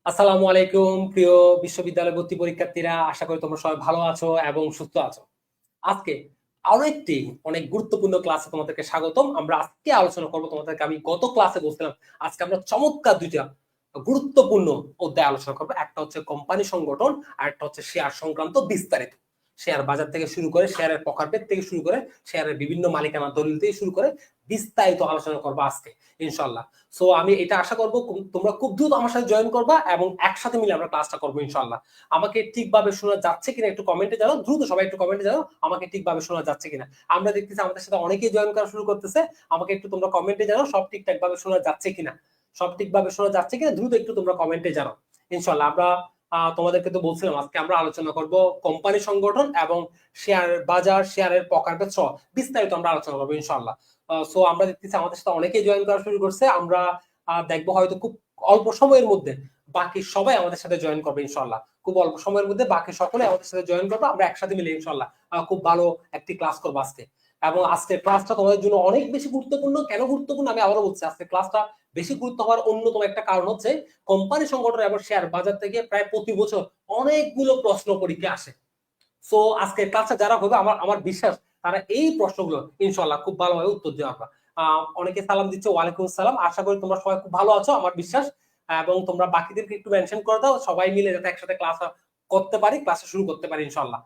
আসসালামু আলাইকুম প্রিয় বিশ্ববিদ্যালয় ভর্তি পরীক্ষার্থীরা, আশা করি তোমরা সবাই ভালো আছো এবং সুস্থ আছো। আজকে আরো একটি অনেক গুরুত্বপূর্ণ ক্লাসে তোমাদেরকে স্বাগতম। আমরা আজকে আলোচনা করব, তোমাদেরকে আমি গত ক্লাসে বলছিলাম আজকে আমরা চমৎকার দুইটা গুরুত্বপূর্ণ অধ্যায় আলোচনা করবো। একটা হচ্ছে কোম্পানি সংগঠন আর একটা হচ্ছে শেয়ার সংক্রান্ত বিস্তারিত। শেয়ার বাজার থেকে শুরু করে, শেয়ারের প্রকারভেদ থেকে শুরু করে, শেয়ারের বিভিন্ন মালিকানা দলিল থেকে শুরু করে বিস্তারিত আলোচনা করবো আজকে ইনশাল্লাহ। সো আমি এটা আশা করবো তোমরা খুব দ্রুত আমার সাথে জয়েন করবা এবং একসাথে মিলে আমরা ক্লাসটা করবো ইনশাল্লাহ। আমাকে ঠিকভাবে শোনা যাচ্ছে কিনা একটু কমেন্টে জানাও, দ্রুত সবাই একটু কমেন্টে জানাও আমাকে ঠিকভাবে শোনা যাচ্ছে কিনা। আমরা দেখতেছি আমাদের সাথে অনেকেই জয়েন করা শুরু করতেছে, আমাকে একটু তোমরা কমেন্টে জানাও সব ঠিকঠাক ভাবে শোনা যাচ্ছে কিনা। সব ঠিকভাবে শোনা যাচ্ছে কিনা দ্রুত একটু তোমরা কমেন্টে জানাও ইনশাল্লাহ। আমরা তোমাদেরকে তো বলছিলাম আজকে আমরা আলোচনা করব কোম্পানি সংগঠন এবং শেয়ার বাজার, শেয়ারের প্রকারভেদ সহ বিস্তারিত আমরা আলোচনা করবো ইনশাল্লাহ। সো আমরা দেখতেছি আমাদের সাথে অনেকেই জয়েন করা শুরু করছে। আমরা দেখবো হয়তো খুব অল্প সময়ের মধ্যে বাকি সবাই আমাদের সাথে জয়েন করবে ইনশাল্লাহ। খুব অল্প সময়ের মধ্যে বাকি সকলে আমাদের সাথে জয়েন করবে, আমরা একসাথে মিলে ইনশাল্লাহ খুব ভালো একটি ক্লাস করবো আজকে। এবং আজকে ক্লাসটা তোমাদের জন্য অনেক বেশি গুরুত্বপূর্ণ। কেন গুরুত্বপূর্ণ আমি আবারও বলছি, আজকে ক্লাসটা বেশি গুরুত্ব হওয়ার অন্যতম একটা কারণ হচ্ছে কোম্পানি সংগঠন এবং শেয়ার বাজার থেকে প্রায় প্রতি বছর অনেকগুলো প্রশ্ন পরীক্ষা আসে। সো আজকে ক্লাসটা যারা হবে আমার আমার বিশ্বাস তারা এই প্রশ্নগুলো ইনশাল্লাহ খুব ভালোভাবে উত্তর দেওয়া হবে। অনেকে সালাম দিচ্ছে, ওয়ালাইকুম সালাম। আশা করি তোমরা সবাই খুব ভালো আছো আমার বিশ্বাস। এবং তোমরা বাকিদেরকে একটু মেনশন করে দাও, সবাই মিলে যাতে একসাথে ক্লাস করতে পারি, ক্লাসটা শুরু করতে পারি ইনশাল্লাহ।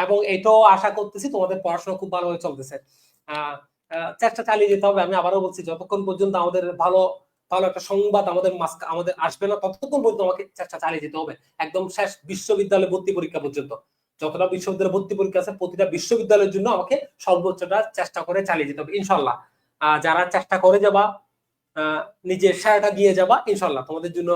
এবং এটাও আশা করতেছি তোমাদের পড়াশোনা খুব ভালোভাবে চলতেছে। চেষ্টা চালিয়ে যেতে হবে। আমি আবারও বলছি, যতক্ষণ পর্যন্ত আমাদের ভালো ভালো একটা সংবাদ আমাদের আসবে না ততক্ষণ পর্যন্ত আমাকে চেষ্টা চালিয়ে যেতে হবে, একদম শেষ বিশ্ববিদ্যালয় ভর্তি পরীক্ষা পর্যন্ত। যতটা বিশ্ববিদ্যালয় ভর্তি পরীক্ষা আছে প্রতিটা বিশ্ববিদ্যালয়ের জন্য আমাকে সর্বোচ্চটা চেষ্টা করে চালিয়ে যেতে হবে ইনশাল্লাহ। যারা চেষ্টা করে যাবা, নিজের সেরাটা দিয়ে যাবা ইনশাল্লাহ, তোমাদের জন্য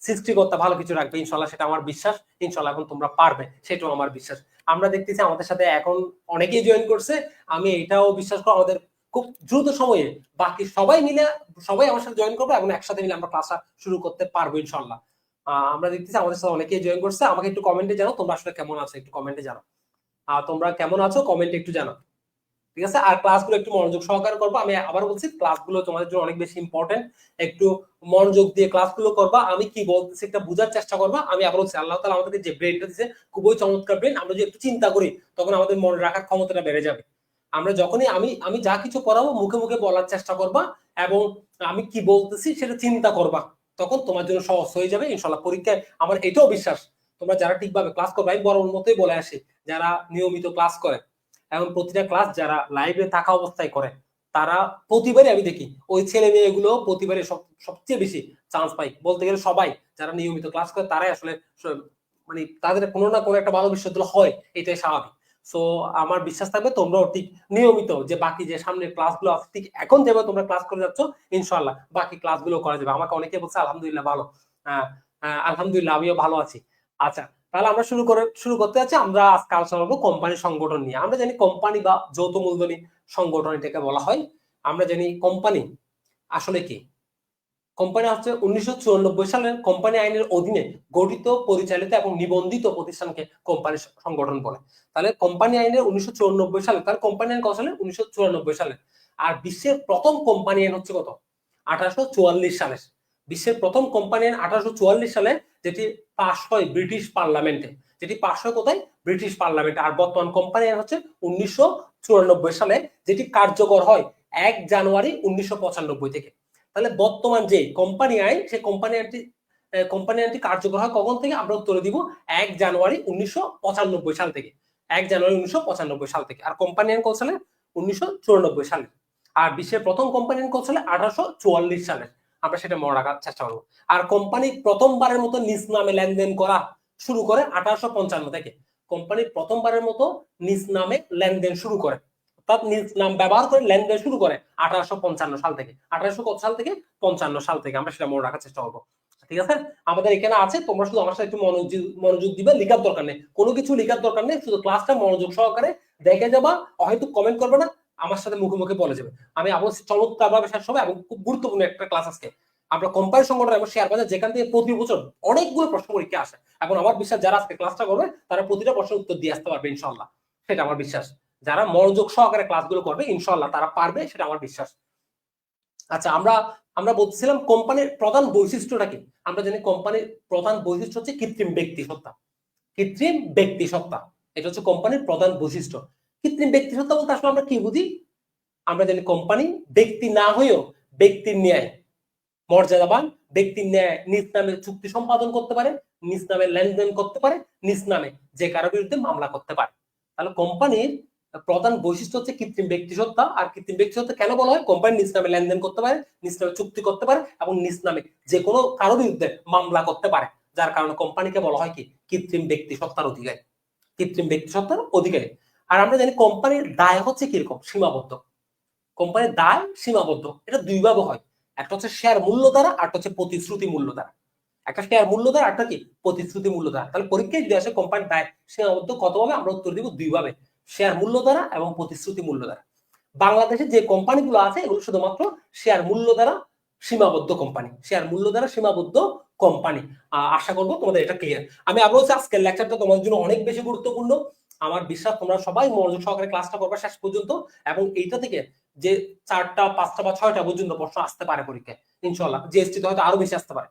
সৃষ্টিকর্তা ভালো কিছু রাখবে ইনশাল্লাহ, সেটা আমার বিশ্বাস ইনশাল্লাহ। এখন তোমরা পারবে সেটাও আমার বিশ্বাস। আমরা দেখতেছি আমাদের সাথে এখন অনেকেই জয়েন করছে, আমি এটাও বিশ্বাস করি আমাদের খুব দ্রুত সময়ে বাকি সবাই মিলে সবাই আমার সাথে জয়েন করবো এবং একসাথে মিলে আমরা ক্লাসটা শুরু করতে পারবো ইনশাল্লাহ। আমরা দেখতেছি আমাদের সাথে অনেকেই জয়েন করছে। আমাকে একটু কমেন্টে জানাও তোমরা আসলে কেমন আছো, একটু কমেন্টে জানাও। তোমরা কেমন আছো কমেন্টে একটু জানাও, ঠিক আছে? আর ক্লাসগুলো একটু মনোযোগ সহকারে করবো। আমি আবার বলছি ক্লাসগুলো তোমাদের জন্য অনেক বেশি ইম্পর্টেন্ট। একটু মনোযোগ দিয়ে ক্লাসগুলো করবা, আমি কি বলতেছি একটা বোঝার চেষ্টা করবা। আমি আবার বলছি আল্লাহ তাআলা আমাদেরকে যে ব্রেনটা দিয়েছে খুবই চমৎকার ব্রেন, আমরা যদি একটু চিন্তা করি তখন আমাদের মনে রাখার ক্ষমতাটা বেড়ে যাবে। আমরা যখনই আমি যা কিছু পড়াবো মুখে মুখে বলার চেষ্টা করবা এবং আমি কি বলতেছি সেটা চিন্তা করবা, তখন তোমার জন্য সহজ হয়ে যাবে ইনশাল্লাহ পরীক্ষায়। আমার এটাও বিশ্বাস তোমরা যারা ঠিকভাবে ক্লাস করবে, আমি বড় মতোই বলে আসি, যারা নিয়মিত ক্লাস করে এবং প্রতিটা ক্লাস যারা লাইভে থাকা অবস্থায় করে তারা প্রতিবারই আমি দেখি ওই ছেলে মেয়েগুলো প্রতিবারই সবচেয়ে বেশি চান্স পাই। বলতে গেলে সবাই যারা নিয়মিত ক্লাস করে তারাই আসলে মানে তাদের কোনো না কোনো একটা ভালো বিশ্ববিদ্যালয় হয়, এটাই স্বাভাবিক। সো আমার বিশ্বাস থাকবে তোমরাও ঠিক নিয়মিত যে বাকি যে সামনের ক্লাসগুলো আছে ঠিক এখন যেভাবে তোমরা ক্লাস করে যাচ্ছ ইনশাল্লাহ বাকি ক্লাসগুলো করা যাবে। আমাকে অনেকে বলছে আলহামদুলিল্লাহ ভালো। আলহামদুলিল্লাহ আমিও ভালো আছি। আচ্ছা, তাহলে আমরা শুরু করতে যাচ্ছি। আমরা আজকে আলোচনা করবো কোম্পানি সংগঠন নিয়ে। আমরা জানি কোম্পানি বা যৌথ মূলধনী সংগঠন এটাকে বলা হয়। আমরা জানি কোম্পানি আসলে কি। কোম্পানি হচ্ছে 1994 সালের কোম্পানি আইনের অধীনে গঠিত, পরিচালিত এবং নিবন্ধিত প্রতিষ্ঠানকে কোম্পানি সংগঠন বলে। তাহলে কোম্পানি আইনের 1994 সালে, তাহলে কোম্পানি আইন কত সালে? 1994 সালে। আর বিশ্বের প্রথম কোম্পানি আইন হচ্ছে কত? 1844 সালে। বিশ্বের প্রথম কোম্পানি আইন 1844 সালে, যেটি পাশ হয় ব্রিটিশ পার্লামেন্টে। যেটি পাশ হয় কোথায়? ব্রিটিশ পার্লামেন্টে। আর বর্তমান কোম্পানি আইন হচ্ছে 1994 সালে, যেটি কার্যকর হয় 1 জানুয়ারি 1995 থেকে। তাহলে বর্তমান যে কোম্পানি আইন, সেই কোম্পানি আইনটি কার্যকর হয় কখন থেকে? আমরা উত্তরে দিব 1 জানুয়ারি 1995 সাল থেকে। 1 জানুয়ারি 1995 সাল থেকে। আর কোম্পানি আইন কত সালে? 1994 সালে। আর বিশ্বের প্রথম কোম্পানি আইন কত সালে? 1844 সালে। আমরা সেটা মনে রাখার চেষ্টা করবো। আর কোম্পানি প্রথমবারের মতো নিজ নামে লেনদেন করা শুরু করে 1855 থেকে। কোম্পানি প্রথমবারের মতো নিজ নামে লেনদেন শুরু করে, অর্থাৎ নিজ নাম ব্যবহার করে লেনদেন শুরু করে 1855 সাল থেকে। 1800 কত সাল থেকে? 55 সাল থেকে। আমরা সেটা মনে রাখার চেষ্টা করবো, ঠিক আছে? আমাদের এখানে আছে, তোমরা শুধু আমার সাথে একটু মনোযোগ দিবে, লিখার দরকার নেই, কোনো কিছু লিখার দরকার নেই, শুধু ক্লাসটা মনোযোগ সহকারে দেখে যাবা, হয়তো কমেন্ট করবে না, আমার সাথে মুখে মুখে বলে যাবে। আমি আবার চমৎকার ভাবে শেষ হবে এবং খুব গুরুত্বপূর্ণ একটা ক্লাস আজকে। আমরা কোম্পানি সংগঠন এবং শেয়ার বাজার, যেখান থেকে প্রতি বছর অনেকগুলো প্রশ্ন পরীক্ষা আসে এবং আমার বিশ্বাস যারা আজকে ক্লাসটা করবে তারা প্রতিটা প্রশ্নের উত্তর দিয়ে আসতে পারবে ইনশাল্লাহ, সেটা আমার বিশ্বাস। যারা মনোযোগ সহকারে ক্লাসগুলো করবে ইনশাল্লাহ তারা পারবে, সেটা আমার বিশ্বাস। আচ্ছা, আমরা আমরা বলছিলাম কোম্পানির প্রধান বৈশিষ্ট্যটা কি। আমরা জানি কোম্পানির প্রধান বৈশিষ্ট্য হচ্ছে কৃত্রিম ব্যক্তি সত্তা। কৃত্রিম ব্যক্তি সত্তা, এটা হচ্ছে কোম্পানির প্রধান বৈশিষ্ট্য। কৃত্রিম ব্যক্তি সত্তা বলতে আসলে আমরা কি বুঝি? আমরা জানি কোম্পানি ব্যক্তি না হয়েও ব্যক্তির ন্যায় মর্যাদাবান, ব্যক্তির ন্যায় নিজ নামে চুক্তি সম্পাদন করতে পারে, নিজ নামে লেনদেন করতে পারে, নিজ নামে যে কারো বিরুদ্ধে মামলা করতে পারে। তাহলে কোম্পানির প্রধান বৈশিষ্ট্য হচ্ছে কৃত্রিম ব্যক্তি সত্তা। আর কৃত্রিম ব্যক্তি সত্তা কেন বলা হয়? কোম্পানি নিজ নামে লেনদেন করতে পারে, নিজ নামে চুক্তি করতে পারে এবং নিজ নামে যে কোনো কারো বিরুদ্ধে মামলা করতে পারে, যার কারণে কোম্পানিকে বলা হয় কি কৃত্রিম ব্যক্তি সত্তার অধিকারী। কৃত্রিম ব্যক্তি সত্তার অধিকারী। আর আমরা জানি কোম্পানির দায় হচ্ছে কিরকম, সীমাবদ্ধ। কোম্পানির দায় সীমাবদ্ধ, এটা দুই ভাবে হয়। একটা হচ্ছে শেয়ার মূল্য দ্বারা, আর একটা হচ্ছে প্রতিশ্রুতি মূল্য দ্বারা। একটা শেয়ার মূল্য দ্বারা, একটা কি প্রতিশ্রুতি মূল্য দ্বারা। তাহলে পরীক্ষায় যদি আসে কোম্পানির দায় সীমাবদ্ধ কত ভাবে, আমরা উত্তর দিব দুই ভাবে, শেয়ার মূল্য দ্বারা এবং প্রতিশ্রুতি মূল্য দ্বারা। বাংলাদেশে যে কোম্পানিগুলো আছে এগুলো শুধুমাত্র শেয়ার মূল্য দ্বারা সীমাবদ্ধ কোম্পানি, শেয়ার মূল্য দ্বারা সীমাবদ্ধ কোম্পানি। আশা করবো তোমাদের এটা ক্লিয়ার। আমি আবার বলছি আজকের লেকচারটা তোমাদের জন্য অনেক বেশি গুরুত্বপূর্ণ। আমার বিশ্বাস তোমরা সবাই মনোযোগ সহকারে ক্লাসটা করবে শেষ পর্যন্ত, এবং এইটা থেকে যে 4টা 5টা বা 6টা পর্যন্ত প্রশ্ন আসতে পারে পরীক্ষায় ইনশাআল্লাহ। জিএসটি তো হয়তো আরো বেশি আসতে পারে,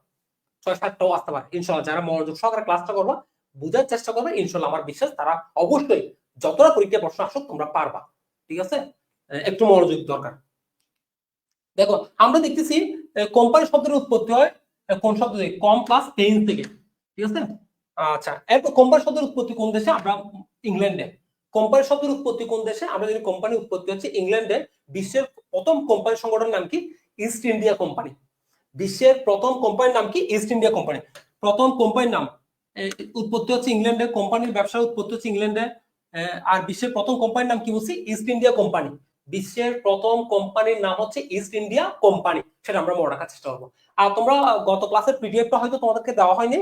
6-7টাও আসতে পারে ইনশাআল্লাহ। যারা মনোযোগ সহকারে ক্লাসটা করবা, বুঝার চেষ্টা করবে, ইনশাআল্লাহ আমার বিশ্বাস তারা অবশ্যই যতটা পরীক্ষায় প্রশ্ন আসুক তোমরা পারবা। ঠিক আছে, একটু মনোযোগ দরকার। দেখো আমরা দেখতেছি কোম্পানি শব্দের উৎপত্তি হয় কোন শব্দ থেকে? কম প্লাস টেন্স থেকে। ঠিক আছে, আচ্ছা এরপর কোম্পানি শব্দের উৎপত্তি কোন দেশে? আমরা ইংল্যান্ডে। কোম্পানি শব্দের উৎপত্তি কোন দেশে? আমরা জানি কোম্পানি উৎপত্তি হচ্ছে ইংল্যান্ডে। বিশ্বের প্রথম কোম্পানি সংগঠনের নাম কি? East India company. বিশ্বের প্রথম কোম্পানির নাম কি? East India company. প্রথম কোম্পানির নাম, উৎপত্তি হচ্ছে ইংল্যান্ডে, কোম্পানির ব্যবসার উৎপত্তি হচ্ছে ইংল্যান্ডে। আর বিশ্বের প্রথম কোম্পানির নাম কি বলছি? East India company. বিশ্বের প্রথম কোম্পানির নাম হচ্ছে ইস্ট ইন্ডিয়া কোম্পানি, সেটা আমরা মনে রাখার চেষ্টা করবো। আর তোমরা গত ক্লাসের পিডিএফটা হয়তো তোমাদেরকে দেওয়া হয়নি,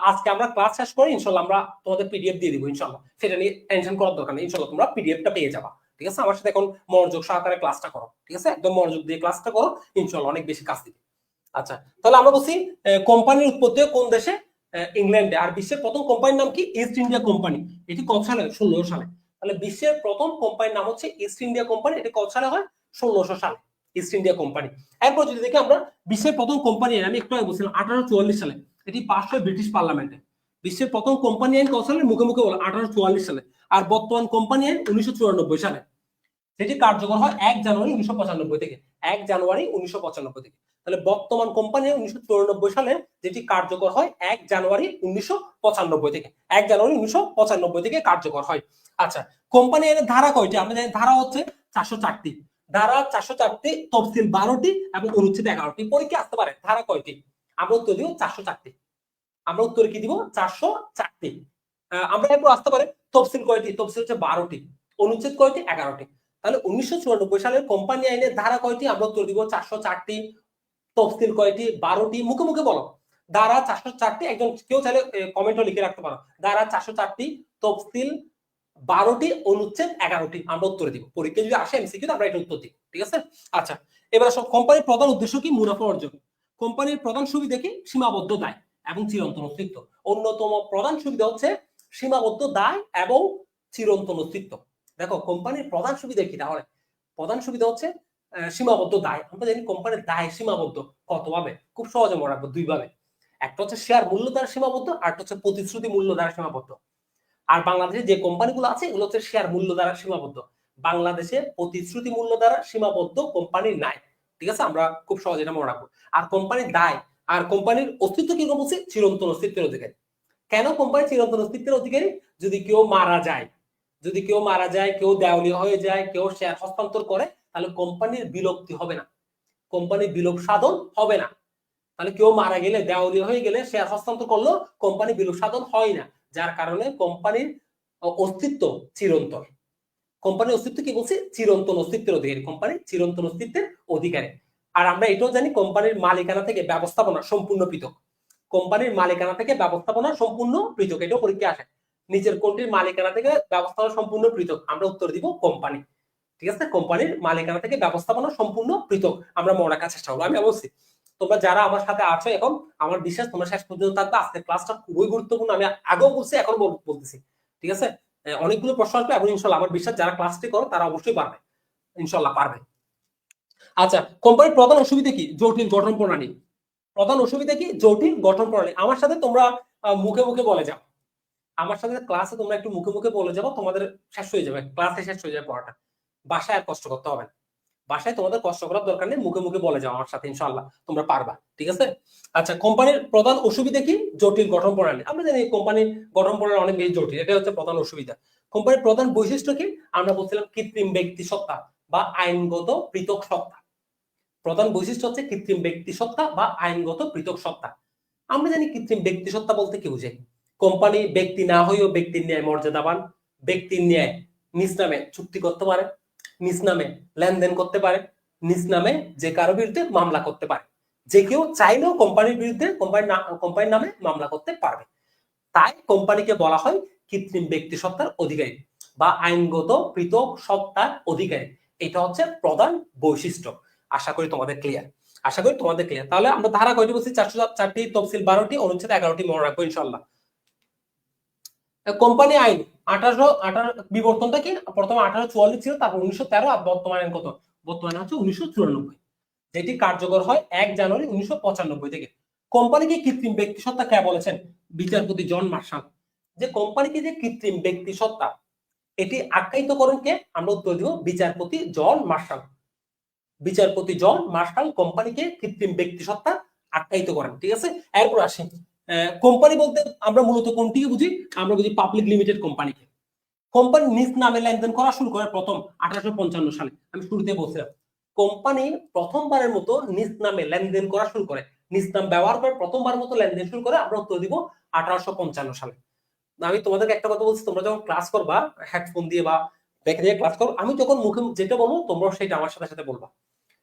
আজকে আমরা ক্লাস শেষ করে ইনশাল্লাহ আমরা তোমাদের পিডিএফ দিয়ে দিব ইনশাল্লাহ। সেটা নিয়ে টেনশন করার দরকার নেই, ইনশাল্লাহ তোমরা পিডিএফটা পেয়ে যাবা। ঠিক আছে, আমার সাথে এখন মনোযোগ সহকারে ক্লাসটা করো। ঠিক আছে, একদম মনোযোগ দিয়ে ক্লাসটা করো, ইনশাল্লাহ অনেক বেশি কাজ দিবে। আচ্ছা, তাহলে আমরা বলছি কোম্পানির উৎপত্তি কোন দেশে? ইংল্যান্ডে। আর বিশ্বের প্রথম কোম্পানির নাম কি? East India company. এটি কত সালে? 1600 সালে। তাহলে বিশ্বের প্রথম কোম্পানির নাম হচ্ছে ইস্ট ইন্ডিয়া কোম্পানি। এটি কত সালে হয়? 1600 সালে, ইস্ট ইন্ডিয়া কোম্পানি। এরপর যদি দেখি আমরা বিশ্বের প্রথম কোম্পানি আইন, আমি একটু আগে বলছিলাম 1844 সালে, এটি পাস হয় ব্রিটিশ পার্লামেন্টে। বিশ্বের প্রথম কোম্পানি আইন কত সালে? মুখে মুখে বলে 1844 সালে। আর বর্তমান কোম্পানি আইন 1994 সালে। সেটি কার্যকর হয় 1 জানুয়ারি 1995 থেকে। 1 জানুয়ারি 1995 থেকে। তাহলে বর্তমান কোম্পানি 1994 সালে, যেটি কার্যকর হয় 1 জানুয়ারি 1995 থেকে। 1 জানুয়ারি 1995 থেকে কার্যকর হয়। আচ্ছা, কোম্পানি আইনের ধারা কয়টি? আমরা জানি ধারা হচ্ছে 404টি। ধারা 404টি, তফসিল 12টি এবং অনুচ্ছেদ 11টি। পরীক্ষা আসতে পারে ধারা কয়টি? আমরা উত্তর দিব 404টি। আমরা উত্তর কি দিব? 404টি। আমরা এরপর আসতে পারে তফসিল কয়টি? তফসিল হচ্ছে 12টি। অনুচ্ছেদ কয়টি? 11টি। তাহলে 1994 সালের কোম্পানি আইনের ধারা কয়টি? আমরা উত্তর দিব 404টি। তফসিল কয়টি? 12টি। মুখে মুখে বলো। ধারা 404টি, একজন কেউ চাইলে কমেন্টও লিখে রাখতে পারো। ধারা 404টি, তফসিল 12টি, অনুচ্ছেদ 11টি। আমরা উত্তর দিব। পরীক্ষা যদি আসে এমসিকিউ আমরা এটা উত্তর দিব। ঠিক আছে, আচ্ছা এবার সব কোম্পানির প্রধান উদ্দেশ্য কি? মুনাফা অর্জন। কোম্পানির প্রধান সুবিধা কি? সীমাবদ্ধ দায় এবং চিরন্তন অস্তিত্ব। অন্যতম প্রধান সুবিধা হচ্ছে সীমাবদ্ধ দায় এবং চিরন্তন অস্তিত্ব। দেখো কোম্পানির প্রধান সুবিধা কি? তাহলে প্রধান সুবিধা হচ্ছে সীমাবদ্ধ দায়। আমরা জানি কোম্পানির দায় সীমাবদ্ধ কত ভাবে? খুব সহজে মনে রাখবো, দুই ভাবে। একটা হচ্ছে শেয়ার মূল্য দ্বারা সীমাবদ্ধ, আর একটা হচ্ছে প্রতিশ্রুতি মূল্য দ্বারা সীমাবদ্ধ। আর বাংলাদেশে যে কোম্পানিগুলো আছে এগুলো হচ্ছে শেয়ার মূল্য দ্বারা সীমাবদ্ধ। বাংলাদেশে প্রতিশ্রুতি মূল্য দ্বারা সীমাবদ্ধ কোম্পানি নাই। ঠিক আছে, আমরা খুব সহজে এটা মনে রাখবো। আর কোম্পানির দায় আর কোম্পানির অস্তিত্ব কি বলছি? চিরন্তন অস্তিত্বের অধিকারী। কেন কোম্পানি চিরন্তন অস্তিত্বের অধিকারী? যদি কেউ মারা যায়, যদি কেউ মারা যায়, কেউ দেওয়ালিয়া হয়ে যায়, কেউ শেয়ার হস্তান্তর করে, তাহলে কোম্পানির বিলুপ্তি হবে না, কোম্পানির বিলোপ সাধন হবে না। তাহলে কেউ মারা গেলে, দেওয়ালিয়া হয়ে গেলে, শেয়ার হস্তান্তর করলো, কোম্পানি বিলোপ সাধন হয় না, যার কারণে কোম্পানির অস্তিত্ব চিরন্তন। কোম্পানির অস্তিত্ব কি বলছি? চিরন্তন অস্তিত্বের অধিকারী। কোম্পানি চিরন্তন অস্তিত্বের অধিকারী। আর আমরা এটাও জানি কোম্পানির মালিকানা থেকে ব্যবস্থাপনা সম্পূর্ণ পৃথক। কোম্পানির মালিকানা থেকে ব্যবস্থাপনা সম্পূর্ণ পৃথক, এটাও পরীক্ষা আসে। নিচের কোনটির মালিকানা থেকে ব্যবস্থাপনা সম্পূর্ণ পৃথক? আমরা উত্তর দিব কোম্পানি। ঠিক আছে, কোম্পানির মালিকানা থেকে ব্যবস্থাপনা সম্পূর্ণ পৃথক, আমরা মনে রাখার চেষ্টা করবো। আমি বলছি তোমরা যারা আমার সাথে আছো এখন, আমার বিশ্বাস তোমরা শেষ পর্যন্ত থাকবে। আজকের ক্লাসটা খুবই গুরুত্বপূর্ণ, আমি আগেও বলছি এখন বলতেছি। ঠিক আছে, অনেকগুলো প্রশ্ন আসবে এবং ইনশাল্লাহ আমার বিশ্বাস যারা ক্লাসটি করো তারা অবশ্যই পারবে, ইনশাল্লাহ পারবে। আচ্ছা, কোম্পানির প্রধান অসুবিধা কি? জটিল গঠন প্রণালী। প্রধান অসুবিধা কি? জটিল গঠন প্রণালী। আমার সাথে তোমরা মুখে মুখে বলে যাও। আমার সাথে ক্লাসে তোমরা একটু মুখে মুখে বলে যাবো, তোমাদের শেষ হয়ে যাবে, ক্লাসে শেষ হয়ে যাবে পড়াটা। বাসায় আর কষ্ট করতে হবে না। বাসায় তোমাদের কষ্ট করার দরকার নেই, মুখে মুখে বলে যাও আমার সাথে, ইনশাআল্লাহ তোমরা পারবা। ঠিক আছে? আচ্ছা, কোম্পানির প্রধান অসুবিধা কি? জটিল গঠন প্রণালী। আমরা জানি কোম্পানির গঠন প্রণালী অনেক বেশি জটিল, এটা হচ্ছে প্রধান অসুবিধা। কোম্পানির প্রধান বৈশিষ্ট্য কি? আমরা বলছিলাম কৃত্রিম ব্যক্তি সত্তা বা আইনগত পৃথক সত্তা। প্রধান বৈশিষ্ট্য হচ্ছে কৃত্রিম ব্যক্তি সত্তা বা আইনগত পৃথক সত্তা। আমরা জানি কৃত্রিম ব্যক্তি সত্তা বলতে কি বুঝাই? কোম্পানি ব্যক্তি না হয়েও ব্যক্তির ন্যায় মর্যাদাবান, ব্যক্তির ন্যায় নিজ নামে চুক্তি করতে পারে, নিজ নামে লেনদেন করতে পারে, নিজ নামে যে কারো বিরুদ্ধে মামলা করতে পারে। যে কেউ চাইলেও কোম্পানির বিরুদ্ধে কোম্পানির নামে মামলা করতে পারবে। তাই কোম্পানিকে বলা হয় কৃত্রিম ব্যক্তি সত্তার অধিকারী বা আইনগত পৃথক সত্তার অধিকারী। এটা হচ্ছে প্রধান বৈশিষ্ট্য। আশা করি তোমাদের ক্লিয়ার। তাহলে আমরা ধারা কয়টি বলছি? 404টি, তফসিল 12টি, অনুচ্ছেদ 11টি মনে রাখবো ইনশাআল্লাহ। কোম্পানি আইন 1818 বিবর্তনটা কি? প্রথমে 1844 ছিল, তারপর 1913, আর বর্তমানে কত? বর্তমানে হচ্ছে 1994, যেটি কার্যকর হয় 1 জানুয়ারি 1995 থেকে। কোম্পানিকে কৃত্রিম ব্যক্তি সত্তা কে বলেছেন? বিচারপতি জন মার্শাল। যে কোম্পানিকে যে কৃত্রিম ব্যক্তি সত্তা, এটি আখ্যায়িত করেন কে? আমরা উত্তর দিব বিচারপতি জন মার্শাল। বিচারপতি জন মার্শাল কোম্পানিকে কৃত্রিম ব্যক্তি সত্তা আখ্যায়িত করেন। ঠিক আছে? এরপর আসি, কোম্পানি বলতে আমরা মূলত কোনটিকে বুঝি? আমরা বুঝি পাবলিক লিমিটেড কোম্পানিকে। কোম্পানি নিজ নামে লেনদেন করা শুরু করে প্রথম 1855 সালে। আমি শুরুতে বলছিলাম কোম্পানি প্রথমবারের মতো নিজ নামে লেনদেন করা শুরু করে, নিজ নাম ব্যবহার করে প্রথমবার মতো লেনদেন শুরু করে। আমরা উত্তর দিব 1855 সালে। আমি তোমাদেরকে একটা কথা বলছি, তোমরা যখন ক্লাস করবা হেডফোন দিয়ে বা দেখে দিয়ে ক্লাস করো, আমি যখন মুখে যেটা বলবো তোমরা সেটা আমার সাথে সাথে বলবা।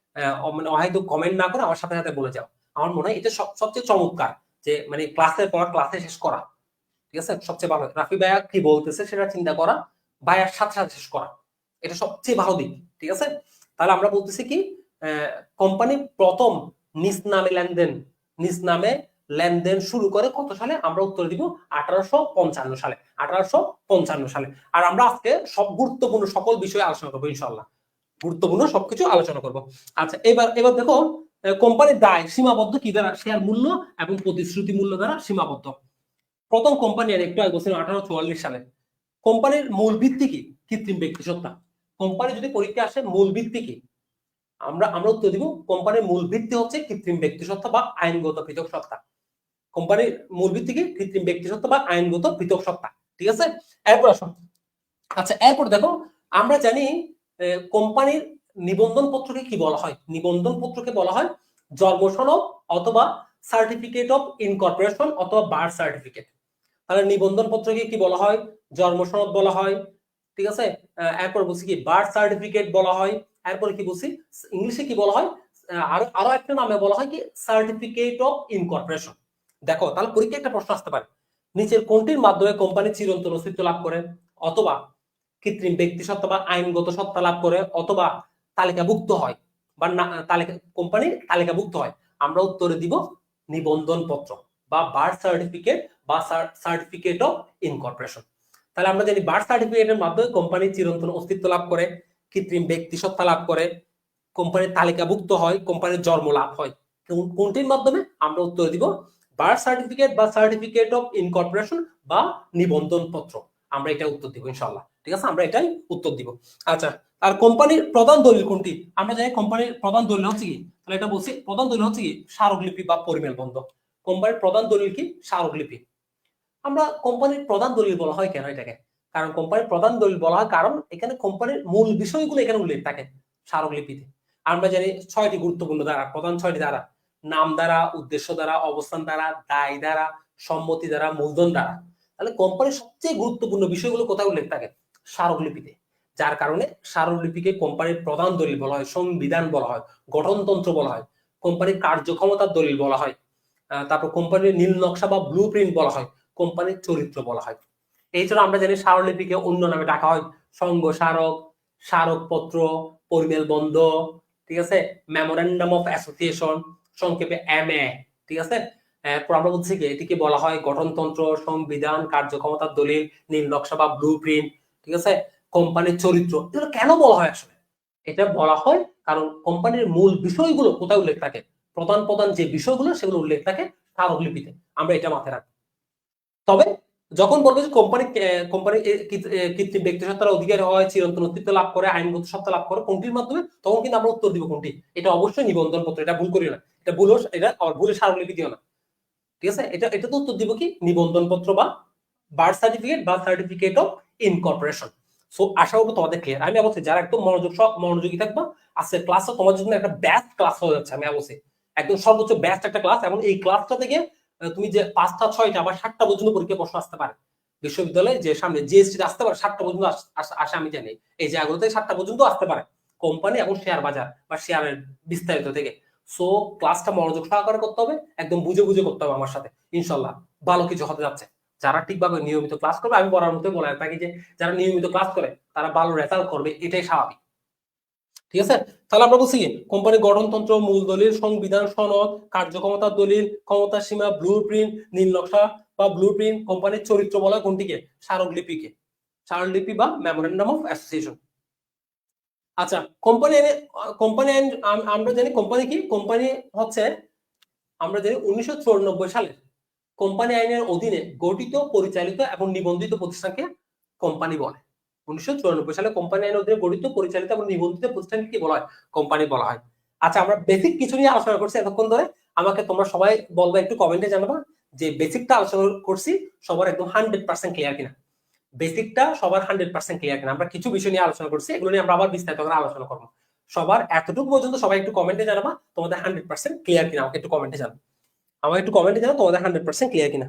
মানে হয়তো কমেন্ট না করে আমার সাথে সাথে বলে যাও। আমার মনে হয় এটা সবচেয়ে চমৎকার, যে মানে ক্লাসের পর ক্লাসে শেষ করা। ঠিক আছে? সবচেয়ে ভালো রাফি ভাইয়া কি বলতেছে সেটা চিন্তা করা, ভাইয়ার সাথে সাথে শেষ করা, এটা সবচেয়ে ভালো দিক। ঠিক আছে? তাহলে আমরা বলতেছি কি, কোম্পানি প্রথম নিজ নামে লেনদেন শুরু করে কত সালে? আমরা উত্তর দিব 1855 সালে। 1855 সালে। আর আমরা আজকে সব গুরুত্বপূর্ণ সকল বিষয়ে আলোচনা করবো ইনশাআল্লাহ। গুরুত্বপূর্ণ সবকিছু আলোচনা করব। আচ্ছা, এবার দেখো, কোম্পানির দায় সীমাবদ্ধ কি দ্বারা? শেয়ার মূল্য এবং প্রতিশ্রুতি মূল্য দ্বারা সীমাবদ্ধ। প্রথম কোম্পানি একটু আগে বলছিলাম 1844 সালে। কোম্পানির মূল ভিত্তি কি? কৃত্রিম ব্যক্তি সত্তা। কোম্পানি যদি পরীক্ষা আসে মূল ভিত্তি কি? আমরা উত্তর দিব কোম্পানির মূল ভিত্তি হচ্ছে কৃত্রিম ব্যক্তি সত্তা বা আইনগত পৃথক সত্তা। কোম্পানির মূল ভিত্তি কি? কৃত্রিম ব্যক্তি সত্তা বা আইনগত পৃথক সত্তা। ঠিক আছে? এরপর আসো। আচ্ছা, এরপর দেখো, আমরা জানি কোম্পানির নিবন্ধন পত্রকে কি বলা হয়? নিবন্ধন পত্রকে বলা হয় জন্ম সনদ অথবা সার্টিফিকেট অফ ইনকর্পোরেশন অথবা বার্থ সার্টিফিকেট। তাহলে নিবন্ধন পত্রকে কি বলা হয়? জন্ম সনদ বলা হয়। ঠিক আছে? এরপর বলছি কি বার্থ সার্টিফিকেট বলা হয়। এরপর কি বলছি? ইংলিশে কি বলা হয়? আরো একটা নামে বলা হয় কি সার্টিফিকেট অফ ইনকর্পোরেশন। দেখো, তাহলে পরীক্ষায় একটা প্রশ্ন আসতে পারে, নিচের কোনটির মাধ্যমে কোম্পানি চিরন্তন অস্তিত্ব লাভ করে? অথবা কৃত্রিম ব্যক্তি সত্তা বা আইনগত সত্তা লাভ করে, অথবা তালিকাভুক্ত হয় বা কোম্পানি তালিকাভুক্ত হয়? আমরা উত্তরে দিব নিবন্ধন পত্র বা বার্থ সার্টিফিকেট বা সার্টিফিকেট অফ ইনকর্পোরেশন। তাহলে আমরা জানি বার্থ সার্টিফিকেটের মাধ্যমে কোম্পানি চিরন্তন অস্তিত্ব লাভ করে, কৃত্রিম ব্যক্তি সত্তা লাভ করে, কোম্পানির তালিকাভুক্ত হয়, কোম্পানির জন্ম লাভ হয়। কোনটির মাধ্যমে? আমরা উত্তর দিব বার্থ সার্টিফিকেট বা সার্টিফিকেট অফ ইনকর্পোরেশন বা নিবন্ধন পত্র। আমরা এটা উত্তর দিব ইনশাআল্লাহ। ঠিক আছে? আমরা এটাই উত্তর দিব। আচ্ছা, আর কোম্পানির প্রধান দলিল কোনটি? আমরা জানি কোম্পানির প্রধান দলিল হচ্ছে কি? তাহলে এটা বলছি, প্রধান দলিল হচ্ছে কি স্মারকলিপি বা পরিমেল বন্ধ। কোম্পানির প্রধান দলিল কি? স্মারকলিপি। আমরা কোম্পানির প্রধান দলিল বলা হয় কেন এটাকে? কারণ কোম্পানির প্রধান দলিল বলা হয় কারণ এখানে কোম্পানির মূল বিষয়গুলো এখানে উল্লেখ থাকে স্মারকলিপিতে। আমরা জানি 6টি গুরুত্বপূর্ণ ধারা, প্রধান 6টি ধারা: নাম দ্বারা, উদ্দেশ্য দ্বারা, অবস্থান দ্বারা, দায় দ্বারা, সম্মতি দ্বারা, মূলধন দ্বারা। তাহলে কোম্পানির সবচেয়ে গুরুত্বপূর্ণ বিষয়গুলো কোথায় উল্লেখ থাকে? স্মারকলিপিতে। যার কারণে স্মারকলিপিকে কোম্পানির প্রধান দলিল বলা হয়, সংবিধান বলা হয়, গঠনতন্ত্র বলা হয়, কোম্পানির কার্যক্ষমতার দলিল বলা হয়, তারপর কোম্পানির নীল নকশা বা ব্লু প্রিন্ট বলা হয়, কোম্পানির চরিত্র বলা হয়। এছাড়া আমরা জানি স্মারকলিপিকে অন্য নামে ডাকা হয় সংঘ স্মারক, স্মারকপত্র, পরিমেল বন্ধ। ঠিক আছে? মেমোরেন্ডাম অফ অ্যাসোসিয়েশন, সংক্ষেপে এমএ। ঠিক আছে? এরপর আমরা বলছি কি এটিকে বলা হয় গঠনতন্ত্র, সংবিধান, কার্যক্ষমতার দলিল, নীল নকশা বা ব্লু প্রিন্ট। ঠিক আছে? কোম্পানির চরিত্র। এগুলো কেন বলা হয় আসলে? এটা বলা হয় কারণ কোম্পানির মূল বিষয়গুলো কোথায় উল্লেখ থাকে, প্রধান প্রধান যে বিষয়গুলো সেগুলো উল্লেখ থাকে স্মারকলিপিতে। আমরা এটা মাথায় রাখবো। তবে যখন বলবো যে কোম্পানি কৃত্রিম ব্যক্তিসত্তার অধিকারী হয়, চিরন্তন অস্তিত্ব লাভ করে, আইনগত সত্তা লাভ করে কোনটির মাধ্যমে, তখন কিন্তু আমরা উত্তর দিব কোনটি। এটা অবশ্যই নিবন্ধন পত্র, এটা ভুল করি না, এটা ভুলের স্মারকলিপি দিও না, ঠিক আছে। এটা তো উত্তর দিব কি, নিবন্ধন পত্র বা বার্থ সার্টিফিকেট বা সার্টিফিকেট অফ ইনকর্পোরেশন। সো আশা করবো তোমাদের ক্লিয়ার। আমি অবশ্যই যারা একদম মনোযোগী থাকবা, আজকের ক্লাসটা তোমার জন্য একটা বেস্ট ক্লাস হয়ে যাচ্ছে। আমি অবশ্যই একদম সর্বোচ্চ বেস্ট একটা ক্লাস, এবং এই ক্লাসটা থেকে তুমি যে 5টা 6টা বা 7টা পর্যন্ত পরীক্ষা প্রশ্ন আসতে পারে বিশ্ববিদ্যালয়ে, যে সামনে জিএসটি আসতে পারে 7টা পর্যন্ত আসে আমি জানি, এই জায়গাগুলোতে 7টা পর্যন্ত আসতে পারে কোম্পানি এবং শেয়ার বাজার বা শেয়ারের বিস্তারিত থেকে। সো ক্লাসটা মনোযোগ সহকারে করতে হবে, একদম বুঝে বুঝে করতে হবে আমার সাথে, ইনশাল্লাহ ভালো কিছু হতে যাচ্ছে। যারা ঠিকভাবে নিয়মিত ক্লাস করবে, আমি বলার মতো বলে থাকি যে যারা নিয়মিত ক্লাস করে তারা ভালো রেজাল্ট করবে, এটাই স্বাভাবিক, ঠিক আছে। তাহলে আমরা বলছি কোম্পানির গঠনতন্ত্র, মূল দলিল, সংবিধান, সনদ, কার্যক্ষমতার দলিল, ক্ষমতা সীমা, ব্লু প্রিন্ট, নীল নকশা বা ব্লু প্রিন্ট, কোম্পানির চরিত্র বলা কোনটিকে, স্মারকলিপিকে, স্মারকলিপি বা মেমোরেন্ডাম অফ অ্যাসোসিয়েশন। আচ্ছা, কোম্পানি আইন আমরা জানি কোম্পানি কি, কোম্পানি হচ্ছে আমরা জানি 1994 সালে কোম্পানি আইনের অধীনে গঠিত, পরিচালিত এবং নিবন্ধিত প্রতিষ্ঠানকে কোম্পানি বলে। 1994 সালে কোম্পানি আইনের অধীনে গঠিত, পরিচালিত এবং নিবন্ধিত প্রতিষ্ঠানকে কি বলা হয়, কোম্পানি বলা হয়। আচ্ছা, আমরা বেসিক কিছু নিয়ে আলোচনা করছি এতক্ষণ ধরে। আমাকে তোমরা সবাই বলবে, একটু কমেন্টে জানাবা যে বেসিকটা আলোচনা করছি সবার একদম 100% ক্লিয়ার কিনা, বেসিকটা সবার 100% ক্লিয়ার কিনা। আমরা কিছু বিষয় নিয়ে আলোচনা করছি, এগুলো নিয়ে আমরা আবার বিস্তারিত করে আলোচনা করবো। সবার এতটুকু পর্যন্ত সবাই একটু কমেন্টে জানাবা তোমাদের 100% ক্লিয়ার কিনা, আমাকে একটু কমেন্টে জানাবো, আমাকে একটু কমেন্টে জানাও তোমাদের 100% ক্লিয়ার কিনা।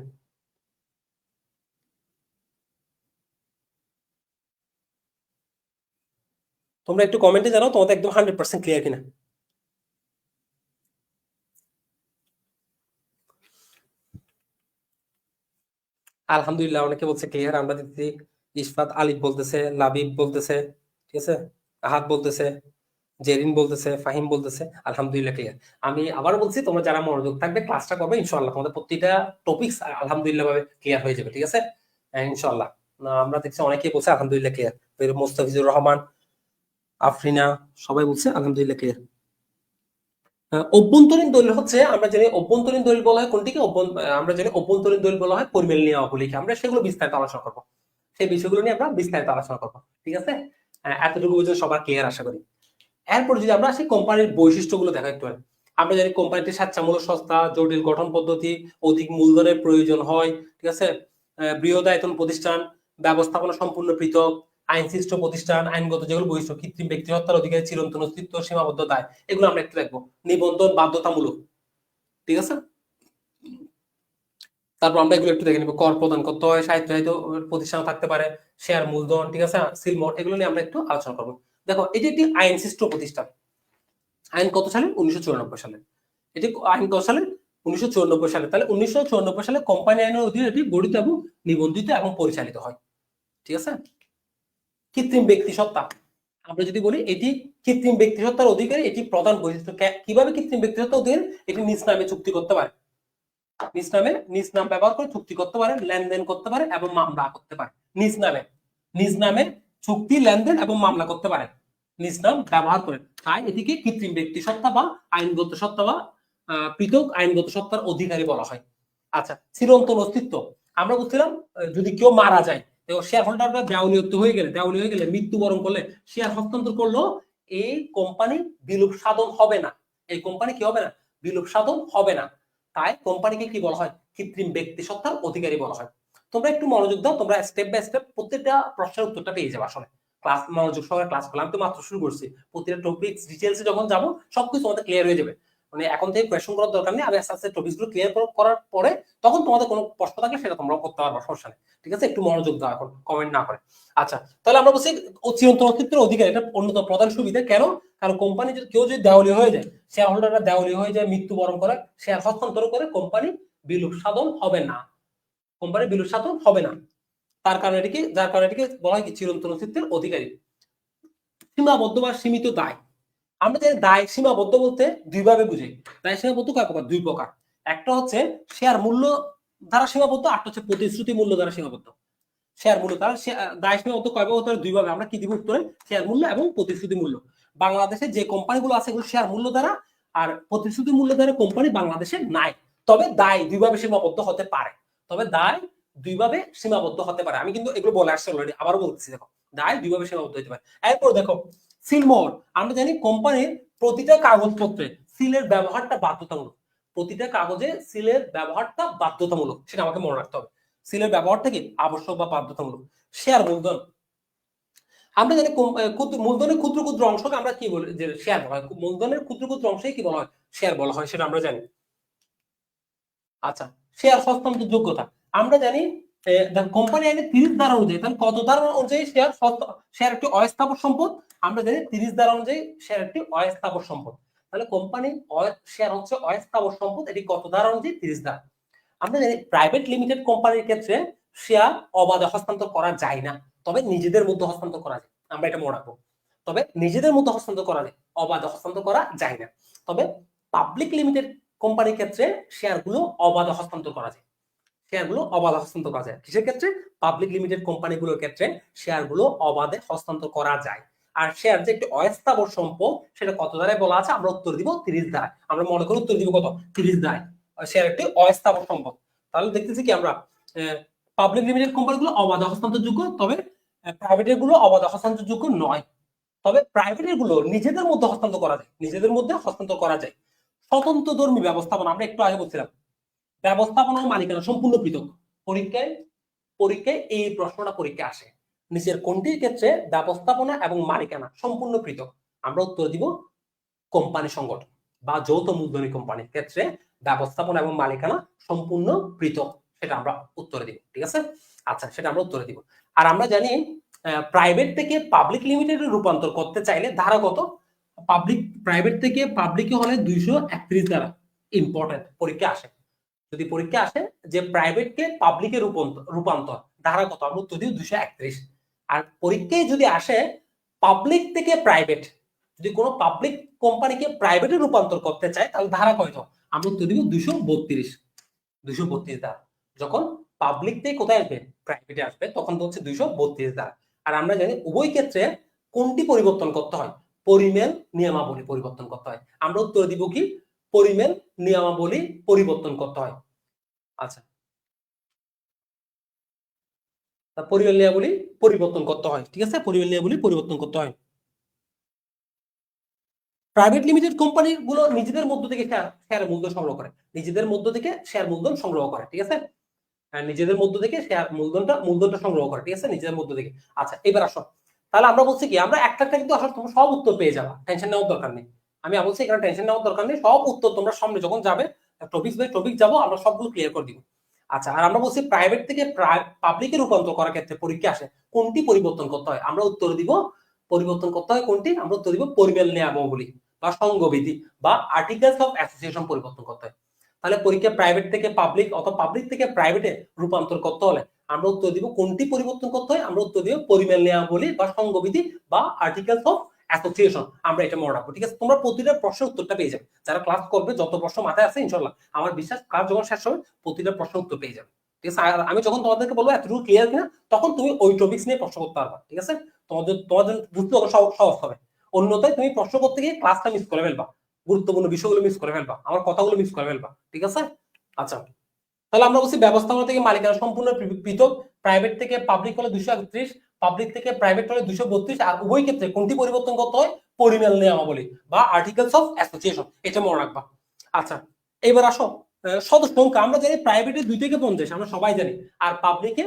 তোমরা একটু কমেন্টে জানাও তোমাদের একদম 100% ক্লিয়ার কিনা। আলহামদুলিল্লাহ, অনেকে বলছে ক্লিয়ার, আমরা দিচ্ছি। ইশফাত আলিফ বলতেছে, লাবিব বলতেছে, ঠিক আছে, আহাদ বলতেছে, জেরিন বলতেছে, ফাহিম বলতেছে আলহামদুলিল্লাহ ক্লিয়ার। আমি আবার বলছি, তোমরা যারা মনোযোগ থাকবে ক্লাসটা করবে, ইনশাআল্লাহ তোমাদের প্রতিটা টপিকস আলহামদুলিল্লাহ ভাবে ক্লিয়ার হয়ে যাবে, ঠিক আছে, ইনশাআল্লাহ। আমরা দেখছি অনেকেই বলছে আলহামদুলিল্লাহ ক্লিয়ার, মোস্তাফিজুর রহমান, আফরিনা, সবাই বলছে আলহামদুলিল্লাহ ক্লিয়ার। অভ্যন্তরীণ দলিল হচ্ছে, আমরা জানি অভ্যন্তরীণ দলিল বলা হয় কোনটিকে, আমরা জানি অভ্যন্তরীণ দলিল বলা হয় পরিমেল নিয়মাবলীকে। আমরা সেগুলো বিস্তারিত আলোচনা করবো, সেই বিষয়গুলো নিয়ে আমরা বিস্তারিত আলোচনা করবো, ঠিক আছে। এতটুকু বুঝে সবার ক্লিয়ার আশা করি। এরপর যদি আমরা আসি কোম্পানির বৈশিষ্ট্যগুলো দেখা একটু, আমরা জানি কোম্পানিটি স্বেচ্ছামূলক সংস্থা, জটিল গঠন পদ্ধতি, অধিক মূলধনের প্রয়োজন হয়, ঠিক আছে, বৃহদায়তন প্রতিষ্ঠান, ব্যবস্থাপনা সম্পূর্ণ পৃথক, আইনশৃষ্ট প্রতিষ্ঠান, আইনগত যেগুলো বৈশিষ্ট্য, কৃত্রিম ব্যক্তি হত্যার অধিকারী, চিরন্তন অস্তিত্ব, সীমাবদ্ধ দায়, এগুলো আমরা একটু দেখবো। নিবন্ধন বাধ্যতামূলক, ঠিক আছে। তারপর আমরা এগুলো একটু দেখে নিবো, কর প্রদান করতে হয়, সাহিত্য প্রতিষ্ঠান থাকতে পারে, শেয়ার মূলধন, ঠিক আছে, সিলমোট, এগুলো নিয়ে আমরা একটু আলোচনা করবো। দেখো, এটি একটি আইনশৃষ্ট প্রতিষ্ঠান। আইন কত সালে, 1994 সালে। এটি আইন কত সালে, 1994 সালে। তাহলে 1994 সালে কোম্পানি আইনের অধীনে এটি গঠিত এবং নিবন্ধিত এবং পরিচালিত হয়, ঠিক আছে। কৃত্রিম ব্যক্তি সত্তা, আমরা যদি বলি এটি কৃত্রিম ব্যক্তি সত্তার অধিকারী, এটি প্রধান বৈশিষ্ট্য। কিভাবে কৃত্রিম ব্যক্তি সত্তার অধিকারী, এটি নিজ নামে চুক্তি করতে পারে, নিজ নাম ব্যবহার করে চুক্তি করতে পারে, লেনদেন করতে পারে এবং মামলা করতে পারে। নিজ নামে চুক্তি, লেনদেন এবং মামলা করতে পারে নিজ নাম ব্যবহার করে। তাই এটিকে কৃত্রিম ব্যক্তি সত্তা বা আইনগত সত্তা বা পৃথক আইনগত সত্তার অধিকারী বলা হয়। আচ্ছা, চিরন্তন অস্তিত্ব, আমরা বলছিলাম যদি কেউ মারা যায়, শেয়ার হোল্ডাররা দেওয়ানি হয়ে গেলে, মৃত্যুবরণ করলে, শেয়ার হস্তান্তর করলেও এই কোম্পানি বিলুপ সাধন হবে না, এই কোম্পানি কি হবে না, বিলুপ সাধন হবে না। তাই কোম্পানিকে কি বলা হয়, কৃত্রিম ব্যক্তি সত্তার অধিকারী বলা হয়। তোমরা একটু মনোযোগ দাও, তোমরা স্টেপ বাই স্টেপ প্রত্যেকটা প্রশ্নের উত্তরটা পেয়ে যাবে। আসলে ক্লাস মনোযোগ সহকারে ক্লাস করলাম, আমি তো মাত্র শুরু করছি, প্রতিটা টপিক ডিটেইলসে যখন যাবো সবকিছু তোমাদের ক্লিয়ার হয়ে যাবে। মানে এখন থেকে কোয়েশ্চন করার দরকার নেই, আমি আস্তে আস্তে টপিকগুলো ক্লিয়ার করার পরে তখন তোমাদের কোনো প্রশ্ন থাকলে সেটা তোমরা করতে পারবে, সমস্যা নেই, ঠিক আছে। একটু মনোযোগ দাও এখন, কমেন্ট না করে। আচ্ছা, তাহলে আমরা বলছি চিরন্তন অস্তিত্বের অধিকার, এটা অন্যতম প্রধান সুবিধা। কেন, কারণ কোম্পানি যদি কেউ যদি দেওয়ালি হয়ে যায়, শেয়ার হোল্ডাররা দেওয়ালি হয়ে যায়, মৃত্যুবরণ করে, শেয়ার হস্তান্তর করে, কোম্পানি বিলুপ সাধন হবে না, কোম্পানি বিলুপ সাধন হবে না। যার কারণে এটিকে বলা হয় কি, চিরন্তন অস্তিত্বের অধিকারী। সীমাবদ্ধ বা সীমিত দায়, আমরা যে দায় সীমাবদ্ধ বলতে দুইভাবে বুঝি। দায় সীমাবদ্ধ কয় প্রকার, দুই প্রকার। একটা হচ্ছে শেয়ার মূল্য দ্বারা সীমাবদ্ধ, আরেকটা হচ্ছে প্রতিশ্রুতি মূল্য দ্বারা সীমাবদ্ধ। শেয়ার মূল্য দ্বারা দায় সীমাবদ্ধ কয় প্রকার, দুইভাবে। আমরা কি দিব উত্তরে, শেয়ার মূল্য এবং প্রতিশ্রুতি মূল্য। বাংলাদেশে যে কোম্পানিগুলো আছে এগুলো শেয়ার মূল্য দ্বারা আর প্রতিশ্রুতি মূল্য দ্বারা কোম্পানি বাংলাদেশে নাই, তবে দায় দুইভাবে সীমাবদ্ধ হতে পারে। তবে দায় দুইভাবে সীমাবদ্ধ হতে পারে। আমি কিন্তু এগুলো বলে আসছি অলরেডি, আবারও বলতেছি, দেখো দায় দুইভাবে সীমাবদ্ধ হতে পারে। এরপর দেখো সিলমোহর, আমরা জানি কোম্পানির প্রতিটা কাগজপত্রে সিলের ব্যবহারটা বাধ্যতামূলক। প্রতিটা কাগজে সিলের ব্যবহারটা বাধ্যতামূলক, সেটা আমাকে মনে রাখতে হবে। সিলের ব্যবহারটা কি আবশ্যক বা বাধ্যতামূলক। শেয়ার মূলধন, আমরা জানি মূলধনের ক্ষুদ্র ক্ষুদ্র অংশকে আমরা কি বলি, যে শেয়ার বলা হয়। মূলধনের ক্ষুদ্র ক্ষুদ্র অংশে কি বলা হয়, শেয়ার বলা হয়, সেটা আমরা জানি। আচ্ছা, শেয়ার হস্তান্তর যোগ্যতা, আমরা জানি কোম্পানি আইনে 30 ধারা অনুযায়ী, তাহলে কত ধারা অনুযায়ী শেয়ার শেয়ার একটি অস্থাবর সম্পদ, আমরা জানি 30 ধারা অনুযায়ী শেয়ার একটি অস্থাবর সম্পদ। তাহলে কোম্পানি শেয়ার হচ্ছে অস্থাবর সম্পদ, এটি কত ধারা অনুযায়ী, 30 ধারা। আমরা জানি প্রাইভেট লিমিটেড কোম্পানির ক্ষেত্রে শেয়ার অবাধে হস্তান্তর করা যায় না, তবে নিজেদের মধ্যে হস্তান্তর করা যায়, আমরা এটা মনে রাখবো। তবে নিজেদের মধ্যে হস্তান্তর করা যায়, অবাধে হস্তান্তর করা যায় না। তবে পাবলিক লিমিটেড কোম্পানির ক্ষেত্রে শেয়ারগুলো অবাধে হস্তান্তর করা যায়, শেয়ারগুলো অবাধে হস্তান্তর করা যায়। কিসের ক্ষেত্রে, পাবলিক লিমিটেড কোম্পানিগুলোর ক্ষেত্রে শেয়ারগুলো অবাধে হস্তান্তর করা যায়। আর শেয়ার যে একটি অস্থাবর সম্পদ, সেটা কত ধারায় বলা আছে, আমরা উত্তর দিব 30 ধারায়। আমরা মনে করি উত্তর দিব কত, 30 ধারায়। শেয়ার একটি অস্থাবর সম্পদ। তাহলে দেখতেছি কি আমরা, পাবলিক লিমিটেড কোম্পানিগুলো অবাধে হস্তান্তরযোগ্য, তবে প্রাইভেটের গুলো অবাধে হস্তান্তরযোগ্য নয়। তবে প্রাইভেটের গুলো নিজেদের মধ্যে হস্তান্তর করা যায়, নিজেদের মধ্যে হস্তান্তর করা যায়। স্বতন্ত্রধর্মী ব্যবস্থাপনা, আমরা একটু আগে বলছিলাম, ব্যবস্থাপনা ও মালিকানা সম্পূর্ণ পৃথক। পরীক্ষায় পরীক্ষায় এই প্রশ্নটা পরীক্ষা আসে, নিচের কোনটির ক্ষেত্রে ব্যবস্থাপনা এবং মালিকানা সম্পূর্ণ পৃথক, আমরা উত্তর দিব কোম্পানি সংগঠন বা যৌথ মূলধনী কোম্পানির ক্ষেত্রে ব্যবস্থাপনা এবং মালিকানা সম্পূর্ণ পৃথক, সেটা আমরা উত্তরে দিব। ঠিক আছে, আচ্ছা, সেটা আমরা উত্তরে দিব। আর আমরা জানি প্রাইভেট থেকে পাবলিক লিমিটেডে রূপান্তর করতে চাইলে ধারা কত, প্রাইভেট থেকে পাবলিকে হলে 231 ধারা। ইম্পর্টেন্ট, পরীক্ষা আসে, যদি পরীক্ষা আসে যে প্রাইভেটকে পাবলিকে রূপান্তর, ধারা কত, আমরা উত্তর দিব 231। আর পরীক্ষায় যদি আসে পাবলিক থেকে প্রাইভেট, যদি কোনো পাবলিক কোম্পানিকে প্রাইভেটে রূপান্তর করতে চায়, তাহলে ধারা কয়ত, আমরা উত্তর দিব 232। 232 ধারা। যখন পাবলিক থেকে কোথায় আসবে, প্রাইভেটে আসবে, তখন তো হচ্ছে 232 ধারা। আর আমরা জানি উভয় ক্ষেত্রে কোনটি পরিবর্তন করতে হয়, পরিমেল নিয়মাবলী পরিবর্তন করতে হয়। আমরা উত্তর দিব কি, পরিমেল নিয়মাবলী পরিবর্তন করতে হয়। আচ্ছা, পরিমেল নিয়মাবলী পরিবর্তন করতে হয়। ঠিক আছে, পরিমেল নিয়মাবলী পরিবর্তন করতে হয়। প্রাইভেট লিমিটেড কোম্পানি গুলো নিজেদের মধ্য থেকে শেয়ার মূলধন সংগ্রহ করে, নিজেদের মধ্য থেকে শেয়ার মূলধন সংগ্রহ করে। ঠিক আছে, নিজেদের মধ্য থেকে শেয়ার মূলধনটা সংগ্রহ করে। ঠিক আছে, নিজেদের মধ্য থেকে। আচ্ছা, এবার আসো, তাহলে আমরা বলছি কি, আমরা একটা কিন্তু আসলে তোমরা সব উত্তর পেয়ে যাবা, টেনশন নেওয়ার দরকার নেই। আমি বলছি এখানে টেনশন নেওয়ার দরকার নেই, সব উত্তর তোমরা সামনে যখন যাবে, টপিক বাই টপিক যাবো, আমরা সবগুলো ক্লিয়ার করে দিব। আচ্ছা, আর আমরা বলছি প্রাইভেট থেকে পাবলিকে রূপান্তর করার ক্ষেত্রে পরীক্ষা আসে কোনটি পরিবর্তন করতে হয়, আমরা উত্তর দিব পরিবর্তন করতে হয় কোনটি, আমরা উত্তর দিব পরিমেল নিয়মাবলী বা সংঘবিধি বা আর্টিকেলস অফ অ্যাসোসিয়েশন পরিবর্তন করতে হয়। তাহলে পরীক্ষা প্রাইভেট থেকে পাবলিক অথবা পাবলিক থেকে প্রাইভেটে রূপান্তর করতে হলে আমরা উত্তর দিব কোনটি পরিবর্তন করতে হয়, আমরা উত্তর দিব পরিমেল নিয়মাবলী বা সংঘবিধি বা আর্টিকেলস অফ অ্যাসোসিয়েশন, আমরা এটা মনে রাখবো। ঠিক আছে, তোমরা প্রতিটা প্রশ্নের উত্তরটা পেয়ে যাবে, যারা ক্লাস করবে, যত প্রশ্ন মাথায় আছে ইনশাআল্লাহ আমার বিশ্বাস ক্লাস যখন শেষ হবে প্রতিটা প্রশ্নের উত্তর পেয়ে যাবে। ঠিক আছে, আর আমি যখন তোমাদেরকে বলবো এতটুকু ক্লিয়ার কিনা, তখন তুমি ওই টপিকস নিয়ে প্রশ্ন করতে পারবা। ঠিক আছে, তোমাদের বুঝতে সহজ হবে, অন্যথায় তুমি প্রশ্ন করতে গিয়ে ক্লাসটা মিস করে ফেলবা, গুরুত্বপূর্ণ বিষয়গুলো মিস করে ফেলবা, আমার কথাগুলো মিস করে ফেলবা। ঠিক আছে, আচ্ছা, তাহলে আমরা বলছি ব্যবস্থাপনা থেকে মালিকানা সম্পূর্ণ পৃথক, প্রাইভেট থেকে পাবলিক হলে 231, পাবলিক থেকে প্রাইভেট হলে 232। আর উভয় ক্ষেত্রে কোনটি পরিবর্তন করতে হয়, পরিমেল নিয়মাবলী বা আর্টিকেলস অফ অ্যাসোসিয়েশন, এটা মনে রাখবা। আচ্ছা, এবার আসো সদস্য সংখ্যা, আমরা জানি প্রাইভেটে 2 থেকে 50, আমরা সবাই জানি, আর পাবলিকে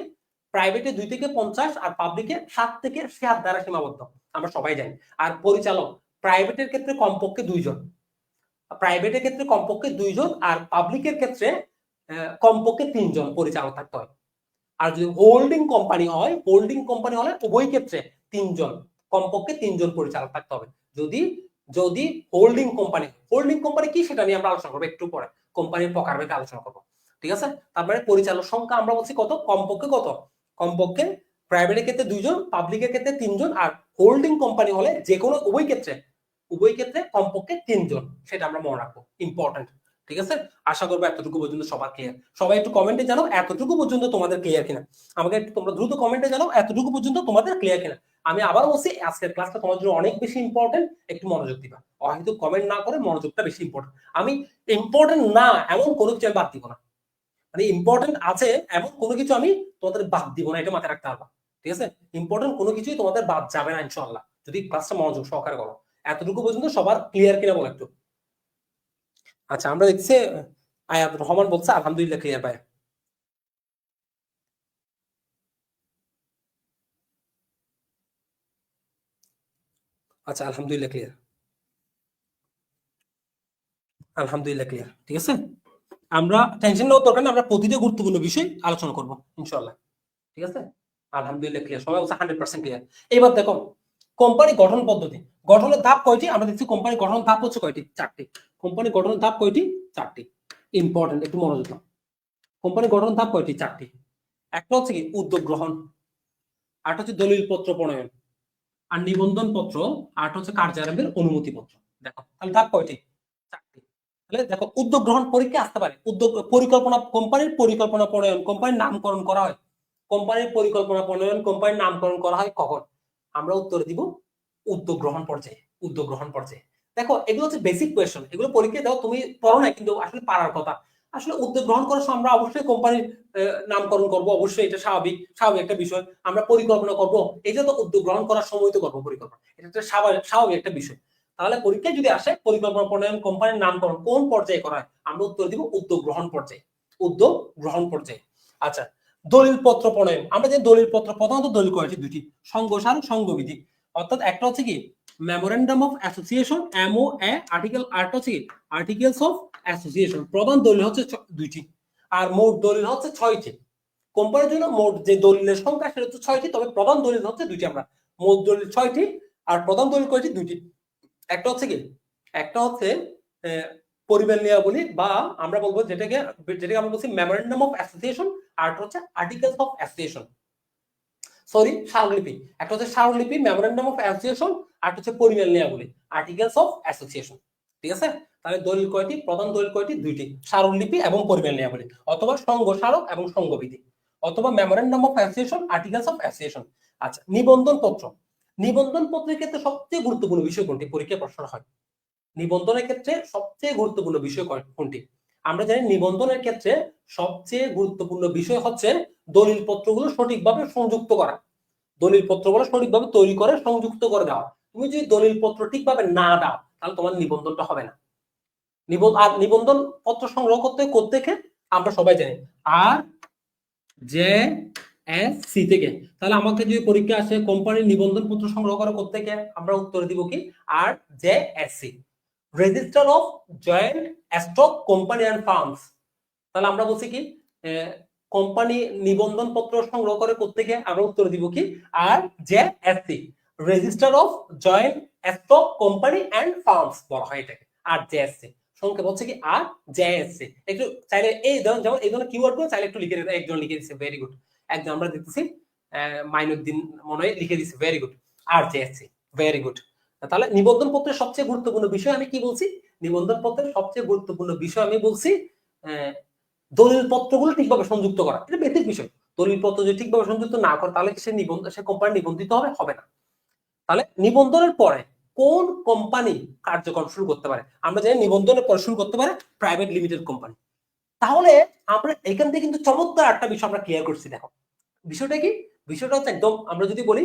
প্রাইভেটে 2 থেকে 50 আর পাবলিকে 7 থেকে 7 দ্বারা সীমাবদ্ধ, আমরা সবাই জানি। আর পরিচালক প্রাইভেটের ক্ষেত্রে কমপক্ষে 2 জন, প্রাইভেটের ক্ষেত্রে কমপক্ষে 2 জন, আর পাবলিকের ক্ষেত্রে কমপক্ষে 3 জন পরিচালক থাকতে হয়। আর যদি হোল্ডিং কোম্পানি হয়, হোল্ডিং কোম্পানি হলে উভয় ক্ষেত্রে 3 জন, কমপক্ষে 3 জন পরিচালক থাকতে হবে। যদি যদি হোল্ডিং কোম্পানি কি সেটা নিয়ে আমরা আলোচনা করবো একটু পরে, কোম্পানির প্রকারভেদ আলোচনা করবো। ঠিক আছে, তারপরে পরিচালক সংখ্যা আমরা বলছি কত, কমপক্ষে কত, কমপক্ষে প্রাইভেটের ক্ষেত্রে 2 জন, পাবলিকের ক্ষেত্রে 3 জন, আর হোল্ডিং কোম্পানি হলে যে কোনো উভয় ক্ষেত্রে কমপক্ষে 3 জন, সেটা আমরা মনে রাখবো, ইম্পর্টেন্ট। ঠিক আছে, আশা করবো এতটুকু পর্যন্ত সবার ক্লিয়ার। সবাই একটু কমেন্টে জানাও এতটুকু পর্যন্ত তোমাদের ক্লিয়ার কিনা, আমাকে একটু তোমরা দ্রুত কমেন্টে জানাও এতটুকু পর্যন্ত তোমাদের ক্লিয়ার কিনা। আমি আবার বলছি আজকের ক্লাসটা তোমার জন্য অনেক বেশি ইম্পর্টেন্ট, একটু মনোযোগ দিবা। হয়তো কমেন্ট না করে মনোযোগটা বেশি ইম্পর্টেন্ট। আমি ইম্পর্টেন্ট না এমন কোনো কিছু আমি বাদ দিব না, মানে ইম্পর্টেন্ট আছে এমন কোনো কিছু আমি তোমাদের বাদ দিব না, এটা মাথায় রাখতে পারবা। ঠিক আছে, ইম্পর্টেন্ট কোনো কিছুই তোমাদের বাদ যাবে না ইনশাআল্লাহ, যদি ক্লাসটা মনোযোগ সহকারে করো। এতটুকু পর্যন্ত সবার ক্লিয়ার কিনা বলো একটু। আচ্ছা, আমরা দেখছি আয়াত রহমান বলছে আলহামদুলিল্লাহ ক্লিয়ার ভাই। আচ্ছা, আলহামদুলিল্লাহ ক্লিয়ার, আলহামদুলিল্লাহ ক্লিয়ার। ঠিক আছে, আমরা টেনশন নেওয়ার দরকার না, আমরা প্রতিটা গুরুত্বপূর্ণ বিষয় আলোচনা করবো ইনশাআল্লাহ। ঠিক আছে, আলহামদুলিল্লাহ ক্লিয়ার, সবাই বলছে 100% ক্লিয়ার। এবার দেখো কোম্পানি গঠন পদ্ধতি, গঠনের ধাপ কয়টি? আমরা দেখছি কোম্পানি গঠনের ধাপ হচ্ছে কয়টি? 4টি। কোম্পানি গঠনের ধাপ কয়টি? 4টি। ইম্পর্টেন্ট, একটু মনোযোগ দাও। কোম্পানি গঠনের ধাপ কয়টি? 4টি। একটা হচ্ছে কি উদ্যোগ গ্রহণ, আরেকটা হচ্ছে দলিল পত্র প্রণয়ন, আর নিবন্ধন পত্র, আরেকটা হচ্ছে কার্যারম্ভের অনুমতি পত্র। দেখো তাহলে ধাপ কয়টি? 4টি। তাহলে দেখো উদ্যোগ গ্রহণ পরীক্ষা আসতে পারে, উদ্যোগ পরিকল্পনা, কোম্পানির পরিকল্পনা প্রণয়ন, কোম্পানির নামকরণ করা হয়, কোম্পানির পরিকল্পনা প্রণয়ন, কোম্পানির নামকরণ করা হয় কখন? আমরা উত্তর দিব উদ্যোগ গ্রহণ পর্যায়ে, উদ্যোগ গ্রহণ পর্যায়ে। দেখো এগুলো হচ্ছে বেসিক কোয়েশ্চন, এগুলো পরীক্ষায় দাও, তুমি পড়ো না কিন্তু আসলে পারার কথা। আসলে উদ্যোগ গ্রহণ করার সময় আমরা অবশ্যই কোম্পানির নামকরণ করব, অবশ্যই এটা স্বাভাবিক স্বাভাবিক একটা বিষয়। আমরা পরিকল্পনা করব, এটা তো উদ্যোগ গ্রহণ করার সময় তো করবো পরিকল্পনা, এটা একটা স্বাভাবিক একটা বিষয়। তাহলে পরীক্ষায় যদি আসে পরিকল্পনা প্রণয়ন, কোম্পানির নামকরণ কোন পর্যায়ে করা হয়, আমরা উত্তর দিব উদ্যোগ গ্রহণ পর্যায়ে, উদ্যোগ গ্রহণ পর্যায়ে। আচ্ছা, দলিল পত্র প্রণয়ন, আমরা যে দলিল পত্র, প্রধানত দলিল করেছি দুটি, সংঘসার সংঘবিধি। অর্থাৎ একটা হচ্ছে কি memorandum of association, MOA, article, আরেকটা হচ্ছে কি আর্টিকেলস অফ অ্যাসোসিয়েশন। প্রধান দলিল হচ্ছে দুইটি, আর মোট দলিল হচ্ছে 6টি। কোম্পানির জন্য মোট যে দলিলের সংখ্যা সেটা হচ্ছে 6টি, তবে প্রধান দলিল হচ্ছে দুইটি। আমরা মোট দলিল 6টি আর প্রধান দলিল কয়টি? দুইটি। একটা হচ্ছে কি, একটা হচ্ছে পরিবেল নিয়মাবলী, বা আমরা বলবো যেটাকে যেটাকে আমরা বলছি মেমোরেন্ডাম অফ অ্যাসোসিয়েশন, আর একটা হচ্ছে আর্টিকেলস অফ অ্যাসোসিয়েশন, সরি স্মারকলিপি। একটা হচ্ছে স্মারকলিপি মেমোরেন্ডাম অফ অ্যাসোসিয়েশন, আর একটা হচ্ছে পরিবেল নিয়মাবলী আর্টিকেলস অফ অ্যাসোসিয়েশন। ঠিক আছে, তাহলে দলিল কয়টি? প্রধান দলিল কয়টি? দুইটি, স্মারকলিপি এবং পরিবেল নিয়মাবলী, অথবা সংঘ স্মারক এবং সংঘবিধি, অথবা memorandum of association, articles of association. আচ্ছা, নিবন্ধন পত্র, নিবন্ধন পত্রের ক্ষেত্রে সবচেয়ে গুরুত্বপূর্ণ বিষয় কোনটি? পরীক্ষায় প্রশ্ন হয় নিবন্ধনের ক্ষেত্রে সবচেয়ে গুরুত্বপূর্ণ বিষয় কোনটি? আমরা জানি নিবন্ধনের ক্ষেত্রে সবচেয়ে গুরুত্বপূর্ণ বিষয় হচ্ছে দলিল পত্রগুলো সঠিকভাবে সংযুক্ত করা, দলিল পত্রগুলো সঠিকভাবে তৈরি করে সংযুক্ত করে দেওয়া। তুমি যদি দলিল পত্র ঠিকভাবে না দাও তাহলে তোমার নিবন্ধনটা হবে না। আর নিবন্ধন পত্র সংগ্রহ করতে কোত্থেকে? আমরা সবাই জানি আর জে এস সি থেকে। তাহলে আমাকে যদি পরীক্ষা আসে কোম্পানির নিবন্ধন পত্র সংগ্রহ করা কোত্থেকে, আমরা উত্তর দিব কি R J S C, register of joint stock company and firms. তাহলে আমরা বলছি কি কোম্পানি নিবন্ধন পত্র সংগ্রহ করে কোত্থেকে, আমরা উত্তর দিব কি R J S C, register of joint stock company and firms বলা হয় এটাকে, আর জে এস সি সংক্ষেপ হচ্ছে কি আর জে এস সি। একটু চাইলে এই ধরুন যেমন এই ধরনের কিওয়ার্ড গুলো চাইলে একটু লিখে দিতে, একজন লিখে দিচ্ছে, ভেরি গুড। একজন আমরা দেখতেছি মাইনুদ্দিন মনে হয় লিখে দিচ্ছে, very good, R J S C, very good. তাহলে নিবন্ধন পত্রের সবচেয়ে গুরুত্বপূর্ণ বিষয় আমি কি বলছি? নিবন্ধন পত্রের সবচেয়ে গুরুত্বপূর্ণ বিষয় আমি বলছি দলিল পত্রগুলো ঠিকভাবে সংযুক্ত করা, এটা বেসিক বিষয়। দলিল পত্র যদি ঠিকভাবে সংযুক্ত না করে তাহলে সে সে কোম্পানি নিবন্ধিত হবে হবে না। তাহলে নিবন্ধনের পরে কোন কোম্পানি কার্যক্রম শুরু করতে পারে? আমরা জানি নিবন্ধনের পরে শুরু করতে পারে প্রাইভেট লিমিটেড কোম্পানি। তাহলে আমরা এখান থেকে কিন্তু চমৎকার একটা বিষয় আমরা ক্লিয়ার করছি। দেখো বিষয়টা কি, বিষয়টা হচ্ছে একদম আমরা যদি বলি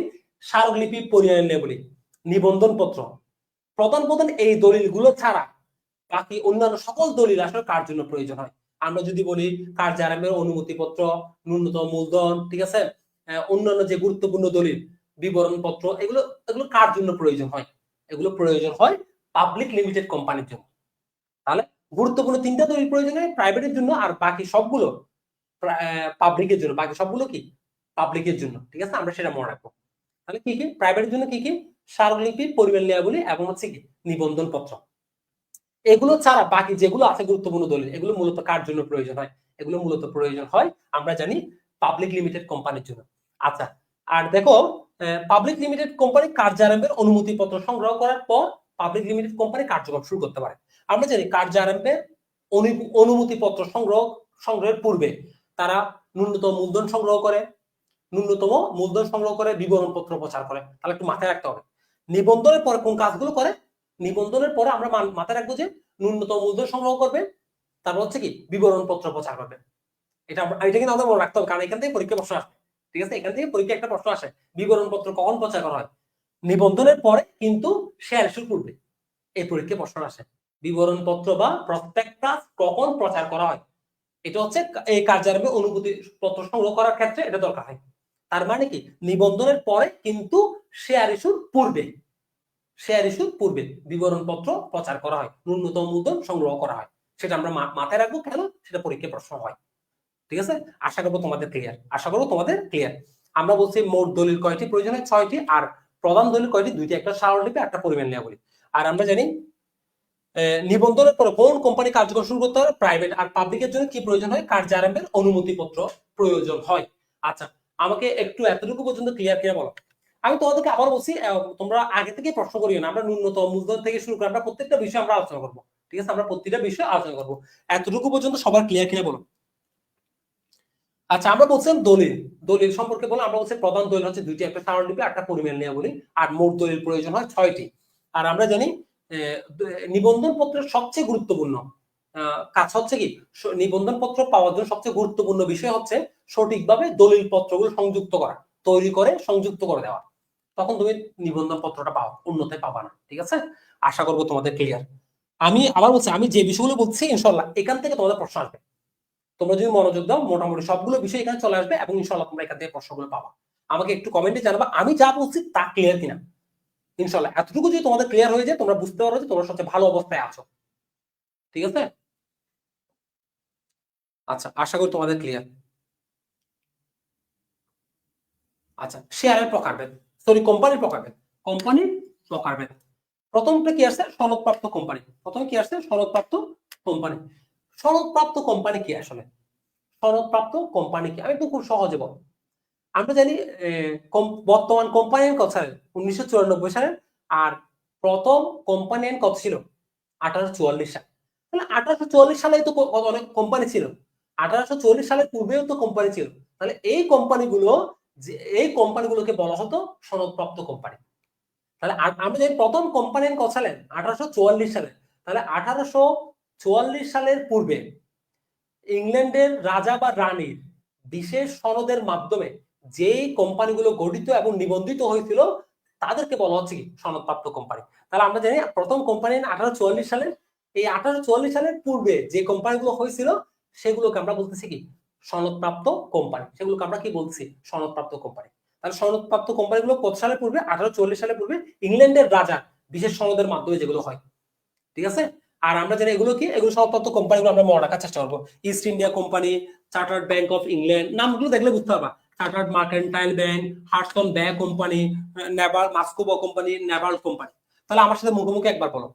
স্মারকলিপি, পরিণয়ন বলি, নিবন্ধন পত্র, প্রধান প্রধান এই দলিলগুলো ছাড়া বাকি অন্যান্য সকল দলিল আসলে কার জন্য প্রয়োজন হয়? আমরা যদি বলি কার্যারম্ভের অনুমতিপত্র, ন্যূনতম মূলধন, ঠিক আছে, অন্যান্য যে গুরুত্বপূর্ণ দলিল, বিবরণ পত্র, এগুলো এগুলো কার জন্য প্রয়োজন হয়? এগুলো প্রয়োজন হয় পাবলিক লিমিটেড কোম্পানির জন্য। তাহলে গুরুত্বপূর্ণ 3টা দলিল প্রয়োজন হয় প্রাইভেটের জন্য, আর বাকি সবগুলো পাবলিকের জন্য। বাকি সবগুলো কি পাবলিকের জন্য, ঠিক আছে, আমরা সেটা মনে রাখবো। তাহলে কি কি প্রাইভেটের জন্য কি কি? স্মারকলিপি, পরিবেল নিয়মাবলী এবং হচ্ছে কি নিবন্ধন পত্র। এগুলো ছাড়া বাকি যেগুলো আছে গুরুত্বপূর্ণ দলিল, এগুলো মূলত কার জন্য প্রয়োজন হয়? এগুলো মূলত প্রয়োজন হয় আমরা জানি পাবলিক লিমিটেড কোম্পানির জন্য। আচ্ছা, আর দেখো পাবলিক লিমিটেড কোম্পানি কার্যারম্ভের অনুমতিপত্র সংগ্রহ করার পর পাবলিক লিমিটেড কোম্পানি কার্যক্রম শুরু করতে পারে। আমরা জানি কার্যারম্ভের অনুমতিপত্র সংগ্রহের পূর্বে তারা ন্যূনতম মূলধন সংগ্রহ করে, ন্যূনতম মূলধন সংগ্রহ করে, বিবরণ পত্র প্রচার করে। তাহলে একটু মাথায় রাখতে হবে নিবন্ধনের পরে কোন কাজগুলো করে। নিবন্ধনের পরে আমরা মাথায় রাখবো যে ন্যূনতম মূলধন সংগ্রহ করবে, তারপর হচ্ছে কি বিবরণ পত্র প্রচার করবে। এটা কিন্তু আমাদের মনে রাখতে হবে, কারণ এখান থেকে পরীক্ষা প্রশ্ন আসে। ঠিক আছে, এখান থেকে পরীক্ষা একটা প্রশ্ন আসে, বিবরণ পত্র কখন প্রচার করা হয়? নিবন্ধনের পরে কিন্তু শেয়ার ইস্যুর পূর্বে এই পরীক্ষা প্রশ্ন আসে। বিবরণ পত্র বা প্রসপেক্টাস কখন প্রচার করা হয়? এটা হচ্ছে এই কার্যারম্ভে অনুমতি পত্র সংগ্রহ করার ক্ষেত্রে এটা দরকার হয়। তার মানে কি নিবন্ধনের পরে কিন্তু শেয়ার ইস্যুর পূর্বে, শেয়ার ইস্যুর পূর্বে বিবরণ পত্র প্রচার করা হয়, ন্যূনতম মূলধন সংগ্রহ করা হয়। সেটা আমরা মাথায় রাখবো, কেন সেটা পরীক্ষা প্রশ্ন হয়। ঠিক আছে, আশা করবো তোমাদের ক্লিয়ার, আশা করবো তোমাদের ক্লিয়ার। আমরা বলছি মোট দলিল কয়টি প্রয়োজন হয়? 6টি। আর প্রধান দলিল কয়টি? 2টি, একটা স্মারকলিপি, একটা পরিমাণ নিয়মাবলী। আর আমরা জানি নিবন্ধনের পরে কোন কোম্পানি কার্যক্রম শুরু করতে হবে? প্রাইভেট। আর পাবলিকের জন্য কি প্রয়োজন হয়? কার্যারম্ভের অনুমতিপত্র প্রয়োজন হয়। আচ্ছা, আমাকে একটু এতটুকু পর্যন্ত ক্লিয়ার বলো। আমি তোমাদেরকে আবার বলছি, তোমরা আগে থেকে প্রশ্ন করিও না। আমরা ন্যূনতম মূলধন থেকে শুরু করে আমরা প্রত্যেকটা বিষয় আমরা আলোচনা করবো। ঠিক আছে, আমরা প্রত্যেকটা বিষয় আলোচনা করবো। এতটুকু পর্যন্ত সবার ক্লিয়ার বলো। আচ্ছা, আমরা বলছিলাম দলিল, দলিল সম্পর্কে বলে আমরা বলছি প্রধান দলিল হচ্ছে 2টি, একটা স্মারকলিপি, একটা পরিমাণ নিয়মাবলী। আর মোট দলিল প্রয়োজন হয় 6টি। আর আমরা জানি নিবন্ধন পত্রের সবচেয়ে গুরুত্বপূর্ণ কাজ হচ্ছে কি, নিবন্ধন পত্র পাওয়ার জন্য সবচেয়ে গুরুত্বপূর্ণ বিষয় হচ্ছে সঠিকভাবে দলিল পত্রগুলো সংযুক্ত করা, তৈরি করে সংযুক্ত করে দেওয়া। তখন তুমি নিবন্ধন পত্রটা পাও, অন্যথায় পাবা না। ঠিক আছে, আশা করবো তোমাদের ক্লিয়ার। আমি আবার বলছি, আমি যে বিষয়গুলো বলছি ইনশাল্লাহ এখান থেকে তোমাদের প্রশ্ন আসবে। তোমরা যদি মনোযোগ দাও মোটামুটি সবগুলো বিষয় এখানে চলে আসবে, এবং ইনশাল্লাহ তোমরা এখান থেকে প্রশ্নগুলো পাবা। আমাকে একটু কমেন্টে জানাবা আমি যা বলছি তা ক্লিয়ার কিনা। ইনশাল্লাহ এতটুকু যদি তোমাদের ক্লিয়ার হয়ে যায়, তোমরা বুঝতে পারো যে তোমরা সবচেয়ে ভালো অবস্থায় আছো। ঠিক আছে, আচ্ছা, আশা করি তোমাদের ক্লিয়ার। আচ্ছা, শেয়ারের প্রকারভেদ, সরি কোম্পানির প্রকারভেদ, কোম্পানির প্রকারভেদ। প্রথমটা কি আসছে? সনদপ্রাপ্ত কোম্পানি। প্রথমে কি আসছে? সনদপ্রাপ্ত কোম্পানি। সনদপ্রাপ্ত কোম্পানি কি আসলে? সনদপ্রাপ্ত কোম্পানি কি? আমি একটু খুব সহজে বলবো। আমরা জানি বর্তমান কোম্পানি আইন কত সালে? 1994 সালে। আর প্রথম কোম্পানি আইন কত ছিল? 1844 সাল। তাহলে 1844 সালে তো অনেক কোম্পানি ছিল, 1844 সালের পূর্বেও তো কোম্পানি ছিল। তাহলে এই কোম্পানিগুলো, এই কোম্পানিগুলোকে বলা হতো সনদপ্রাপ্ত কোম্পানি। তাহলে আমরা জানি প্রথম কোম্পানি আইন কত সালে? 1844 সালে। তাহলে 1844 সালের পূর্বে ইংল্যান্ডের রাজা বা রানীর বিশেষ সনদের মাধ্যমে যেই কোম্পানিগুলো গঠিত এবং নিবন্ধিত হয়েছিল তাদেরকে বলা হচ্ছে কি সনদপ্রাপ্ত কোম্পানি। তাহলে আমরা জানি প্রথম কোম্পানি 1844 সালে। এই 1844 সালের পূর্বে যে কোম্পানিগুলো হয়েছিল সেগুলোকে আমরা বলতেছি কি সনদপ্রাপ্ত কোম্পানি। সেগুলোকে আমরা কি বলছি? সনদপ্রাপ্ত কোম্পানি। তাহলে সনদপ্রাপ্ত কোম্পানিগুলো কত সালের পূর্বে? 1844 সালের পূর্বে ইংল্যান্ডের রাজা বিশেষ সনদের মাধ্যমে যেগুলো হয়। ঠিক আছে, আর আমরা জানি এগুলো কি, এগুলো সনদপ্রাপ্ত কোম্পানিগুলো আমরা মনে রাখার চেষ্টা করবো। East India company, chartered bank of England, নামগুলো দেখলে বুঝতে পারবা। চার্টার্ড মার্কেন্টাইল ব্যাংক, হার্টসন ব্যাং কোম্পানি, নেভাল মাস্কোবা কোম্পানি, নেভাল কোম্পানি। তাহলে আমার সাথে মুখোমুখি একবার বলো।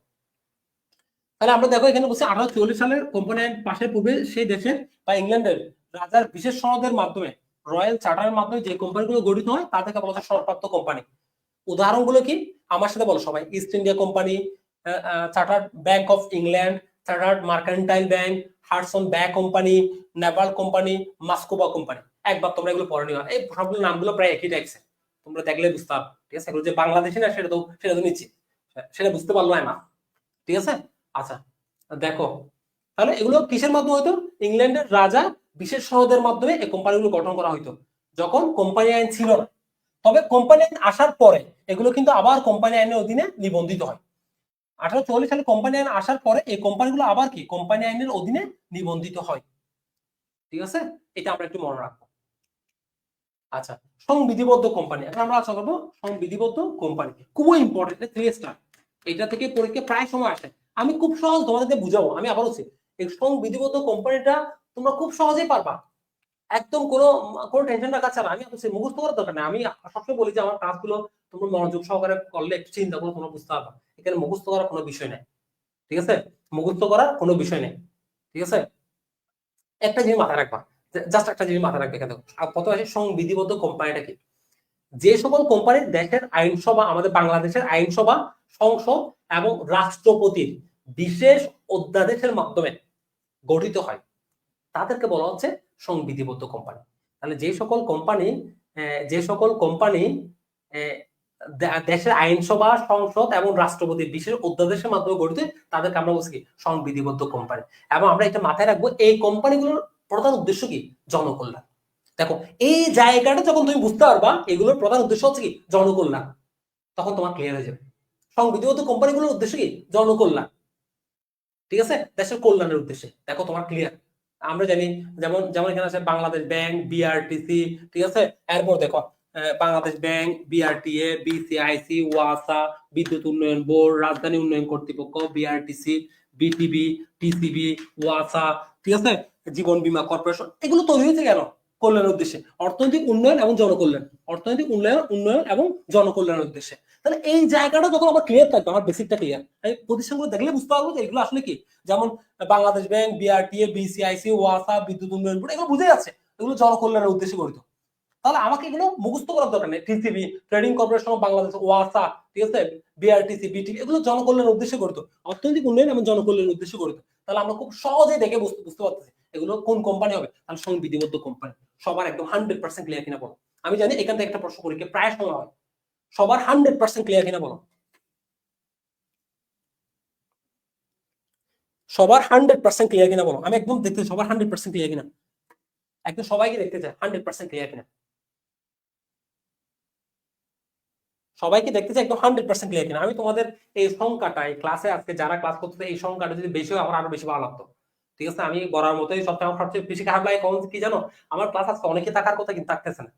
তাহলে আমরা দেখো এখানে বলছি 1844 সালের কোম্পানি পাশের পূর্বে সেই দেশের বা ইংল্যান্ডের রাজার বিশেষ সনদের মাধ্যমে, রয়্যাল চার্টারের মাধ্যমে যে কোম্পানিগুলো গঠিত হয় তাদেরকে বলা হয় সনদপ্রাপ্ত কোম্পানি। উদাহরণগুলো কি আমার সাথে বলো সবাই। East India company, chartered bank of England, chartered mercantile bank, Hartson bang company, Naval company, Muscovy company. একবার তোমরা এগুলো পড়ে নিও। এই সবগুলো নামগুলো প্রায় একই টাইপসের, তোমরা দেখলে বুঝতে পারবে। ঠিক আছে, এগুলো যে বাংলাদেশি না সেটা তো নিচ্ছি, সেটা বুঝতে পারলো না। ঠিক আছে, আচ্ছা দেখো, তাহলে এগুলো কিসের মাধ্যমে হতো? ইংল্যান্ডের রাজা বিশেষ সনদের মাধ্যমে এই কোম্পানিগুলো গঠন করা হইতো যখন কোম্পানি আইন ছিল না। তবে কোম্পানি আইন আসার পরে এগুলো কিন্তু আবার কোম্পানি আইনের অধীনে নিবন্ধিত হয়। 1844 সালে কোম্পানি আইন আসার পরে এই কোম্পানিগুলো আবার কি কোম্পানি আইনের অধীনে নিবন্ধিত হয়। ঠিক আছে, এটা আমরা একটু মনে রাখবো। আচ্ছা, সংবিধিবদ্ধ কোম্পানি। এখন আমরা আলোচনা করবো সংবিধিবদ্ধ কোম্পানি। খুবই ইম্পর্টেন্ট, 3 স্টার। এটা থেকে পরীক্ষা প্রায় সময় আসে। আমি খুব সহজ তোমাদেরকে বুঝাবো। আমি আবার বলছি, এই সংবিধিবদ্ধ কোম্পানিটা তোমরা খুব সহজেই পারবা, একদম কোনো টেনশন রাখা ছাড়া। আমি বলছি মুখস্থ করার দরকার নেই। আমি সবসময় বলি যে আমার কাজগুলো তোমরা মনোযোগ সহকারে করলে, একটু চিন্তা করে তোমরা বুঝতে পারবা। এখানে মুখস্থ করার কোনো বিষয় নেই। ঠিক আছে, মুখস্থ করার কোনো বিষয় নেই। ঠিক আছে, একটা জিনিস মাথায় রাখবা, জাস্ট একটা জিনিস মাথায় রাখবে। এখানে কত আছে সংবিধিবদ্ধ কোম্পানিটা কি? যে সকল কোম্পানি দেশের আইনসভা, আমাদের বাংলাদেশের আইনসভা, সংসদ এবং রাষ্ট্রপতির বিশেষ অধ্যাদেশের মাধ্যমে গঠিত হয় তাদেরকে বলা হচ্ছে সংবিধিবদ্ধ কোম্পানি। তাহলে যে সকল কোম্পানি যে সকল কোম্পানি দেশের আইনসভা, সংসদ এবং রাষ্ট্রপতির বিশেষ অধ্যাদেশের মাধ্যমে গঠিত, তাদেরকে আমরা বলছি কি সংবিধিবদ্ধ কোম্পানি। এবং আমরা এটা মাথায় রাখবো, এই কোম্পানিগুলোর প্রধান উদ্দেশ্য কি জনকল্যাণ। দেখো এই জায়গাটা যখন তুমি বুঝতে পারবা এগুলোর প্রধান উদ্দেশ্য হচ্ছে কি জনকল্যাণ, তখন তোমার ক্লিয়ার হয়ে যাবে। সংবিধিবদ্ধ কোম্পানিগুলোর উদ্দেশ্য কি জনকল্যাণ, ঠিক আছে, দেশের কল্যাণের উদ্দেশ্যে। দেখো তোমার ক্লিয়ার। আমরা জানি যেমন যেমন এখানে আছে বাংলাদেশ ব্যাংক, বিআরটিসি, ঠিক আছে। এরপর দেখো বাংলাদেশ ব্যাংক, বিআরটিএ, বিসিআইসি, ওয়াসা, বিদ্যুৎ উন্নয়ন বোর্ড, রাজধানী উন্নয়ন কর্তৃপক্ষ, বিআরটিসি, বিটিবি, টিসিবি, ওয়াসা, ঠিক আছে, জীবন বীমা কর্পোরেশন। এগুলো তৈরি হয়েছে কেন? কল্যাণের উদ্দেশ্যে, অর্থনৈতিক উন্নয়ন এবং জনকল্যাণ, অর্থনৈতিক উন্নয়ন এবং জনকল্যাণের উদ্দেশ্যে। তাহলে এই জায়গাটা যখন আমার ক্লিয়ার থাকবে, আমার বেসিকটা ক্লিয়ার, আমি প্রতিষ্ঠানগুলো দেখলে বুঝতে পারবো যে এগুলো আসলে কি। যেমন বাংলাদেশ ব্যাংক, বিআরটিএ, বিসিআইসি, ওয়াসা, বিদ্যুৎ উন্নয়ন বোর্ড, এগুলো বুঝে যাচ্ছে এগুলো জনকল্যাণের উদ্দেশ্যে গঠিত। তাহলে আমাকে এগুলো মুখস্থ করার দরকার নেই। TCB, trading corporation of Bangladesh, ওয়াসা, ঠিক আছে, বিআরটিসি, বিটিবি, এগুলো জনকল্যাণের উদ্দেশ্যে গঠিত, অর্থনৈতিক উন্নয়ন এবং জনকল্যাণের উদ্দেশ্যে গঠিত। তাহলে আমরা খুব সহজে দেখে বুঝতে পারতেছি এগুলো কোন কোম্পানি হবে। তাহলে সংবিধিবদ্ধ কোম্পানি। সবার একদম 100% ক্লিয়ার কিনা বলো। আমি জানি এখান থেকে একটা প্রশ্ন পরীক্ষা প্রায় সময় হয়। সবার 100% ক্লিয়ার কিনা বলো। সবার 100% ক্লিয়ার কিনা বলো। আমি একদম দেখতে সবার 100% ক্লিয়ার কিনা, একদম সবাইকে দেখতে চাই 100% ক্লিয়ার কিনা। সবাইকে দেখতে চাই একদম 100% ক্লিয়ার কিনা। আমি তোমাদের এই সংখ্যাটা, এই ক্লাসে আজকে যারা ক্লাস করতেছে, এই সংখ্যাটা যদি বেশি হয় আমার আরো বেশি ভালো লাগতো, ঠিক আছে। আমি বলার মতোই সবচেয়ে আমার সবচেয়ে বেশি খারাপ লাগে কখন কি জানো, আমার ক্লাস আজকে অনেকে থাকার কথা কিন্তু থাকতেছে না,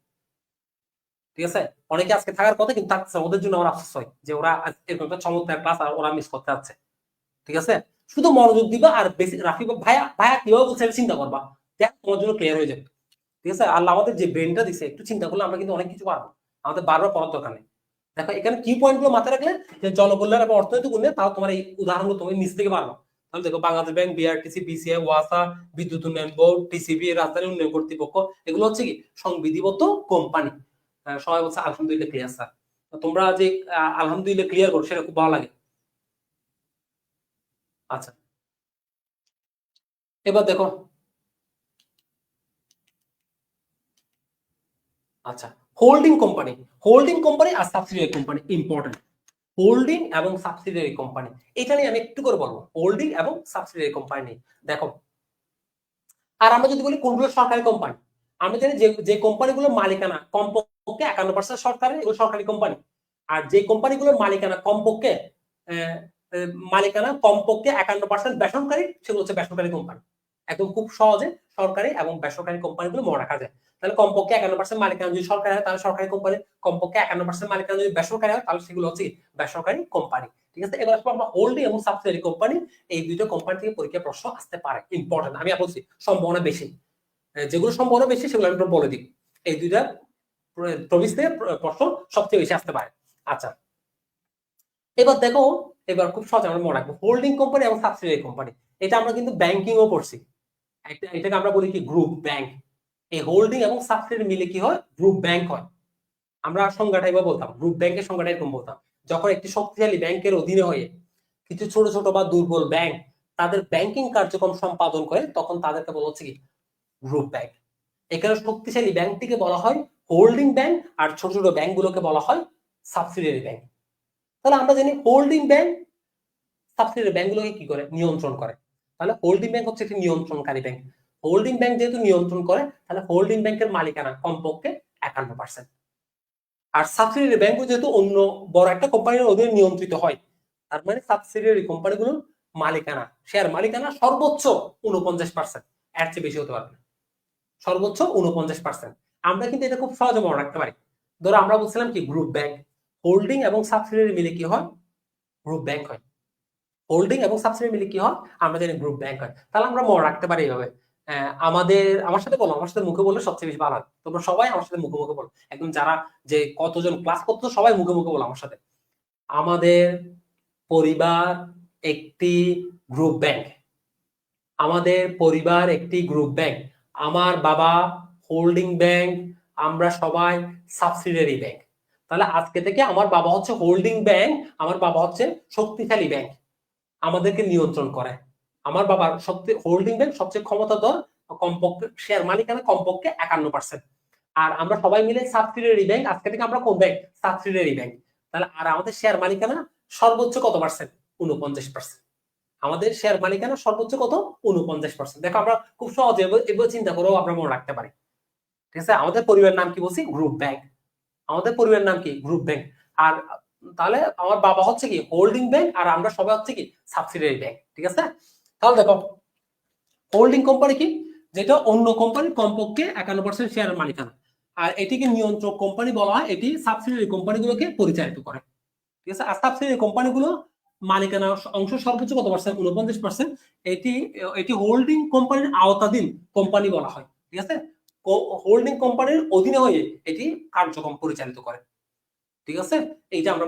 ঠিক আছে। অনেকে আজকে থাকার কথা কিন্তু থাকতেছে, ওদের জন্য আমার আফসোস হয় যে ওরা এরকম একটা চমৎকার ক্লাস আর ওরা মিস করতে যাচ্ছে, ঠিক আছে। শুধু মনোযোগ দিবা আর বেশি রাফি ভাইয়া ভাইয়া কিভাবে বলছে চিন্তা করবা, দেখ তোমার জন্য ক্লিয়ার হয়ে যাবে, ঠিক আছে। আল্লাহ আমাদের যে ব্রেনটা দিছে, একটু চিন্তা করলে আমরা কিন্তু অনেক কিছু পারবো, আমাদের বারবার পড়ার দরকার নেই। দেখো এখানে কি পয়েন্ট গুলো মাথায় রাখলে যে জনকল্যাণ এবং অর্থনৈতিক উন্নয়ন, তাও তোমার এই উদাহরণগুলো তুমি নিজ থেকে পারবা। তাহলে দেখো বাংলাদেশ ব্যাংক, বিআরটিসি, বিসিআই, ওয়াসা, বিদ্যুৎ উন্নয়ন বোর্ড, টিসিবি, রাজধানী উন্নয়ন কর্তৃপক্ষ, এগুলো হচ্ছে কি সংবিধিবদ্ধ কোম্পানি। সবাই বলছে আলহামদুলিল্লাহ ক্লিয়ার স্যার। তোমরা যে আলহামদুলিল্লাহ ক্লিয়ার করো সেটা খুব ভালো লাগে। আচ্ছা, এবার দেখো, আচ্ছা, হোল্ডিং কোম্পানি, হোল্ডিং কোম্পানি আর সাবসিডিয়ারি কোম্পানি ইম্পর্টেন্ট। হোল্ডিং এবং সাবসিডিয়ারি কোম্পানি, এটা নিয়ে আমি একটু করে বলবো, হোল্ডিং এবং সাবসিডিয়ারি কোম্পানি। দেখো, আর আমরা যদি বলি কোনগুলো সরকারি কোম্পানি, আমরা জানি যে যে কোম্পানিগুলোর মালিকানা কমপক্ষে 51% সরকারের, এগুলো সরকারি কোম্পানি। আর যে কোম্পানিগুলোর মালিকানা কমপক্ষে আহ, মালিকানা কমপক্ষে 51% বেসরকারি, সেগুলো হচ্ছে বেসরকারি কোম্পানি। একদম খুব সহজে সরকারি এবং বেসরকারি কোম্পানিগুলো মনে রাখা যায়। তাহলে কমপক্ষে 51% মালিকানা যদি সরকারি হয় তাহলে সরকারি কোম্পানি, কমপক্ষে 51% মালিকানা যদি বেসরকারি হয় তাহলে সেগুলো হচ্ছে বেসরকারি কোম্পানি, ঠিক আছে। এবার আসবো আমরা হোল্ডিং এবং সাবসিডিয়ারি কোম্পানি। এই দুইটা কোম্পানি থেকে পরীক্ষা প্রশ্ন আসতে পারে, ইম্পর্টেন্ট। আমি বলছি সম্ভাবনা বেশি, যেগুলো সম্ভাবনা বেশি সেগুলো আমি বলে দিই। এই দুইটা প্রবিশ থেকে প্রশ্ন সবচেয়ে বেশি আসতে পারে। আচ্ছা, এবার দেখো, এবার খুব সহজ আমরা মনে রাখবো হোল্ডিং কোম্পানি এবং সাবসিডিয়ারি কোম্পানি। এটা আমরা কিন্তু ব্যাংকিং ও পড়ছি, এটাকে আমরা বলি কি গ্রুপ ব্যাংক। এই হোল্ডিং এবং সাবসিডিয়ারি মিলে কি হয়, গ্রুপ ব্যাংক হয়। আমরা সংজ্ঞাটা এবার বলতাম, গ্রুপ ব্যাংকের সংজ্ঞাটা এরকম বলতাম, যখন একটি শক্তিশালী ব্যাংকের অধীনে হয়ে কিছু ছোট ছোট বা দুর্বল ব্যাংক তাদের ব্যাংকিং কার্যক্রম সম্পাদন করে, তখন তাদেরকে বলা হচ্ছে কি গ্রুপ ব্যাংক। এখানে শক্তিশালী ব্যাংকটিকে বলা হয় হোল্ডিং ব্যাংক, আর ছোট ছোট ব্যাংকগুলোকে বলা হয় সাবসিডিয়ারি ব্যাংক। তাহলে আমরা জানি হোল্ডিং ব্যাংক সাবসিডিয়ারি ব্যাংকগুলোকে কি করে, নিয়ন্ত্রণ করে। তাহলে হোল্ডিং ব্যাংক হচ্ছে একটি নিয়ন্ত্রণকারী ব্যাংক। হোল্ডিং ব্যাংক যেহেতু নিয়ন্ত্রণ করে, তাহলে হোল্ডিং ব্যাংকের মালিকানা কমপক্ষে 51%। আর সাবসিডিয়ারি ব্যাংকগুলো যেহেতু অন্য বড় একটা কোম্পানির অধীনে নিয়ন্ত্রিত হয়, তার মানে সাবসিডিয়ারি কোম্পানিগুলোর মালিকানা, শেয়ার মালিকানা সর্বোচ্চ 49%, এর চেয়ে বেশি হতে পারবে না, সর্বোচ্চ 49%। আমরা কিন্তু এটা খুব সহজে মনে রাখতে পারি। ধরো আমরা বলছিলাম কি গ্রুপ ব্যাংক, হোল্ডিং এবং সাবসিডিয়ারি মিলে কি হয়, গ্রুপ ব্যাংক হয়। হোল্ডিং এবং সাবসিডিয়ারি মিলে কি হয়, আমরা জানি গ্রুপ ব্যাংক হয়। তাহলে আমরা মনে রাখতে পারি এইভাবে। আমার সাথে বলো, আমার সাথে মুখে বললে সবচেয়ে বেশি ভালো হয়। তোমরা সবাই আমার সাথে মুখে মুখে বলো, একদম যারা যে কতজন ক্লাস করতো সবাই মুখে মুখে বলো আমার সাথে। আমাদের পরিবার একটি গ্রুপ ব্যাংক, আমাদের পরিবার একটি গ্রুপ ব্যাংক, আমার বাবা হোল্ডিং ব্যাংক, আমরা সবাই সাবসিডিয়ারি ব্যাংক। তাহলে আজকে থেকে আমার বাবা হচ্ছে হোল্ডিং ব্যাংক, আমার বাবা হচ্ছে শক্তিশালী ব্যাংক, আমাদেরকে নিয়ন্ত্রণ করে। আমার বাবার সবচেয়ে হোল্ডিং ব্যাংক সবচেয়ে ক্ষমতাধর, কমপক্ষে শেয়ার মালিকানা কমপক্ষে 51%। আর আমরা সবাই মিলে সাবসিডিয়ারি ব্যাংক, আজকে থেকে আমরা কোন ব্যাংক? Subsidiary bank. তাহলে আর আমাদের শেয়ার মালিকানা সর্বোচ্চ কত পার্সেন্ট? 49%। আমাদের শেয়ার মালিকানা সর্বোচ্চ কত? 49%। দেখো আমরা খুব সহজে এবার চিন্তা করেও আমরা মনে রাখতে পারি। ঠিক আছে, আমাদের পরিবারের নাম কি বলছি? Group bank. আমাদের পরিবারের নাম কি? Group bank. আর তাহলে আমার বাবা হচ্ছে কি হোল্ডিং ব্যাংক, আর আমরা সবাই হচ্ছে কি সাবসিডিয়ারি ব্যাংক। ঠিক আছে, তাহলে দেখো হোল্ডিং কোম্পানি কি? যেটা অন্য কোম্পানির কমপক্ষে 51% শেয়ারের মালিকানা। আর এটিকে নিয়ন্ত্রক কোম্পানি বলা হয়, এটি সাবসিডিয়ারি কোম্পানিগুলোকে পরিচালিত করে। ঠিক আছে, আর সাবসিডিয়ারি কোম্পানিগুলো মালিকানা অংশ সর্বোচ্চ কত পার্সেন্ট? 49%। এটি এটি হোল্ডিং কোম্পানির আওতাধীন কোম্পানি বলা হয়। ঠিক আছে, হোল্ডিং কোম্পানির অধীনে হয়ে এটি কার্যক্রম পরিচালিত করে। ঠিক আছে, এইটা আমরা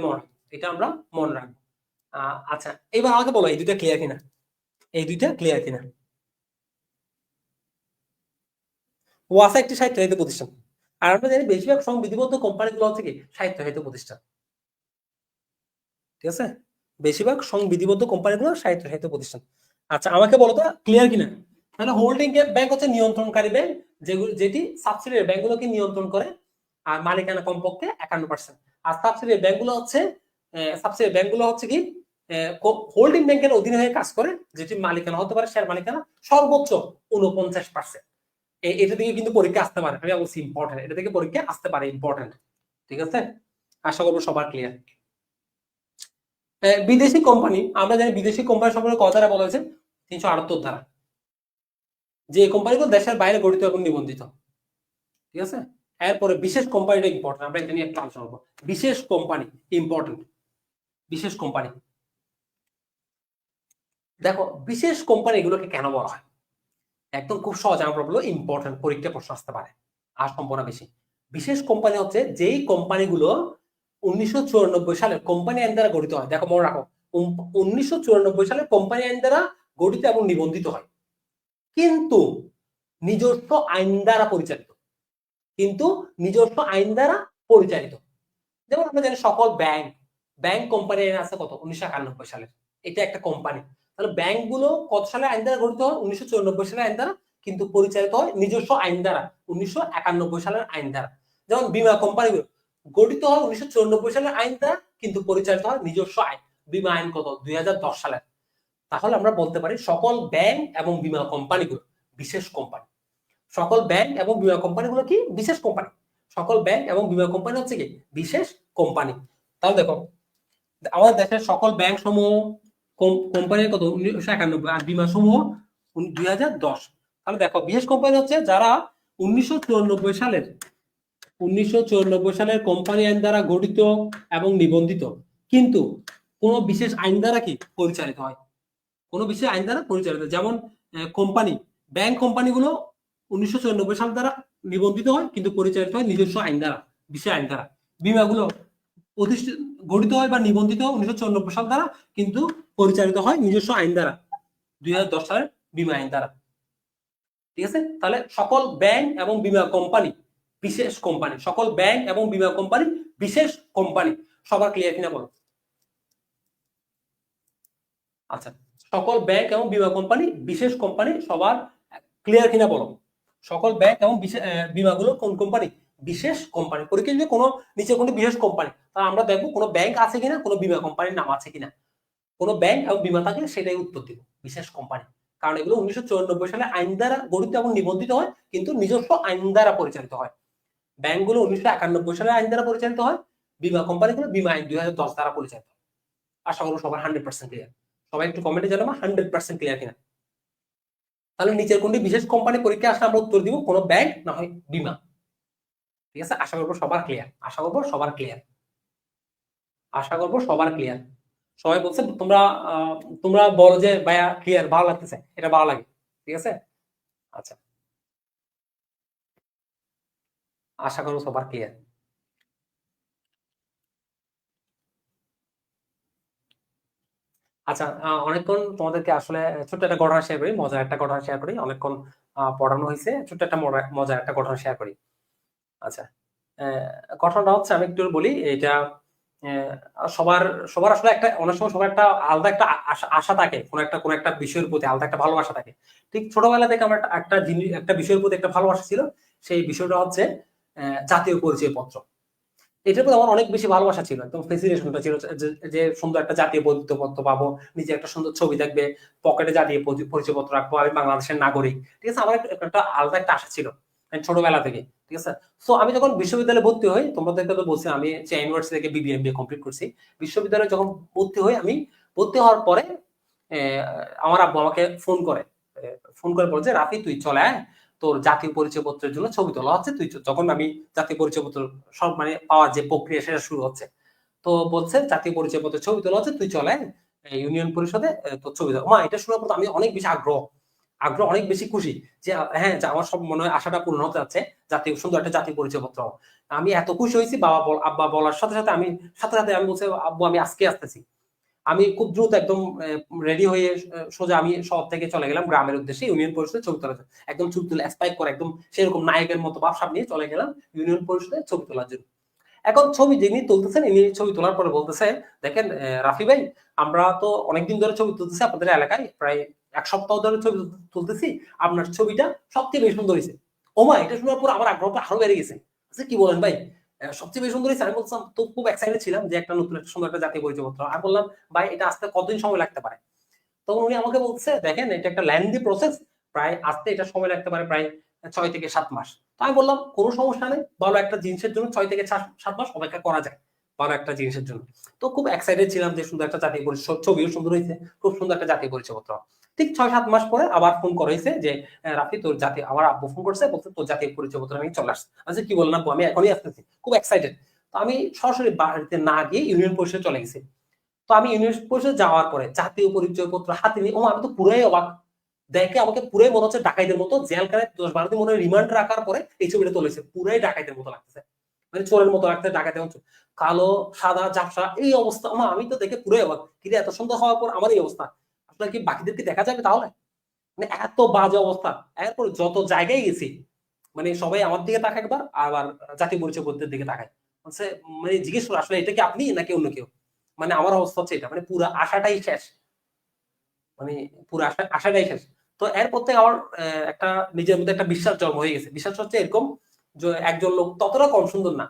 মনে রাখবো। আচ্ছা, এবার আমাকে বলো এই দুইটা ক্লিয়ার কিনা? এই দুইটা ক্লিয়ার কিনা? ওয়াসা একটি স্বায়ত্তশাসিত প্রতিষ্ঠান, আর আমরা জানি বেশিরভাগ সংবিধিবদ্ধ কোম্পানিগুলো হচ্ছে কি স্বায়ত্তশাসিত প্রতিষ্ঠান। ঠিক আছে, বেশিরভাগ সংবিধিবদ্ধ কোম্পানিগুলো স্বায়ত্তশাসিত প্রতিষ্ঠান। আচ্ছা, আমাকে বলো তো ক্লিয়ার কিনা? তাহলে হোল্ডিং ব্যাংক হচ্ছে নিয়ন্ত্রণকারী ব্যাংক, যেটি সাবসিডিয়ারি ব্যাংকগুলোকে নিয়ন্ত্রণ করে, আর মালিকানা কমপক্ষে 51%। আর সাবসিডিয়ারি ব্যাংকগুলো হচ্ছে কি হোল্ডিং ব্যাংকের অধীনে হয়ে কাজ করে, যেটি মালিকানা হতে পারে শেয়ার মালিকানা সর্বোচ্চ 49%। এটা থেকে কিন্তু পরীক্ষা আসতে পারে, আমি বলছি ইম্পর্টেন্ট, এটা থেকে পরীক্ষা আসতে পারে, ইম্পর্টেন্ট। ঠিক আছে, আশা করবো সবার ক্লিয়ার। বিদেশি কোম্পানি, আমরা জানি বিদেশি কোম্পানি সম্পর্কে কত ধারা বলা হয়েছে? 378 ধারা। যে কোম্পানিগুলো দেশের বাইরে গঠিত এবং নিবন্ধিত। ঠিক আছে, এরপরে বিশেষ কোম্পানিটা ইম্পর্টেন্ট, আমরা এটা নিয়ে একটু আলোচনা করবো। বিশেষ কোম্পানি ইম্পর্টেন্ট। বিশেষ কোম্পানি, দেখো বিশেষ কোম্পানি এগুলোকে কেন বলা হয়? একদম খুব সহজ, আমরা বলবো ইম্পর্টেন্ট, পরীক্ষা প্রশ্ন আসতে পারে, আর সম্ভাবনা বেশি। বিশেষ কোম্পানি হচ্ছে যেই কোম্পানিগুলো 1994 সালে কোম্পানি আইন দ্বারা গঠিত হয়। দেখো মনে রাখো, 1994 সালে কোম্পানি আইন দ্বারা গঠিত এবং নিবন্ধিত হয়, কিন্তু নিজস্ব আইন দ্বারা পরিচালিত। কিন্তু নিজস্ব আইন দ্বারা পরিচালিত। যেমন আমরা জানি সকল ব্যাংক কোম্পানি আইন আছে কত? 1991 সালের। এটা একটা কোম্পানি। তাহলে ব্যাংকগুলো কত সালে আইন দ্বারা গঠিত হয়? 1994 সালের আইন দ্বারা, কিন্তু পরিচালিত হয় নিজস্ব আইন দ্বারা 1991 সালের আইন দ্বারা। যেমন বীমা কোম্পানিগুলো গঠিত হয় 1994 সালের আইন দ্বারা, কিন্তু পরিচালিত হয় নিজস্ব আইন। বীমা আইন কত? 2010 সালের। তাহলে আমরা বলতে পারি সকল ব্যাংক এবং বীমা কোম্পানিগুলো বিশেষ কোম্পানি। সকল ব্যাংক এবং বীমা কোম্পানিগুলো কি? বিশেষ কোম্পানি। সকল ব্যাংক এবং বীমা কোম্পানি হচ্ছে কি বিশেষ কোম্পানি। তাহলে দেখো আমাদের দেশের সকল ব্যাংক সমূহ কোম্পানির কত? 1991, আর বীমা সমূহ 2010। তাহলে দেখো বিশেষ কোম্পানি হচ্ছে যারা 1994 সালের কোম্পানি আইন দ্বারা গঠিত এবং নিবন্ধিত, কিন্তু কোন বিশেষ আইন দ্বারা কি পরিচালিত হয়। কোন বিশেষ আইন দ্বারা পরিচালিত, যেমন কোম্পানি, ব্যাংক কোম্পানিগুলো 1994 সাল দ্বারা নিবন্ধিত হয়, কিন্তু পরিচালিত হয় নিজস্ব আইন দ্বারা, বিশেষ আইন দ্বারা। বীমাগুলো গঠিত হয় বা নিবন্ধিত হয় 1994 সাল দ্বারা, কিন্তু পরিচালিত হয় নিজস্ব আইন দ্বারা, 2010 সালের বীমা আইন দ্বারা। ঠিক আছে, তাহলে সকল ব্যাংক এবং বীমা কোম্পানি বিশেষ কোম্পানি। সকল ব্যাংক এবং বীমা কোম্পানি বিশেষ কোম্পানি। সবার ক্লিয়ার কিনা বলো? আচ্ছা, সকল ব্যাংক এবং বীমা কোম্পানি বিশেষ কোম্পানি, সবার ক্লিয়ার কিনা বলো? সকল ব্যাংক এবং বীমাগুলো কোন কোম্পানি? বিশেষ কোম্পানি। পরীক্ষা যদি কোনো নিচে কোনো বিশেষ কোম্পানি, তাহলে আমরা দেখবো কোনো ব্যাংক আছে কিনা, কোনো বীমা কোম্পানির নাম আছে কিনা। কোনো ব্যাংক এবং বীমা থাকলে সেটাই উত্তর দিব, বিশেষ কোম্পানি। কারণ এগুলো 1994 সালে আইন দ্বারা গঠিত এবং নিবন্ধিত হয়, কিন্তু নিজস্ব আইন দ্বারা পরিচালিত হয়। ব্যাংকগুলো 1991 সালে আইন দ্বারা পরিচালিত হয়, বীমা কোম্পানিগুলো বীমা আইন 2010 দ্বারা পরিচালিত হয়। আশা করবো সবার 100% ক্লিয়ার। সবাই একটু কমেন্টে জানাবো 100% ক্লিয়ার কিনা। তাহলে নিচের কোনটি বিশেষ কোম্পানি পরীক্ষা আসলে আমরা উত্তর দিব কোনো ব্যাংক না হয় বীমা। ঠিক আছে, আশা করবো সবার ক্লিয়ার। আশা করবো সবার ক্লিয়ার। আশা করবো সবার ক্লিয়ার। সবাই বলছে তোমরা বলো যে ভাইয়া ক্লিয়ার, ভালো লাগতেছে, এটা ভালো লাগে। ঠিক আছে, আচ্ছা, আশা করবো সবার ক্লিয়ার। আচ্ছা, অনেকক্ষণ তোমাদেরকে আসলে ছোট্ট একটা ঘটনা শেয়ার করি, মজার একটা ঘটনা শেয়ার করি। অনেকক্ষণ পড়ানো হয়েছে, ছোট্ট একটা মজার একটা ঘটনা শেয়ার করি। আচ্ছা, ঘটনাটা হচ্ছে, আমি একটু বলি। এটা সবার সবার আসলে একটা, অনেক সময় সবার একটা আলাদা একটা আশা থাকে, কোন একটা বিষয়ের প্রতি আলাদা একটা ভালোবাসা থাকে। ঠিক ছোটবেলা থেকে আমার একটা বিষয়ের প্রতি একটা ভালোবাসা ছিল। সেই বিষয়টা হচ্ছে জাতীয় পরিচয়পত্র। এটার প্রতি আমার অনেক বেশি ভালোবাসা ছিল, একদম ফেসিনেশনটা ছিল যে সুন্দর একটা জাতীয় পরিচয়পত্র পাবো, নিজে একটা সুন্দর ছবি থাকবে, পকেটে জাতীয় পরিচয়পত্র রাখবো, আমি বাংলাদেশের নাগরিক। ঠিক আছে, আমার একটা আলাদা একটা আশা ছিল ছোটবেলা থেকে। ঠিক আছে, তো আমি যখন বিশ্ববিদ্যালয়ে ভর্তি হই, তোমাদেরকে তো বলছি আমি ইউনিভার্সিটি থেকে বিবিএমবিএ কমপ্লিট করছি। বিশ্ববিদ্যালয়ে যখন ভর্তি হই, আমি ভর্তি হওয়ার পরে আমার আব্বু আমাকে ফোন করে বলছে, রাফি তুই চলে আয়, তোর জাতীয় পরিচয়পত্রের জন্য ছবি তোলা হচ্ছে, তুই যখন আমি জাতীয় পরিচয়পত্র সব মানে পাওয়ার যে প্রক্রিয়া সেটা শুরু হচ্ছে, তো বলছে জাতীয় পরিচয়পত্রের ছবি তোলা হচ্ছে, তুই চলে ইউনিয়ন পরিষদে তোর ছবি তোলা। মা, এটা শোনার পর আমি অনেক বেশি আগ্রহ অনেক বেশি খুশি যে হ্যাঁ, যে আমার সব মনে হয় আশাটা পূর্ণ হতে যাচ্ছে, জাতীয় সুন্দর একটা জাতীয় পরিচয়পত্র। আমি এত খুশি হয়েছি, আব্বা বলার সাথে সাথে আমি বলছি, আব্বু আমি আজকে আসতেছি। আমি খুব দ্রুত একদম রেডি হয়ে সোজা আমি শহর থেকে চলে গেলাম গ্রামের উদ্দেশ্যে ইউনিয়ন পরিষদে ছবি তোলার জন্য। একদম চুল তুলে স্পাইক করে একদম সেরকম নায়কের মতো ভাবসাব নিয়ে চলে গেলাম ইউনিয়ন পরিষদে ছবি তোলার জন্য। এখন ছবি যিনি তুলতেছেন, ইনি ছবি তোলার পরে বলতেছে, দেখেন রাফি ভাই, আমরা তো অনেকদিন ধরে ছবি তুলতেছি আপনাদের এলাকায়, প্রায় 1 সপ্তাহ ধরে ছবি তুলতেছি, আপনার ছবিটা সবচেয়ে বেশি সুন্দর হয়েছে। ওমা, এটা শোনার পর আমার আগ্রহটা আরো বেড়ে গেছে। আচ্ছা, কি বলেন ভাই, সবচেয়ে বেশি সুন্দর হয়েছে? আমি বলছিলাম তো খুব এক্সাইটেড ছিলাম যে একটা নতুন একটা সুন্দর একটা জাতীয় পরিচয়পত্র। আমি বললাম, ভাই এটা আসতে কতদিন সময় লাগতে পারে? তখন উনি আমাকে বলছে, দেখেন এটা একটা লেন্দি প্রসেস, প্রায় আসতে এটা সময় লাগতে পারে প্রায় 6 থেকে 7 মাস। তো আমি বললাম কোনো সমস্যা নেই, ভালো একটা জিনিসের জন্য 6 থেকে 7 মাস অপেক্ষা করা যায়, ভালো একটা জিনিসের জন্য। তো খুব এক্সাইটেড ছিলাম যে সুন্দর একটা জাতীয় পরিচয়, ছবিও সুন্দর হয়েছে, খুব সুন্দর একটা জাতীয় পরিচয়পত্র। ঠিক 6-7 মাস পরে আবার ফোন করা হয়েছে যে রাফি তোর জাতীয়, আমার আব্বু ফোন করছে, বলছে তোর জাতীয় পরিচয়পত্র আমি চলে আসছে। আচ্ছা, কি বললাম, আমি এখনই আসতেছি, খুব এক্সাইটেড। তো আমি সরাসরি বাড়িতে না গিয়ে ইউনিয়ন পরিষদে চলে গেছি। তো আমি ইউনিয়ন পরিষদে যাওয়ার পরে জাতীয় পরিচয়পত্র হাতে নিয়ে, ও আমি তো পুরাই অবাক। দেখে আমাকে পুরাই মনে হচ্ছে ডাকাইতের মতো, জেলখানায় 10-12 দিন মনে হয় রিমান্ড রাখার পরে এই ছবিটা তুলেছে, পুরাই ডাকাইতের মতো লাগতেছে, মানে চোরের মতো লাগতেছে, ডাকাইতের মতো কালো সাদা ঝাপসা এই অবস্থা। আমি তো দেখে পুরাই অবাক, কিন্তু এত সুন্দর হওয়ার পর আমার এই অবস্থা, আপনার কি বাকিদেরকে দেখা যাবে তাহলে? মানে এত বাজে অবস্থা। এরপর যত জায়গায় গেছি, মানে সবাই আমার দিকে তাকায় একবার, আবার জাতীয় পরিচয়পত্রের দিকে তাকায়, বলছে, মানে জিজ্ঞেস করে আসলে এটা কি আপনি নাকি অন্য কেউ। মানে আমার অবস্থা হচ্ছে এটা, মানে পুরো আশাটাই শেষ, মানে পুরো আশাটাই শেষ। তো এরপর থেকে আমার একটা নিজের মধ্যে একটা বিশ্বাস জন্ম হয়ে গেছে। বিশ্বাস হচ্ছে এরকম যে একজন লোক ততটা কম সুন্দর না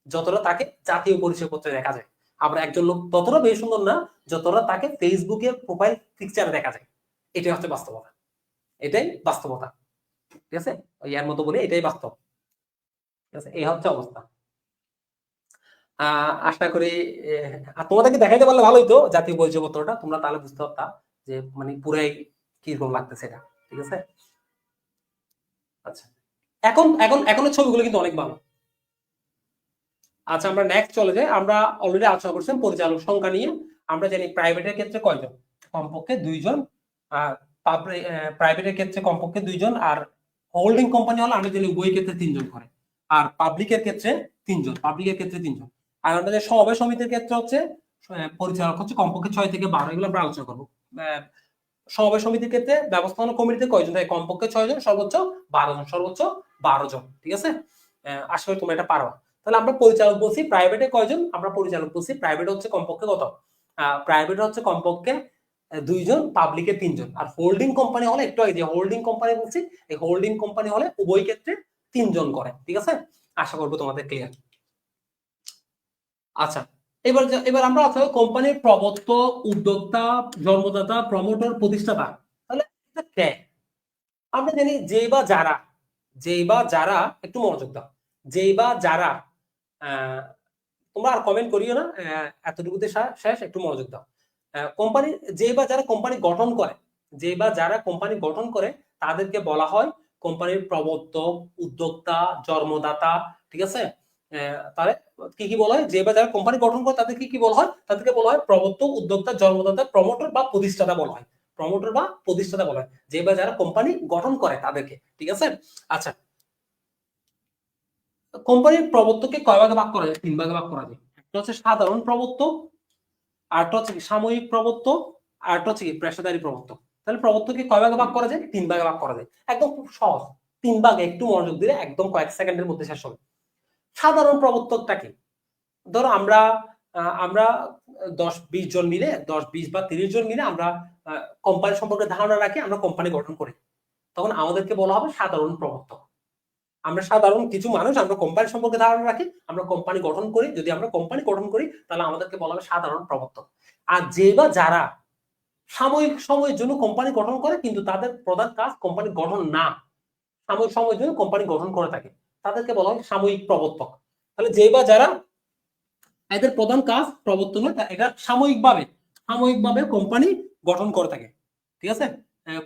যতটা তাকে জাতীয় পরিচয়পত্রে দেখা যায়। আবার একজন লোক ততটা বেশি সুন্দর না যতটা তাকে ফেসবুকের প্রোফাইল পিকচারে দেখা যায়। এটাই হচ্ছে বাস্তবতা, এটাই বাস্তবতা। ঠিক আছে, ওই এর মতো বলে এটাই বাস্তব। ঠিক আছে, এই হচ্ছে অবস্থা। আশা করি তোমাদেরকে দেখাইতে পারলে ভালোই, তো জাতীয় পরিচয়পত্রটা তোমরা তাহলে বুঝতে পারতা যে মানে পুরাই কিরকম লাগতেছে এটা। ঠিক আছে, আচ্ছা, এখন এখন এখনের ছবিগুলো কিন্তু অনেক ভালো। আচ্ছা, আমরা নেক্সট চলে যাই। আমরা অলরেডি আলোচনা করছিলাম পরিচালক সংখ্যা নিয়ে। আমরা জানি প্রাইভেটের ক্ষেত্রে কয়জন, কমপক্ষে 2 জন। আর প্রাইভেটের ক্ষেত্রে কমপক্ষে 2 জন, আর হোল্ডিং কোম্পানি হলে আমরা জানি উভয় ক্ষেত্রে 3 জন করে। আর পাবলিকের ক্ষেত্রে 3 জন। আর আমাদের সমবায় সমিতির ক্ষেত্রে হচ্ছে পরিচালক হচ্ছে কমপক্ষে 6 থেকে 12, এগুলো আমরা আলোচনা করবো। সমবায় সমিতির ক্ষেত্রে ব্যবস্থাপনা কমিটিতে কয়জন থাকে? কমপক্ষে 6 জন, সর্বোচ্চ 12 জন, সর্বোচ্চ 12 জন। ঠিক আছে, আশা করি তোমরা এটা পারো। তাহলে আমরা পরিচালক বলছি, প্রাইভেটে কয়জন? আমরা পরিচালক বলছি প্রাইভেট হচ্ছে কমপক্ষে কত? প্রাইভেট হচ্ছে কমপক্ষে 2 জন, পাবলিকে 3 জন। আর হোল্ডিং কোম্পানি হলে একটু আগে যে হোল্ডিং কোম্পানি বলছি, এই হোল্ডিং কোম্পানি হলে উভয় ক্ষেত্রে 3 জন করে। ঠিক আছে, আশা করবো তোমাদের ক্লিয়ার। আচ্ছা, এবার আমরা অথবা কোম্পানির প্রবর্তক, উদ্যোক্তা, জন্মদাতা, প্রমোটর, প্রতিষ্ঠাতা। তাহলে এটা কে? আমরা জানি যেই বা যারা একটু মনোযোগ দাও, যেই বা যারা তোমরা আর কমেন্ট করিও না, এতটুকুতে শেষ, একটু মনোযোগ দাও। কোম্পানি, যেই বা যারা কোম্পানি গঠন করে, যেই বা যারা কোম্পানি গঠন করে তাদেরকে বলা হয় কোম্পানির প্রবর্তক, উদ্যোক্তা, জন্মদাতা। ঠিক আছে, তাহলে কি কি বলা হয়? যে বা যারা কোম্পানি গঠন করে তাদেরকে কি বলা হয়? তাদেরকে বলা হয় প্রবর্তক, উদ্যোক্তা, জন্মদাতা, প্রমোটর বা প্রতিষ্ঠাতা বলা হয়। প্রমোটর বা প্রতিষ্ঠাতা বলা হয় যে বা যারা কোম্পানি গঠন করে তাদেরকে। ঠিক আছে, আচ্ছা, কোম্পানির প্রবর্তককে কয় ভাগে ভাগ করা যায়? 3 ভাগে ভাগ করা যায়। একটা হচ্ছে সাধারণ প্রবর্তক, আরেকটা হচ্ছে সাময়িক প্রবর্তক, আরেকটা হচ্ছে পেশাদারী প্রবর্তক। তাহলে প্রবর্তককে কয় ভাগে ভাগ করা যায়? 3 ভাগে ভাগ করা যায়। একদম খুব সহজ, 3 ভাগে, একটু মনোযোগ দিলে একদম কয়েক সেকেন্ডের মধ্যে শেষ হবে। সাধারণ প্রবর্তকটা কি? ধরো আমরা আমরা 10-20 জন মিলে, 10-20 বা 30 জন মিলে আমরা কোম্পানি সম্পর্কে ধারণা রাখি, আমরা কোম্পানি গঠন করি, তখন আমাদেরকে বলা হবে সাধারণ প্রবর্তক। আমরা সাধারণ কিছু মানুষ আমরা কোম্পানি সম্পর্কে ধারণা রাখি, আমরা কোম্পানি গঠন করি। যদি আমরা কোম্পানি গঠন করি তাহলে আমাদেরকে বলা হবে সাধারণ প্রবর্তক। আর যে বা যারা সাময়িক সময়ের জন্য কোম্পানি গঠন করে কিন্তু তাদের প্রধান কাজ কোম্পানি গঠন না, সাময়িক সময়ের জন্য কোম্পানি গঠন করে থাকে, তাদেরকে বলা হয় সাময়িক প্রবর্তক। তাহলে যে বা যারা এদের প্রধান কাজ প্রবর্তন হয়, এটা সাময়িকভাবে কোম্পানি গঠন করে থাকে, ঠিক আছে,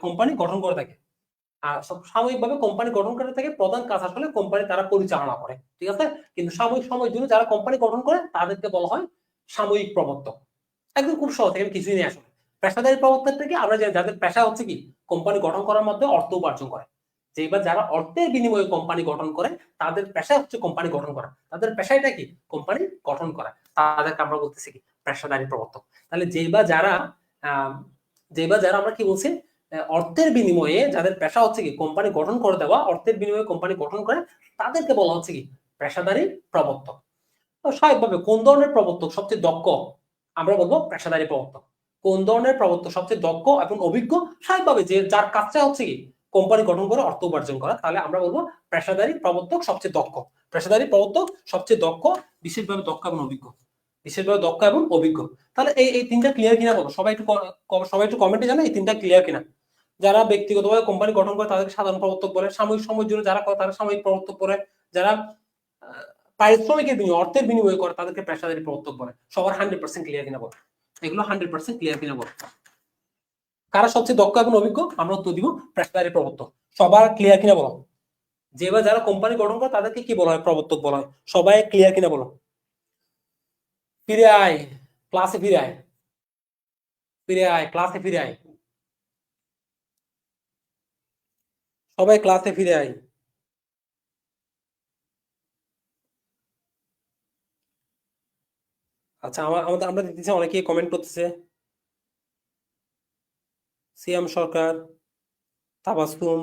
কোম্পানি গঠন করে থাকে। আর সাময়িকভাবে কোম্পানি গঠন করে থাকে, প্রধান কাজ আসলে কোম্পানি তারা পরিচালনা করে, ঠিক আছে। কিন্তু সাময়িক সময়ের জন্য যারা কোম্পানি গঠন করে তাদেরকে বলা হয় সাময়িক প্রবর্তক। একদম খুব সহজ, এখানে কিছুই নেই আসলে। পেশাদারী প্রবর্তক থেকে আমরা যাদের পেশা হচ্ছে কি কোম্পানি গঠন করার মাধ্যমে অর্থ উপার্জন করে, যে এবার যারা অর্থের বিনিময়ে কোম্পানি গঠন করে তাদের পেশা হচ্ছে কোম্পানি গঠন করা, তাদের পেশাটা কি কোম্পানি গঠন করা, তাদেরকে আমরা বলতেছি কি পেশাদারী প্রবর্তক। তাহলে যে বা যারা আমরা কি বলছি, অর্থের বিনিময়ে যাদের পেশা হচ্ছে কি কোম্পানি গঠন করে দেওয়া, অর্থের বিনিময়ে কোম্পানি গঠন করে, তাদেরকে বলা হচ্ছে কি পেশাদারী প্রবর্তক। তো স্বাভাবিকভাবে কোন ধরনের প্রবর্তক সবচেয়ে দক্ষ, আমরা বলবো পেশাদারী প্রবর্তক। কোন ধরনের প্রবর্তক সবচেয়ে দক্ষ এবং অভিজ্ঞ, স্বাভাবিকভাবে যে যার কাজটা হচ্ছে কি কোম্পানি গঠন করে অর্থ উপার্জন করা, তাহলে আমরা বলবো পেশাদারী প্রবর্তক সবচেয়ে দক্ষ। পেশাদারী প্রবর্তক সবচেয়ে দক্ষ, বিশেষভাবে দক্ষ এবং অভিজ্ঞ, বিশেষভাবে দক্ষ এবং অভিজ্ঞ। তাহলে এই তিনটা ক্লিয়ার কিনা বলো, সবাই একটু কমেন্টে জানো এই তিনটা ক্লিয়ার কিনা। যারা ব্যক্তিগতভাবে কোম্পানি গঠন করে তাদেরকে সাধারণ প্রবর্তক বলে, সাময়িক সময়ের জন্য যারা করে তারা সাময়িক প্রবর্তক বলে, যারা পারিশ্রমিকের বিনিময়ে অর্থের বিনিময়ে করে তাদেরকে পেশাদারী প্রবর্তক বলে। সবার 100% ক্লিয়ার কিনা বলো, এগুলো 100% ক্লিয়ার কিনা বলো। কারা সবচেয়ে দক্ষ এবং অভিজ্ঞ, আমরা উত্তর দিব পেশাদারী প্রবর্তক। সবার ক্লিয়ার কিনা বলো, যে বা যারা কোম্পানি গঠন করে তাদেরকে কি বলা হয়, প্রবর্তক বলা হয়। সবাই ক্লিয়ার কিনা বলো। ফিরে আয় ক্লাসে, ফিরে আয়, ফিরে আয় ক্লাসে, ফিরে আয়, সবাই ক্লাসে ফিরে আয়। আচ্ছা, আমরা দেখতেছি অনেকেই কমেন্ট করতেছে। সিয়াম সরকার, তাবাসসুম,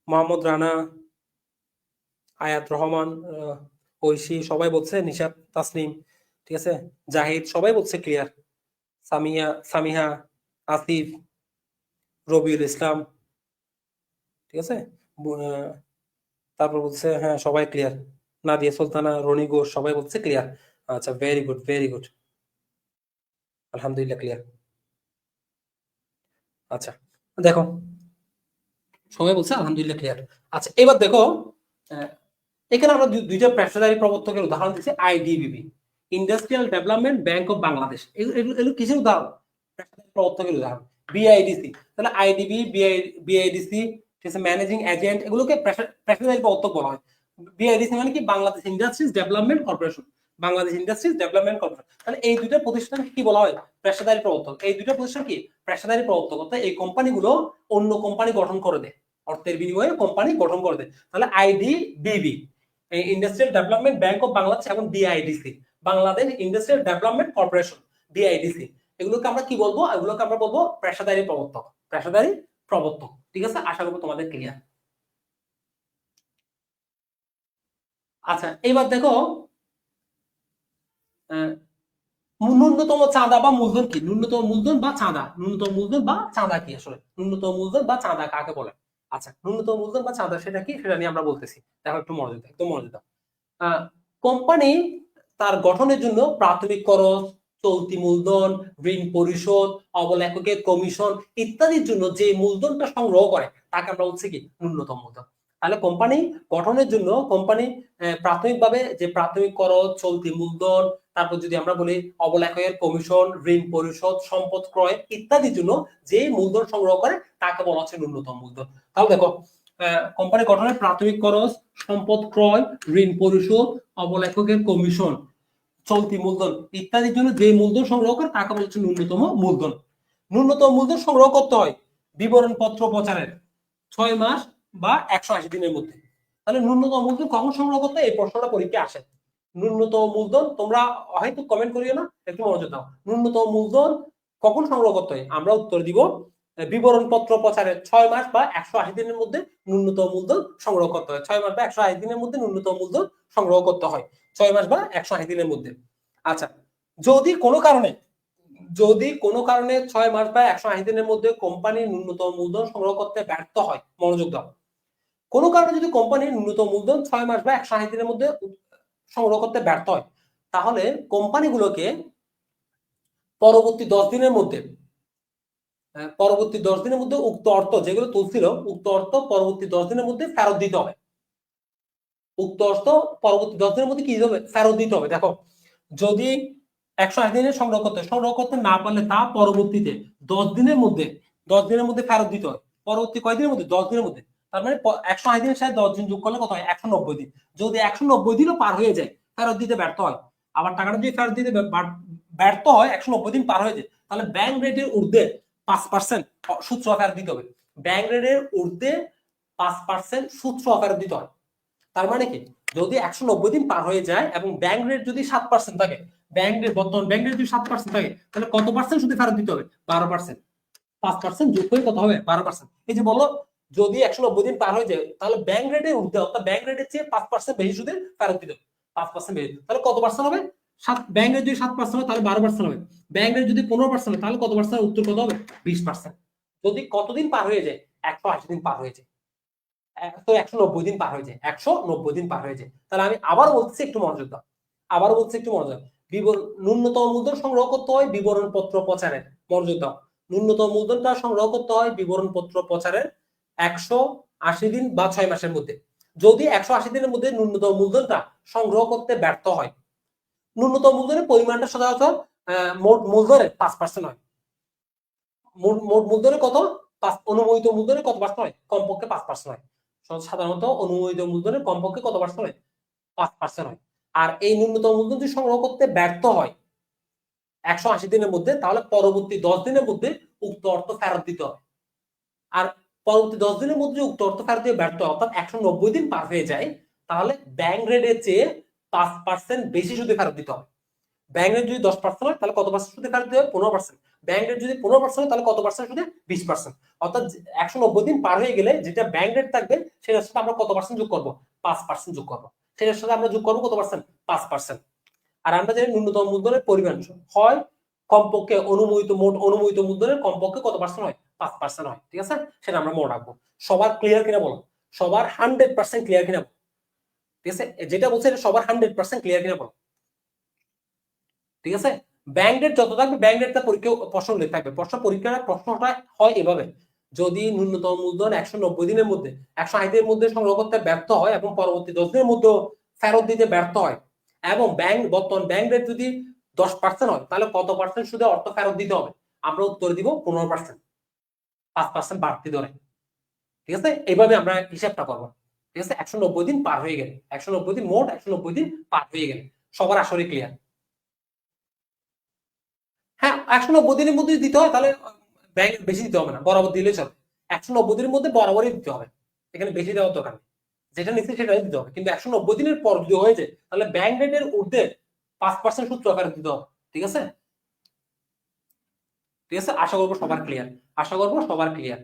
মোহাম্মদ রানা, আয়াত রহমান, ঐশী, সবাই বলছে, নিশাত তাসনিম, ঠিক আছে, জাহিদ, সবাই বলছে ক্লিয়ার। সামিহা, আসিফ, রবিউল ইসলাম, ঠিক আছে, তারপর বলছে হ্যাঁ সবাই ক্লিয়ার। নাদিয়া সুলতানা, রনি ঘোষ, সবাই বলছে ক্লিয়ার। আচ্ছা, ভেরি গুড, ভেরি গুড, আলহামদুলিল্লাহ ক্লিয়ার। আচ্ছা দেখো, সবাই বলছে আলহামদুলিল্লাহ ক্লিয়ার। আচ্ছা এবার দেখো, এখানে আমরা দুইটা পেশাদারী প্রবর্তকের উদাহরণ দিচ্ছি, IDBB, industrial development bank of Bangladesh, এগুলো কিসের উদাহরণ, পেশাদারী প্রবর্তকের উদাহরণ। বিআইডিসি, তাহলে আইডিবি, বিআইডিসি, ঠিক আছে, ম্যানেজিং এজেন্ট, এগুলোকে পেশাদারী প্রবর্তক বলা হয়। বিআইডিসি মানে কি, Bangladesh industries development corporation, Bangladesh industries development corporation. তাহলে এই দুইটা প্রতিষ্ঠানকে কি বলা হয়, পেশাদারী প্রবর্তক। এই দুইটা প্রতিষ্ঠান কি পেশাদারী প্রবর্তক, অর্থাৎ এই কোম্পানিগুলো অন্য কোম্পানি গঠন করে দেয়, অর্থের বিনিময়ে কোম্পানি গঠন করে দেয়। তাহলে IDBB, industrial development bank of Bangladesh, এবং DIDC, Bangladesh industrial development corporation, DIDC, এগুলোকে আমরা কি বলবো, এগুলোকে আমরা বলবো পেশাদারী প্রবর্তক, পেশাদারী প্রবর্তক, ঠিক আছে। আশা করবো তোমাদের ক্লিয়ার। আচ্ছা এবার দেখো, ন্যূনতম চাঁদা বা মূলধন কি, ন্যূনতম মূলধন বা চাঁদা, ন্যূনতম মূলধন বা চাঁদা কি আসলে, ন্যূনতম মূলধন বা চাঁদা কাকে বলে। আচ্ছা, ন্যূনতম মূলধন বা চাঁদা সেটা কি, সেটা নিয়ে আমরা বলতেছি। দেখো একটু মনোযোগ দাও, একটু মনোযোগ দাও। কোম্পানি তার গঠনের জন্য প্রাথমিক খরচ, চলতি মূলধন, ঋণ পরিশোধ, অবল এককের কমিশন ইত্যাদির জন্য যে মূলধনটা সংগ্রহ করে তাকে আমরা বলছি কি ন্যূনতম মূলধন। তাহলে কোম্পানি গঠনের জন্য কোম্পানি প্রাথমিকভাবে যে প্রাথমিক খরচ, চলতি মূলধন, তারপর যদি আমরা বলি অবল এককের কমিশন, ঋণ পরিশোধ, সম্পদ ক্রয় ইত্যাদির জন্য যে মূলধন সংগ্রহ করে তাকে বলা হচ্ছে ন্যূনতম মূলধন। তাহলে দেখো, কোম্পানি গঠনের প্রাথমিক খরচ, সম্পদ ক্রয়, ঋণ পরিশোধ, অবল এককের কমিশন, চলতি মূলধন ইত্যাদির জন্য যে মূলধন সংগ্রহ করে তাকে বলা হচ্ছে ন্যূনতম মূলধন। ন্যূনতম মূলধন সংগ্রহ করতে হয় বিবরণ পত্র প্রচারের 6 মাস বা 180 দিনের মধ্যে। তাহলে ন্যূনতম মূলধন কখন সংগ্রহ করতে হয়, এই প্রশ্নটা পরীক্ষায় আসে। ন্যূনতম মূলধন, তোমরা হয়তো কমেন্ট করিও না, একটু মনোযোগ দাও। ন্যূনতম মূলধন কখন সংগ্রহ করতে হয়, আমরা উত্তর দিব বিবরণ পত্র প্রচারের 6 মাস বা 180 দিনের মধ্যে ন্যূনতম মূলধন সংগ্রহ করতে হয়। 6 মাস বা 180 দিনের মধ্যে ন্যূনতম মূলধন সংগ্রহ করতে হয়, 6 মাস বা 180 দিনের মধ্যে। আচ্ছা, যদি কোনো কারণে 6 মাস বা 180 দিনের মধ্যে কোম্পানি ন্যূনতম মূলধন সংগ্রহ করতে ব্যর্থ হয়, মনোযোগ দাও, কোনো কারণে যদি কোম্পানির ন্যূনতম মূলধন 6 মাস বা 160 দিনের মধ্যে সংগ্রহ করতে ব্যর্থ হয়, তাহলে কোম্পানিগুলোকে পরবর্তী 10 দিনের মধ্যে উক্ত অর্থ যেগুলো তুলছিল উক্ত অর্থ পরবর্তী 10 দিনের মধ্যে ফেরত দিতে হবে। উক্ত অর্থ পরবর্তী 10 দিনের মধ্যে কি হবে? ফেরত দিতে হবে। দেখো, যদি 180 দিনে সংগ্রহ করতে না পারলে তা পরবর্তীতে 10 দিনের মধ্যে ফেরত দিতে হয়। পরবর্তী কয়দিনের মধ্যে? 10 দিনের মধ্যে। তার মানে 180 দিনের সাথে 10 দিন যোগ করলে কত হয়? 190 দিন। যদি 190 দিনও পার হয়ে যায়, ফেরত দিতে ব্যর্থ হয়, আবার টাকাটা যদি ফেরত দিতে ব্যর্থ হয়, 190 দিন পার হয়ে যায়, তাহলে ব্যাংক রেটের ঊর্ধ্বে 5% সুদ সহ ফেরত দিতে হবে। ব্যাংক রেটের ঊর্ধ্বে 5% সুদ সহ ফেরত দিতে হয়। তার মানে কি, যদি 190 দিন পার হয়ে যায় এবং ব্যাংক রেট যদি 7% থাকে, বর্তমান ব্যাংক রেট যদি 7% থাকে, তাহলে কত পার্সেন্ট সুদে ফেরত দিতে হবে? 12%। 5% যোগ করে কত হবে? 12%। এই যে বলো, যদি 190 দিন পার হয়ে যায়, তাহলে ব্যাংক রেটের ঊর্ধ্বে, অর্থাৎ ব্যাংক রেটের চেয়ে 5% বেশি সুদে ফেরত দিতে হবে। 5% বেশি, তাহলে কত পার্সেন্ট হবে? ব্যাংক রেট যদি 7% হয়, তাহলে 12% হবে। ব্যাংক রেট যদি 15% হয়, তাহলে কত পার্সেন্ট? উত্তর কত হবে? 20%। যদি কতদিন পার হয়ে যায়? 180 দিন পার হয়ে যায়। তো 190 দিন পার হয়ে যায়। 190 দিন পার হয়ে যায়। তাহলে আমি আবার বলছি, একটু মনোযোগ দাও। ন্যূনতম মূলধন সংগ্রহ করতে হয় বিবরণ পত্র প্রচারের। মনোযোগ দাও। ন্যূনতম মূলধনটা সংগ্রহ করতে হয় বিবরণ পত্র প্রচারের 180 দিন বা 6 মাসের মধ্যে। যদি 180 দিনের মধ্যে ন্যূনতম মূলধনটা সংগ্রহ করতে ব্যর্থ হয়, ন্যূনতম মূলধনের পরিমাণটা সাধারণত মোট মূলধনের 5% হয়। মোট মূলধনের কত? অনুমোদিত মূলধনের কত পার্সেন্ট হয়? কমপক্ষে 5% হয়। সাধারণত অনুমোদিত মূলধনের কমপক্ষে কত পার্সেন্ট হয়? 5% হয়। আর এই ন্যূনতম মূলধন যদি সংগ্রহ করতে ব্যর্থ হয় 180 দিনের মধ্যে, তাহলে পরবর্তী 10 দিনের মধ্যে উক্ত অর্থ ফেরত দিতে হবে। আর পরবর্তী 10 দিনের মধ্যে উক্ত অর্থ ফেরত দিয়ে ব্যর্থ হয়, অর্থাৎ 190 দিন পার হয়ে যায়, তাহলে ব্যাংক রেটের চেয়ে 5% বেশি সুদে ফেরত দিতে হবে। ব্যাংক রেট যদি 10% হয়, তাহলে কত পার্সেন্ট সুদে ফেরত দিতে হবে? 15%। ব্যাংক রেট যদি 15% হয়, তাহলে কত পার্সেন্ট সুদে? 20%। অর্থাৎ 190 দিন পার হয়ে গেলে যেটা ব্যাংক রেট থাকবে, সেটার সাথে আমরা কত পার্সেন্ট যোগ করবো? 5% যোগ করবো। সেটার সাথে আমরা যোগ করবো কত পার্সেন্ট? 5%। আর আমরা জানি ন্যূনতম মূলধনের পরিমাণ হয় কমপক্ষে মোট অনুমোদিত মূলধনের কমপক্ষে কত পার্সেন্ট হয়? 5% হয়। ঠিক আছে, সেটা আমরা মনে রাখবো। সবার ক্লিয়ার কিনা বলো? সবার 100% ক্লিয়ার কিনা? ঠিক আছে, যেটা বলছে এটা সবার 100% ক্লিয়ার কিনা বলো? ঠিক আছে, ব্যাংক রেট যত থাকবে, ব্যাংক রেটটা পরীক্ষা প্রশ্ন উল্লেখ থাকবে। প্রশ্নটা হয় এভাবে: যদি ন্যূনতম মূলধন 190 দিনের মধ্যে 180 দিনের মধ্যে সংগ্রহ করতে ব্যর্থ হয় এবং পরবর্তী 10 দিনের মধ্যে ফেরত দিতে ব্যর্থ হয়, এবং বর্তমান ব্যাংক রেট যদি 10% হয়, তাহলে কত পার্সেন্ট সুদে অর্থ ফেরত দিতে হবে? আমরা উত্তর দিব 15%। 5% বাড়তি ধরে। ঠিক আছে, এইভাবে আমরা হিসাবটা করবো। ঠিক আছে, 190 দিন পার হয়ে গেলে, 190 দিন মোট 190 দিন পার হয়ে গেলে সবার আসলে ক্লিয়ার? হ্যাঁ, 190 দিনের মধ্যে দিতে হয়, তাহলে ব্যাংক বেশি দিতে হবে না, বরাবর দিলে চলে। 190 দিনের মধ্যে বরাবরই দিতে হবে, এখানে বেশি দেওয়ার দরকার নেই। যেটা নিচ্ছে সেটাই দিতে হবে। কিন্তু 190 দিনের পর যদি হয়ে যায়, তাহলে ব্যাংক রেটের ঊর্ধ্বে 5% সুদ আকারে দিতে হবে। ঠিক আছে, ঠিক আছে, আশা করবো সবার ক্লিয়ার। আশা করবো সবার ক্লিয়ার।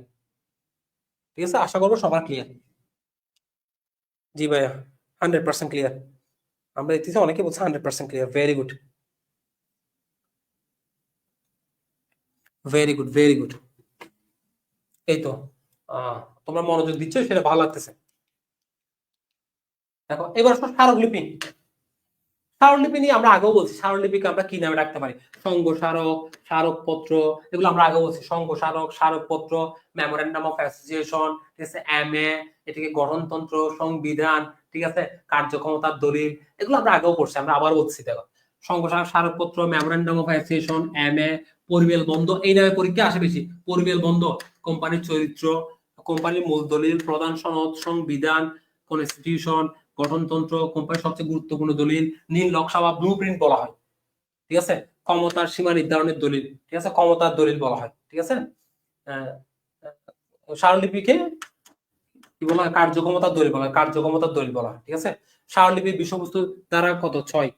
ঠিক আছে, আশা করবো সবার ক্লিয়ার। জি ভাইয়া, 100% ক্লিয়ার। আমরা দেখতেছি অনেকে বলছে 100% clear. Very good, very good, very good. এই তো তোমরা মনোযোগ দিচ্ছ, সেটা ভালো লাগতেছে। দেখো, এবার স্মারকলিপি। স্মারকলিপি নিয়ে আমরা আগেও বলছি, স্মারকলিপিকে আমরা কি নামে রাখতে পারি? সংঘ স্মারক, স্মারকপত্র, এগুলো আমরা আগেও বলছি। সংঘ স্মারক, স্মারকপত্র, মেমোরেন্ডাম অফ অ্যাসোসিয়েশন, ঠিক আছে, এমএ, এটাকে গঠনতন্ত্র, সংবিধান, ঠিক আছে, কার্যক্ষমতার দলিল, এগুলো আমরা আগেও পড়ছি, আমরা আবার বলছি। দেখো, সংঘ স্মারক, স্মারকপত্র, মেমোরেন্ডাম অফ অ্যাসোসিয়েশন, এমএ, পরিবেল বন্ধ, এই নামে পরীক্ষা আসে বেশি। পরিবেল বন্ধ, কোম্পানির চরিত্র, কোম্পানির মূল দলিল, প্রধান সনদ, সংবিধান, কনস্টিটিউশন, গঠনতন্ত্র, কোম্পানির সবচেয়ে গুরুত্বপূর্ণ দলিল, নীল নকশা বা ব্লু প্রিন্ট বলা হয়। ঠিক আছে, ক্ষমতার সীমা নির্ধারণের দলিল, ঠিক আছে, ক্ষমতার দলিল বলা হয়। ঠিক আছে, স্মারকলিপিকে কি বলা হয়? কার্যক্ষমতার দলিল বলা হয়, কার্যক্ষমতার দলিল বলা হয়। ঠিক আছে, স্মারকলিপির বিষয়বস্তু ধারা কত? 6।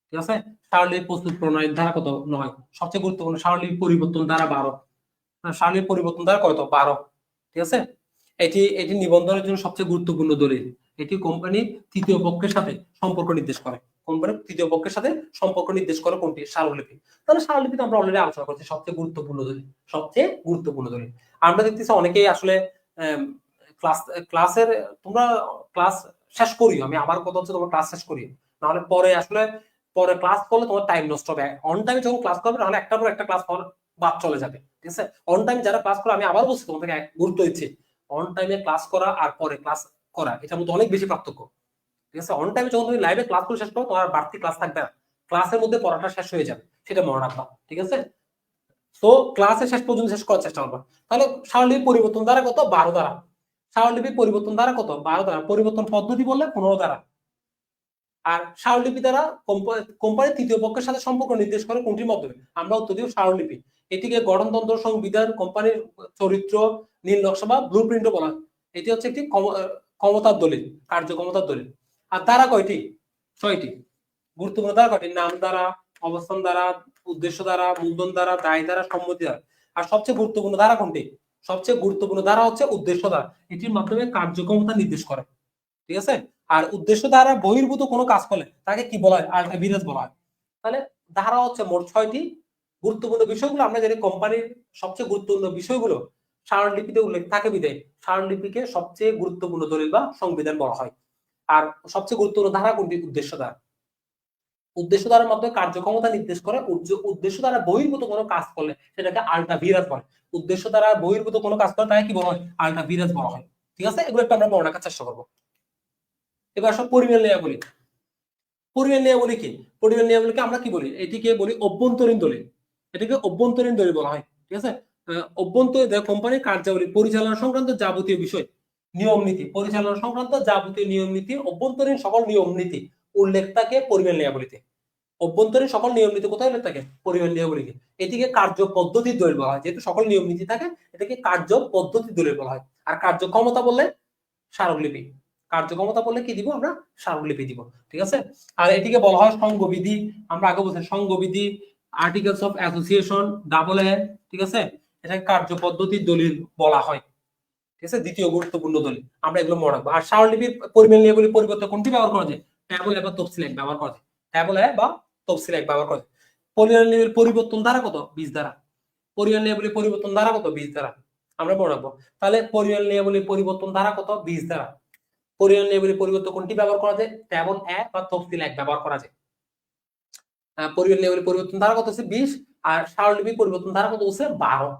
ঠিক আছে, স্মারকলিপি প্রস্তুত প্রণালীর ধারা কত? 9। সবচেয়ে গুরুত্বপূর্ণ স্মারকলিপি পরিবর্তন ধারা 12। স্মারকলিপি পরিবর্তন ধারা কত? 12। ঠিক আছে, এটি এটি নিবন্ধনের জন্য সবচেয়ে গুরুত্বপূর্ণ দলিল। এটি কোম্পানির তৃতীয় পক্ষের সাথে সম্পর্ক নির্দেশ করে। কোম্পানির তৃতীয় পক্ষের সাথে সম্পর্ক নির্দেশ করে কোনটি? স্মারকলিপি। তাহলে স্মারকলিপিতে আমরা অলরেডি আলোচনা করছি সবচেয়ে গুরুত্বপূর্ণ দলিল, সবচেয়ে গুরুত্বপূর্ণ দলিল। আমরা দেখতেছি অনেকেই আসলে ক্লাসের তোমরা ক্লাস শেষ করিও, আমি আমার কথা হচ্ছে তোমরা ক্লাস শেষ করিও, নাহলে পরে আসলে পরে ক্লাস করলে তোমার টাইম নষ্ট হবে। অন টাইমে যখন ক্লাস করবে তাহলে একটার পর একটা ক্লাস বাদ চলে যাবে, ঠিক আছে। অন টাইম যারা ক্লাস করে, আমি আবার বলছি তোমাদেরকে গুরুত্ব দিচ্ছি, অন টাইমে ক্লাস করা আর পরে ক্লাস করা এটার মধ্যে অনেক বেশি পার্থক্য, ঠিক আছে। অন টাইমে যখন তুমি লাইভে ক্লাস করে শেষ করো, তোমার বাড়তি ক্লাস থাকবে না, ক্লাসের মধ্যে পড়াটা শেষ হয়ে যাবে, সেটা মনে রাখবা, ঠিক আছে। তো ক্লাসের শেষ পর্যন্ত শেষ করার চেষ্টা করবা। তাহলে স্বরলিপি পরিবর্তন দ্বারা কত? 12 দ্বারা। স্বরলিপি পরিবর্তন দ্বারা কত? 12 দ্বারা। পরিবর্তন পদ্ধতি বললে 15 দ্বারা। আর স্বরলিপি দ্বারা কোম্পানির তৃতীয় পক্ষের সাথে সম্পর্ক নির্দেশ করে কোনটির মাধ্যমে? আমরা উত্তর দিব স্বরলিপি। এটিকে গঠনতন্ত্র, সংবিধান, কোম্পানির চরিত্র, নীল নকশা বা ব্লু প্রিন্টও বলা হয়। এটি হচ্ছে একটি ক্ষমতার দলিল, কার্যক্ষমতার দলিল। আর দ্বারা কয়টি? 6টি। গুরুত্বপূর্ণ দ্বারা কয়টি? নাম দ্বারা, অবস্থান দ্বারা, উদ্দেশ্য দ্বারা, মূলধন দ্বারা, দায় দ্বারা, সম্মতি দ্বারা। আর সবচেয়ে গুরুত্বপূর্ণ দ্বারা কোনটি? সবচেয়ে গুরুত্বপূর্ণ দ্বারা হচ্ছে উদ্দেশ্য দ্বারা। এটির মাধ্যমে কার্যক্ষমতা নির্দেশ করে, ঠিক আছে। আর উদ্দেশ্য দ্বারা বহির্ভূত কোনো কাজ করলে তাকে কি বলা হয়? আলটাভিরাস বলা হয়। তাহলে ধারা হচ্ছে মোট 6টি। গুরুত্বপূর্ণ বিষয়গুলো আমরা জানি, কোম্পানির সবচেয়ে গুরুত্বপূর্ণ বিষয়গুলো স্মারকলিপিতে উল্লেখ থাকে বিধায় স্মারকলিপিকে সবচেয়ে গুরুত্বপূর্ণ দলিল বা সংবিধান বলা হয়। আর সবচেয়ে গুরুত্বপূর্ণ ধারা কোনটি? উদ্দেশ্য দ্বারা। উদ্দেশ্য দ্বারার মাধ্যমে কার্যক্ষমতা নির্দেশ করে। উদ্দেশ্য দ্বারা বহির্ভূত কোনো কাজ করলে সেটাকে আলটাভিরাস বলে। উদ্দেশ্য দ্বারা বহির্ভূত কোনো কাজ করলে তাকে কি বলা হয়? আলটাভিরাস বলা হয়, ঠিক আছে। এগুলো একটু আমরা মনে রাখার চেষ্টা করবো। এবার সব পরিমেয় নিয়মাবলী। পরিমেয় নিয়মাবলী কি? পরিমেয় নিয়মাবলীকে আমরা কি বলি? এটিকে বলি অভ্যন্তরীণ দলিল। এটাকে অভ্যন্তরীণ দলিল বলা হয়, ঠিক আছে। অভ্যন্তরীণ কোম্পানির কার্যাবলী পরিচালনা সংক্রান্ত যাবতীয় বিষয়, নিয়ম নীতি, পরিচালনা সংক্রান্ত যাবতীয় নিয়ম নীতি, অভ্যন্তরীণ সকল নিয়ম নীতি উল্লেখ থাকে পরিমেয় নিয়মাবলীতে। অভ্যন্তরীণ সকল নিয়ম নীতি কোথায় উল্লেখ থাকে? পরিমেয় নিয়মাবলীতে। এটিকে কার্য পদ্ধতির দলিল বলা হয়। যেহেতু সকল নিয়ম নীতি থাকে, এটাকে কার্য পদ্ধতির দলিল বলা হয়। আর কার্যক্ষমতা বললে স্মারকলিপি। কার্যক্ষমতা বললে কি দিব আমরা? স্মারকলিপি দিব, ঠিক আছে। আর এটিকে বলা হয় সংঘবিধি। আমরা আগে বলছি সংঘবিধি, articles of association, double A, ঠিক আছে। এটাকে কার্য পদ্ধতির দলিল বলা হয়, ঠিক আছে। দ্বিতীয় গুরুত্বপূর্ণ দলিল, আমরা এগুলো মনে রাখবো। আর স্মারকলিপির পরিমেয় নিয়মাবলী পরিবর্তন কোনটি ব্যবহার করা যায়? ট্যাবল বা তফসিল এক ব্যবহার করা যায়। ট্যাবল বা তফসিল এক ব্যবহার করা যায়। পরিমেয় নিয়মাবলী পরিবর্তন দ্বারা কত? 20 দ্বারা। পরিমেয় নিয়মাবলী পরিবর্তন দ্বারা কত? 20 দ্বারা। আমরা মনে রাখবো। তাহলে পরিমেয় নিয়মাবলী পরিবর্তন দ্বারা কত? 20 দ্বারা। পরিমেয় নিয়মাবলী পরিবর্তন কোনটি ব্যবহার করা যায়? ট্যাবল এক বা তফসিল এক ব্যবহার করা যায়। পরিমেয় নিয়মাবলী পরিবর্তন দ্বারা কত হচ্ছে? 20। আর স্মারকলিপি পরিবর্তন দ্বারা কত হচ্ছে? 12।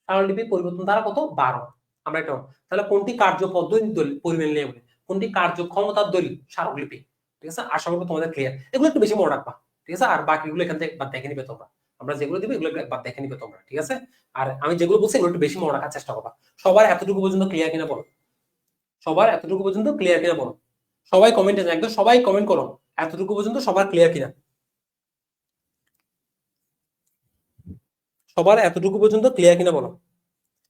স্মারকলিপি পরিবর্তন দ্বারা কত? 12। আমরা এটা, তাহলে কোনটি কার্য পদ্ধতির দলিল? পরিমেয় নিয়মাবলী। কোনটি কার্যক্ষমতার দলিল? স্মারকলিপি, ঠিক আছে। আশা করি তোমাদের ক্লিয়ার। এগুলো একটু বেশি মনে রাখবা, ঠিক আছে। আর বাকিগুলো এখান থেকে বাদ দেখে নিবে তোমরা। আমরা যেগুলো দিব এগুলো বাদ দেখে নিবে তোমরা, ঠিক আছে। আর আমি যেগুলো বলছি এগুলো একটু বেশি মনে রাখার চেষ্টা করবা। সবার এতটুকু পর্যন্ত ক্লিয়ার কিনা বলো? সবার এতটুকু পর্যন্ত ক্লিয়ার কিনা বলো? সবাই কমেন্টে, একদম সবাই কমেন্ট করো এতটুকু পর্যন্ত সবার ক্লিয়ার কিনা। সবার এতটুকু পর্যন্ত ক্লিয়ার কিনা বলো।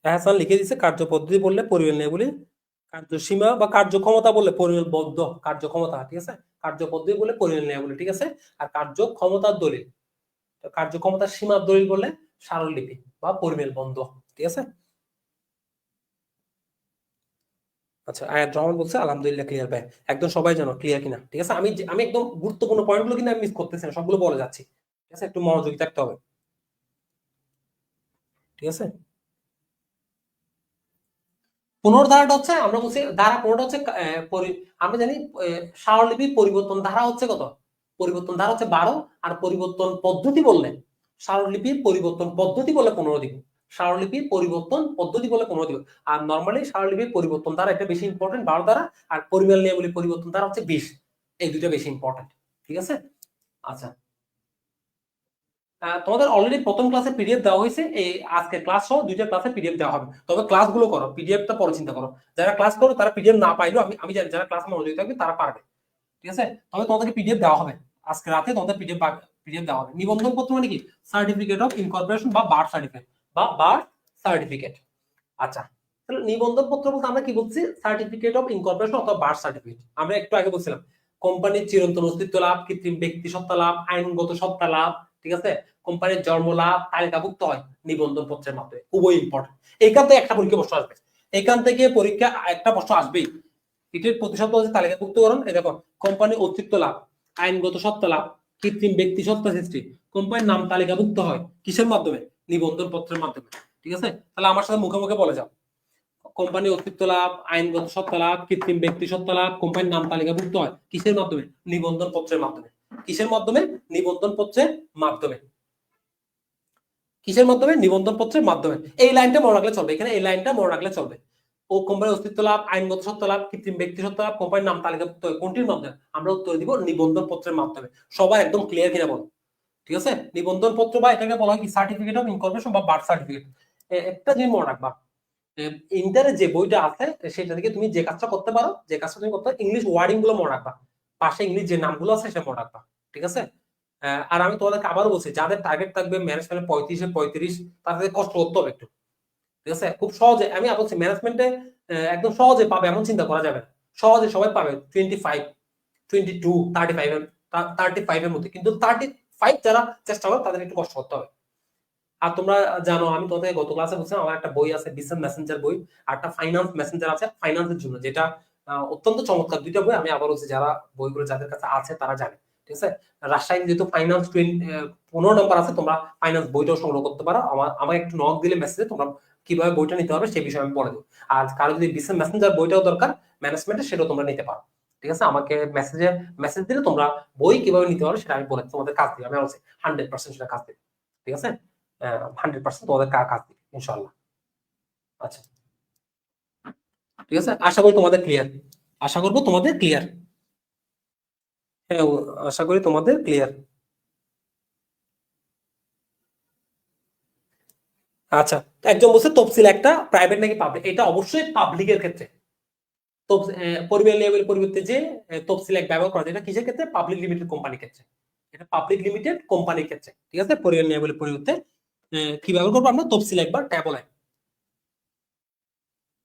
হাসান লিখে দিচ্ছে কার্য পদ্ধতি বললে পরিমেয় নিয়মাবলী, কার্যসীমা বা কার্যক্ষমতা বললে পরিমেয়বদ্ধ কার্যক্ষমতা, ঠিক আছে। কার্য পদ্ধতি বললে পরিমেয় নিয়মাবলী, ঠিক আছে। আর কার্যক্ষমতার দলিল, কার্যক্ষমতার সীমার দলিল বললে স্মারকলিপি বা পরিমেয়বদ্ধ, ঠিক আছে। আচ্ছা, আয়াত রহমান বলছে আলহামদুলিল্লাহ ক্লিয়ার ভাই। একদম সবাই জানো ক্লিয়ার কিনা, ঠিক আছে। আমি একদম গুরুত্বপূর্ণ পয়েন্টগুলো কিন্তু আমি মিস করতেছি না, সবগুলো বলে যাচ্ছি, ঠিক আছে। একটু মনোযোগী থাকতে হবে, ঠিক আছে। 15 ধারাটা হচ্ছে, আমরা বলছি ধারা 15টা হচ্ছে আমরা জানি স্মারকলিপির পরিবর্তন ধারা হচ্ছে কত? পরিবর্তন ধারা হচ্ছে 12। আর পরিবর্তন পদ্ধতি বললে, স্মারকলিপির পরিবর্তন পদ্ধতি বলে 15 দিব। স্মারকলিপির পরিবর্তন পদ্ধতি বলে 15 দিব। আর নরমালি স্মারকলিপির পরিবর্তন ধারা এটা বেশি ইম্পর্টেন্ট 12 ধারা। আর পরিমেয় নিয়মাবলী পরিবর্তন ধারা হচ্ছে 20। এই দুইটা বেশি ইম্পর্টেন্ট, ঠিক আছে। আচ্ছা, তোমাদের অলরেডি প্রথম ক্লাসে পিডিএফ দেওয়া হয়েছে। এই আজকে ক্লাস সহ দুইটা ক্লাসে পিডিএফ দেওয়া হবে। তবে ক্লাসগুলো করো, পিডিএফটা পরে চিন্তা করো। যারা ক্লাস করো তারা পিডিএফ না পাইলেও আমি জানি যারা ক্লাস মনোযোগী থাকবে তারা পারবে, ঠিক আছে। তবে তোমাদেরকে পিডিএফ দেওয়া হবে আজকে রাতে, তোমাদের পিডিএফ দেওয়া হবে। নিবন্ধন পত্র মানে কি? সার্টিফিকেট অফ ইনকর্পোরেশন বা বার্থ সার্টিফিকেট বা বার্থ সার্টিফিকেট। আচ্ছা, তাহলে নিবন্ধন পত্র বলতে আমরা কি বলছি? সার্টিফিকেট অফ ইনকর্পোরেশন অথবা বার্থ সার্টিফিকেট। আমরা একটু আগে বলছিলাম কোম্পানির চিরন্তন অস্তিত্ব লাভ, কৃত্রিম ব্যক্তি সত্তা লাভ, আইনগত সত্তা লাভ, ঠিক আছে। কোম্পানির জন্ম লাভ তালিকাভুক্ত হয় নিবন্ধন পত্রের মাধ্যমে, খুবই ইম্পর্টেন্ট। এখান থেকে একটা পরীক্ষা প্রশ্ন আসবে, এখান থেকে পরীক্ষা একটা প্রশ্ন আসবেই। এটির প্রতিশত হচ্ছে তালিকাভুক্তকরণ। এই দেখো, কোম্পানির অস্তিত্ব লাভ, আইনগত সত্তা লাভ, কৃত্রিম ব্যক্তি সত্তা সৃষ্টি, কোম্পানির নাম তালিকাভুক্ত হয় কিসের মাধ্যমে? নিবন্ধন পত্রের মাধ্যমে, ঠিক আছে। তাহলে আমার সাথে মুখে মুখে বলে যাও, কোম্পানির অস্তিত্ব লাভ, আইনগত সত্তা লাভ, কৃত্রিম ব্যক্তি সত্তা লাভ, কোম্পানির নাম তালিকাভুক্ত হয় কিসের মাধ্যমে? নিবন্ধন পত্রের মাধ্যমে। কিসের মাধ্যমে? নিবন্ধন পত্রের মাধ্যমে। কিসের মাধ্যমে? নিবন্ধন পত্রের মাধ্যমে। এই লাইনটা মনে রাখলে চলবে, এখানে এই লাইনটা মনে রাখলে চলবে। ও কোম্পানির অস্তিত্ব লাভ, আইনগত সত্তা লাভ, কৃত্রিম ব্যক্তি সত্তা লাভ, কোম্পানির নাম তালিকাভুক্ত হয় কোনটির মাধ্যমে? আমরা উত্তর দিব নিবন্ধন পত্রের মাধ্যমে। সবাই একদম ক্লিয়ার কিনা বলো? ঠিক আছে, নিবন্ধন পত্র বা এটাকে বলা হয় কি সার্টিফিকেট অফ ইনকর্পোরেশন বা বার্থ সার্টিফিকেট। একটা জিনিস মনে রাখবা, ইন্টারে যে বইটা আছে সেটা থেকে তুমি যে কাজটা করতে পারো, যে কাজটা তুমি করতে পারো, ইংলিশ ওয়ার্ডিং গুলো মনে রাখবা, পাশে ইংলিশ যে নামগুলো আছে সেটা মনে রাখবা। ঠিক আছে, আর আমি তোমাদেরকে আবারও বলছি, যাদের টার্গেট থাকবে ম্যানেজমেন্টে 35 তাদের কষ্ট করতে হবে একটু। ঠিক আছে, খুব সহজে আমি বলছি ম্যানেজমেন্টে একদম সহজে পাবে এমন চিন্তা করা যাবে না। সহজে সবাই পাবে 25, 22, 35 এর মধ্যে, কিন্তু 35 যারা চেষ্টা করে তাদের একটু কষ্ট করতে হবে। আর তোমরা জানো, আমি তোমাদের গত ক্লাসে বলছিলাম আমার একটা বই আছে বিজনেস মেসেঞ্জার বই, আর একটা ফাইন্যান্স মেসেঞ্জার আছে ফাইন্যান্সের জন্য, যেটা অত্যন্ত চমৎকার দুইটা বই। আমি আবার বলছি, যারা বইগুলো যাদের কাছে আছে তারা জানে। ঠিক আছে, রাজশাহী যেহেতু ফাইন্যান্স 15 নম্বর আছে, তোমরা ফাইন্যান্স বইটাও সংগ্রহ করতে পারো। আমাকে একটু নক দিলে মেসেজে তোমরা কিভাবে বইটা নিতে হবে সেই বিষয়ে আমি বলে দেবো। আর কারো যদি বিজনেস মেসেঞ্জার বইটাও দরকার ম্যানেজমেন্টে, সেটাও তোমরা নিতে পারো। ঠিক আছে, আমাকে মেসেজ দিলে তোমরা বই কিভাবে নিতে পারো সেটা আমি বলে তোমাদের কাজ দিই। আমি বলছি 100% সেটা কাজ দিই। ঠিক আছে, 100% তোমাদের কাজ দিবে ইনশাআল্লাহ। আচ্ছা, ঠিক আছে, আশা করি তোমাদের ক্লিয়ার। আশা করবো তোমাদের ক্লিয়ার। হ্যাঁ, আশা করি তোমাদের ক্লিয়ার। আচ্ছা, একজন বলছে তফসিল একটা প্রাইভেট নাকি পাবলিক, এটা অবশ্যই পাবলিকের ক্ষেত্রে। পরিবার লেভেল পরিবর্তে যে তফসিল এক ব্যবহার করা যায়, এটা কিসের ক্ষেত্রে? পাবলিক লিমিটেড কোম্পানির ক্ষেত্রে। এটা পাবলিক লিমিটেড কোম্পানির ক্ষেত্রে। ঠিক আছে, পরিবার লেভেলের পরিবর্তে কি ব্যবহার করবো আমরা? তফসিল এক বা ট্যাবল এক।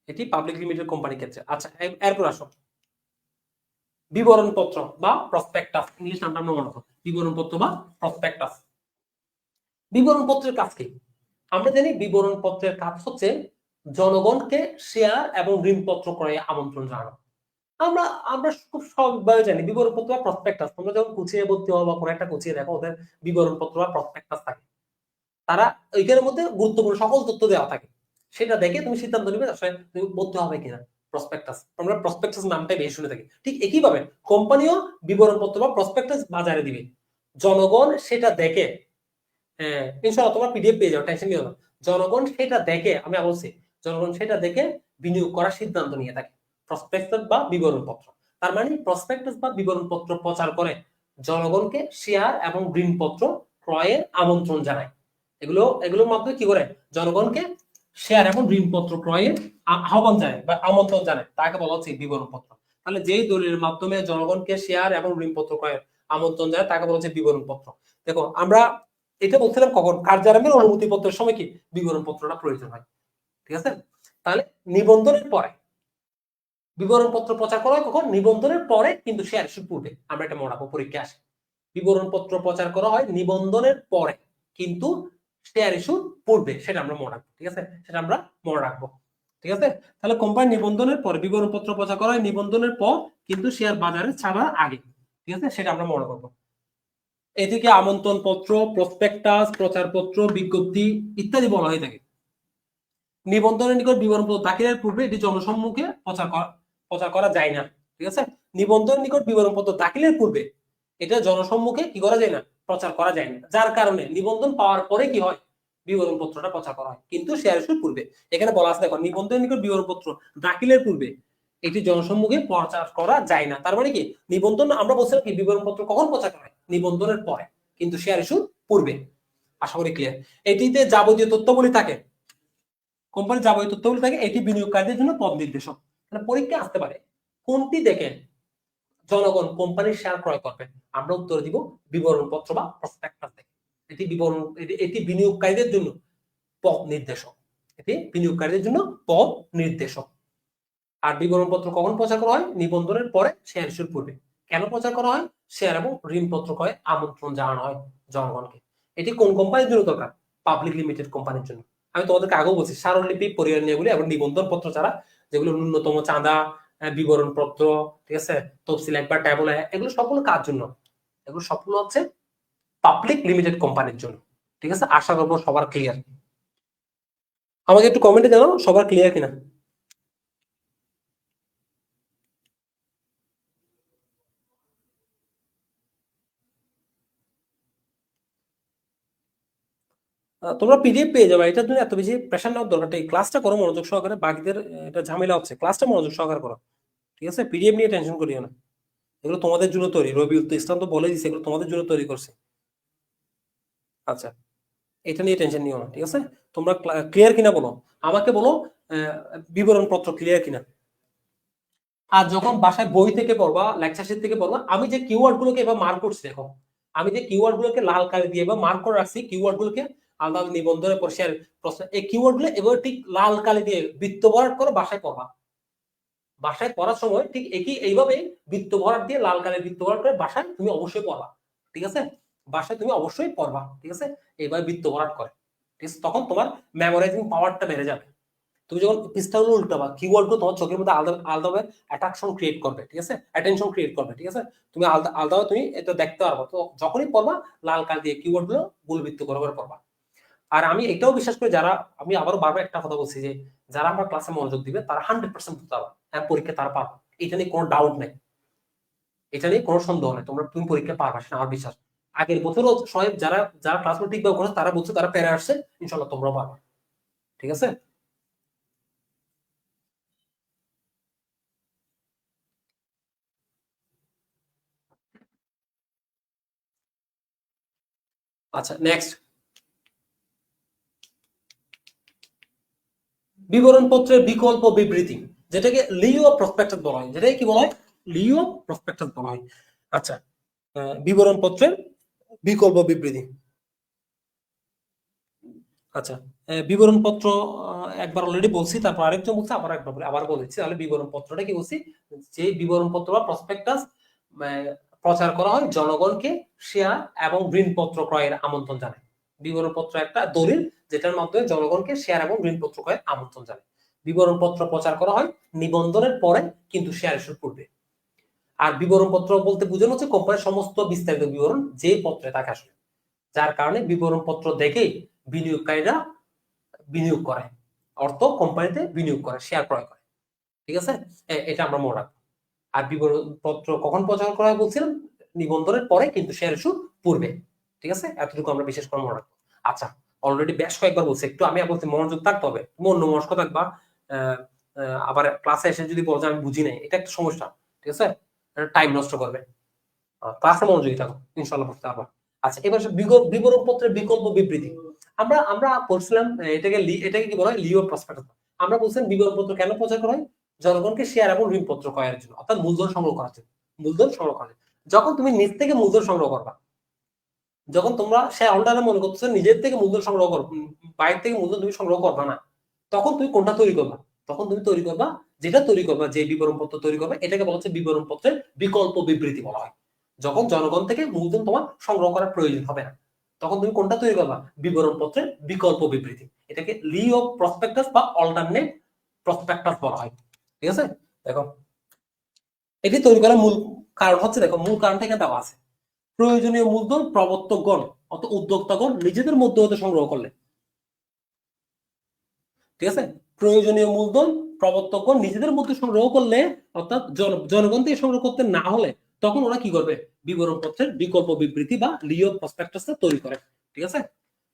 এটি পাবলিক লিমিটেড কোম্পানির ক্ষেত্রে। আচ্ছা, এরপর আসো বিবরণ পত্র বা প্রসপেক্টাস, ইংলিশ নামটা আমরা মনে রাখো, বিবরণ পত্র বা প্রসপেক্টাস। বিবরণ পত্রের কাজ কি? আমরা জানি বিবরণ পত্রের কাজ হচ্ছে জনগণকে শেয়ার এবং ঋণপত্র ক্রয়ে আমন্ত্রণ জানানো। আমরা আমরা খুব সহজভাবে জানি বিবরণ পত্র বা প্রসপেক্টাস। তোমরা যখন কোচিংয়ে ভর্তি হও বা কোনো একটা কোচিংয়ে দেখো, ওদের বিবরণ পত্র বা প্রসপেক্টাস থাকে। তারা ওইখানের মধ্যে গুরুত্বপূর্ণ সকল তথ্য দেওয়া থাকে, সেটা দেখে তুমি সিদ্ধান্ত নিবে আসলে তুমি ভর্তি হবে কিনা। প্রসপেক্টাস, আমরা প্রসপেক্টাস নামটাই বেশি শুনে থাকি। ঠিক একইভাবে কোম্পানিও বিবরণ পত্র বা প্রসপেক্টাস বাজারে দিবে, জনগণ সেটা দেখে, হ্যাঁ ইনশাআল্লাহ তোমরা পিডিএফ পেয়ে যাও, টেনশন নিও না। জনগণ সেটা দেখে, আমি বলছি জনগণ সেটা দেখে বিনিয়োগ করার সিদ্ধান্ত নিয়ে থাকে। প্রসপেক্টাস বা বিবরণ পত্র, তার মানে প্রসপেক্টাস বা বিবরণ পত্র প্রচার করে জনগণকে শেয়ার এবং ঋণপত্র ক্রয়ের আমন্ত্রণ জানায়। এগুলোর মাধ্যমে কি করে? জনগণকে শেয়ার এবং ঋণপত্র ক্রয়ের আহ্বান জানায় বা আমন্ত্রণ জানায়, তাকে বলা হচ্ছে বিবরণ পত্র। তাহলে যেই দলিলের মাধ্যমে জনগণকে শেয়ার এবং ঋণপত্র ক্রয়ের আমন্ত্রণ জানায় তাকে বলা হচ্ছে বিবরণ পত্র। দেখো, আমরা এটা বলছিলাম কখন? কার্যারম্ভের অনুমতি পত্রের সময় কি বিবরণ পত্রটা প্রয়োজন হয়। ঠিক আছে, তাহলে নিবন্ধনের পরে বিবরণ পত্র প্রচার করা হয় কখন? নিবন্ধনের পরে, কিন্তু শেয়ার ইস্যুর পূর্বে। আমরা এটা মনে রাখবো, পরীক্ষা আসে। বিবরণ পত্র প্রচার করা হয় নিবন্ধনের পরে, কিন্তু শেয়ার ইস্যুর পূর্বে, সেটা আমরা মনে রাখবো। ঠিক আছে, সেটা আমরা মনে রাখবো। ঠিক আছে, তাহলে কোম্পানি নিবন্ধনের পরে বিবরণ পত্র প্রচার করা হয় নিবন্ধনের পর, কিন্তু শেয়ার বাজারে ছাড়ার আগে। ঠিক আছে, সেটা আমরা মনে করবো। এদিকে আমন্ত্রণ পত্র, প্রসপেক্টাস, প্রচারপত্র, বিজ্ঞপ্তি ইত্যাদি বলা হয়ে থাকে। নিবন্ধনের নিকট বিবরণপত্র দাখিলের পূর্বে এটি জনসম্মুখে প্রচার করা যায় না। ঠিক আছে, নিবন্ধনের নিকট বিবরণপত্র দাখিলের পূর্বে এটা জনসম্মুখে কি করা যায় না? প্রচার করা যায় না। যার কারণে নিবন্ধন পাওয়ার পরে কি হয়? বিবরণ পত্রটা প্রচার করা হয়, কিন্তু শেয়ার ইস্যুর পূর্বে। এখানে বলা আছে দেখো, নিবন্ধনের নিকট বিবরণপত্র দাখিলের পূর্বে এটি জনসম্মুখে প্রচার করা যায় না। তার মানে কি? নিবন্ধন, আমরা বলছিলাম কি বিবরণপত্র কখন প্রচার করা হয়? নিবন্ধনের পরে, কিন্তু শেয়ার ইস্যুর পূর্বে। আশা করি ক্লিয়ার। এটিতে যাবতীয় তথ্যাবলী থাকে, কোম্পানির যাবতীয় তথ্যাবলী থাকে। এটি বিনিয়োগকারীদের জন্য পথ নির্দেশক। মানে পরীক্ষা আসতে পারে কোনটি দেখে জনগণ কোম্পানির শেয়ার ক্রয় করবে? আমরা উত্তর দিব বিবরণ পত্র বা প্রসপেক্টাস দেখে। এটি বিনিয়োগকারীদের জন্য পথ নির্দেশক। এটি বিনিয়োগকারীদের জন্য পথ নির্দেশক। আর বিবরণ পত্র কখন প্রচার করা হয়? নিবন্ধনের পরে, শেয়ার ইস্যুর পূর্বে। কেন প্রচার করা হয়? শেয়ার এবং ঋণপত্র ক্রয়ে আমন্ত্রণ জানানো হয় জনগণকে। এটি কোন কোম্পানির জন্য দরকার? পাবলিক লিমিটেড কোম্পানির জন্য। আমি তোমাদেরকে আগেও বলছি, স্মারকলিপি, পরিবার নিয়মগুলি এবং নিবন্ধন পত্র ছাড়া যেগুলো ন্যূনতম চাঁদা, বিবরণ পত্র, ঠিক আছে, তফসিল একবার ট্যাবল, এগুলো সবগুলো কার জন্য? এগুলো সবগুলো হচ্ছে পাবলিক লিমিটেড কোম্পানির জন্য। ঠিক আছে, আশা করবো সবার ক্লিয়ার। আমাকে একটু কমেন্টে জানাও সবার ক্লিয়ার কিনা। তোমরা পিডিএফ পেয়ে যাবে, এটার জন্য এত বেশি প্রেশার নেওয়ার দরকার নেই। ক্লাসটা করো মনোযোগ সহকারে, বাকিদের এটা ঝামেলা হচ্ছে, ক্লাসটা মনোযোগ সহকারে করো, ঠিক আছে? পিডিএফ নিয়ে টেনশন করিও না, এগুলো তোমাদের জন্য তৈরি, রবিউল তো ইসলাম তো বলে দিচ্ছে এগুলো তোমাদের জন্য তৈরি করছে। আচ্ছা, এটা নিয়ে টেনশন নিও না, ঠিক আছে? তোমরা ক্লিয়ার কিনা বলো, আমাকে বলো বিবরণ পত্র ক্লিয়ার কিনা। আর যখন বাসায় বই থেকে পড়বা, লেকচার শিট থেকে পড়বা, আমি যে কিওয়ার্ড গুলোকে এবার মার্ক করছি দেখো, আমি যে কিওয়ার্ড গুলোকে লাল কালি দিয়ে বা মার্ক করে রাখছি, কিওয়ার্ড গুলোকে আলাদা আলাদা নিবন্ধনের পর শেয়ার প্রশ্ন, এই কিওয়ার্ড গুলো এবার ঠিক লাল কালি দিয়ে বৃত্ত ভরাট করে বাসায় পড়বা। বাসায় পড়ার সময় ঠিক এইভাবে বৃত্ত ভরাট দিয়ে লাল কালি বৃত্ত ভরাট করে বাসায় তুমি অবশ্যই পড়বা, ঠিক আছে? বাসায় তুমি অবশ্যই পড়বা, ঠিক আছে? এইভাবে বৃত্ত ভরাট করে, ঠিক আছে? তখন তোমার মেমোরাইজিং পাওয়ারটা বেড়ে যাবে। তুমি যখন পৃষ্ঠাগুলো উল্টাবা, কিওয়ার্ড গুলো তোমার চোখের মধ্যে আলাদা আলাদাভাবে অ্যাট্রাকশন ক্রিয়েট করবে, ঠিক আছে? অ্যাটেনশন ক্রিয়েট করবে, ঠিক আছে? তুমি আলাদা আলাদাভাবে তুমি এটা দেখতে পারবো। তো যখনই পড়বা লাল কালি দিয়ে কিওয়ার্ড গুলো গুলবৃত্ত করে করে পড়বা। আর আমি এটাও বিশ্বাস করি, যারা, আমি আবারও বারবার একটা কথা বলছি যে যারা আমার ক্লাসে মনোযোগ দিবে তারা 100% বুঝতে পারবে, হ্যাঁ পরীক্ষা তারা পারবে, এটা নিয়ে কোনো ডাউট নেই, এটা নিয়ে কোনো সন্দেহ নেই, তুমি পরীক্ষা পারবা, সেটা আমার বিশ্বাস। আগের বছরও সবাই যারা যারা ক্লাসগুলো ঠিকভাবে করেছে তারা বলছে তারা পেরে আসছে, ইনশাল্লাহ তোমরাও পারবে, ঠিক আছে? আচ্ছা, নেক্সট, বিবরণ পত্রের বিকল্প বিবৃতি, যেটাকে লিও প্রসপেক্টাস বলা হয়, যেটাকে কি বলা হয়? লিও প্রসপেক্টাস বলা হয়। আচ্ছা, বিবরণ পত্রের বিকল্প বিবৃতি। আচ্ছা, বিবরণ পত্র একবার অলরেডি বলছি, তারপর আরেকজন বলছে, আবার একবার বলে আবার বলেছি। তাহলে বিবরণ পত্রটা কি বলছি? যে বিবরণ পত্র বা প্রসপেক্টাস প্রচার করা হয় জনগণকে শেয়ার এবং ঋণপত্র ক্রয়ের আমন্ত্রণ জানায়। বিবরণ পত্র একটা দলিল যেটার মাধ্যমে জনগণকে শেয়ার এবং ঋণপত্র ক্রয়ের আমন্ত্রণ জানায়। বিবরণ পত্র প্রচার করা হয় নিবন্ধনের পরে, কিন্তু শেয়ার ইস্যুর পূর্বে। আর বিবরণ পত্র বলতে বোঝানো হচ্ছে কোম্পানির সমস্ত বিস্তারিত বিবরণ যে পত্রে থাকে আসলে, যার কারণে বিবরণ পত্র দেখেই বিনিয়োগকারীরা বিনিয়োগ করে, অর্থ কোম্পানিতে বিনিয়োগ করে, শেয়ার ক্রয় করে, ঠিক আছে? এটা আমরা মনে রাখবো। আর বিবরণ পত্র কখন প্রচার করা হয় বলছিলাম? নিবন্ধনের পরে, কিন্তু শেয়ার ইস্যুর পূর্বে, ঠিক আছে? এতটুকু আমরা বিশেষ করে মনে রাখবো। আচ্ছা, অলরেডি বেশ কয়েকবার বলছি, একটু আমি বলছি মনোযোগ থাকতে হবে, তুমি অন্য মনস্ক থাকবা। আবার ক্লাসে এসে যদি বলছো আমি বুঝি নাই, এটা একটা সমস্যা, ঠিক আছে? টাইম নষ্ট করবে। ক্লাসে মনোযোগী থাকো, ইনশাল্লাহ বুঝতে পারবা। আচ্ছা, এবার বিবরণ পত্রের বিকল্প বিবৃতি। আমরা আমরা বলছিলাম এটাকে কি বলা হয়? লিও প্রসপেক্টাস। আমরা বলছিলাম বিবরণ পত্র কেন প্রচার করা হয়? জনগণকে শেয়ার এবং ঋণপত্র ক্রয়ের জন্য, অর্থাৎ মূলধন সংগ্রহ করার জন্য। মূলধন সংগ্রহ করার জন্য। যখন তুমি নিজ থেকে মূলধন সংগ্রহ করবা, যখন তোমরা শেয়ার হোল্ডারে মনে করতেছো নিজের থেকে মূলধন সংগ্রহ করো, বাইরে থেকে মূলধন তুমি সংগ্রহ করবা না, তখন তুমি কোনটা তৈরি করবা? তখন তুমি তৈরি করবা, যেটা তৈরি করবা, যে বিবরণ পত্র তৈরি করবে, এটাকে বলা হচ্ছে বিবরণ পত্রের বিকল্প বিবৃতি বলা হয়। যখন জনগণ থেকে মূলধন তোমার সংগ্রহ করার প্রয়োজন হবে না, তখন তুমি কোনটা তৈরি করবা? বিবরণ পত্রের বিকল্প বিবৃতি। এটাকে লিও প্রসপেক্টাস বা অল্টারনেট প্রসপেক্টাস বলা হয়, ঠিক আছে? দেখো, এটি তৈরি করার মূল কারণ হচ্ছে, দেখো মূল কারণটা এখানে দেওয়া আছে। প্রয়োজনীয় মূলধন প্রবর্তকগণ অত উদ্যোক্তাগণ নিজেদের মধ্যে হতে সংগ্রহ করলে, ঠিক আছে? প্রয়োজনীয় মূলধন প্রবর্তকগণ নিজেদের মধ্যে সংগ্রহ করলে, অর্থাৎ জনগণ থেকে সংগ্রহ করতে না হলে, তখন ওরা কি করবে? বিবরণ পত্রের বিকল্প বিবৃতি বা লিও প্রসপেক্টাস তৈরি করে, ঠিক আছে?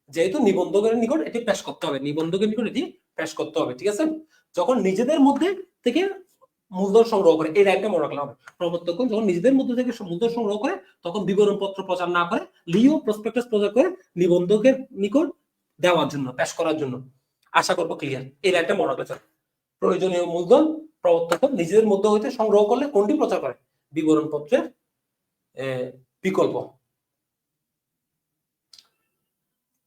যেহেতু নিবন্ধকের নিকট এটি পেশ করতে হবে, নিবন্ধকের নিকট এটি পেশ করতে হবে, ঠিক আছে? যখন নিজেদের মধ্যে থেকে মূলধন সংগ্রহ করে, এই লাইনটা মনে রাখলে হবে। প্রবর্তকগণ যখন নিজেদের মধ্যে থেকে মূলধন সংগ্রহ করে, তখন বিবরণ পত্র প্রচার না করে লিও প্রসপেক্টাস প্রচার করে নিবন্ধকের নিকট দেওয়ার জন্য, পেশ করার জন্য। আশা করবো ক্লিয়ার, এই লাইনটা মনে রাখলে চলে। প্রয়োজনীয় মূলধন প্রবর্তকগণ নিজেদের মধ্যে হইতে সংগ্রহ করলে কোনটি প্রচার করে? বিবরণ পত্রের বিকল্প।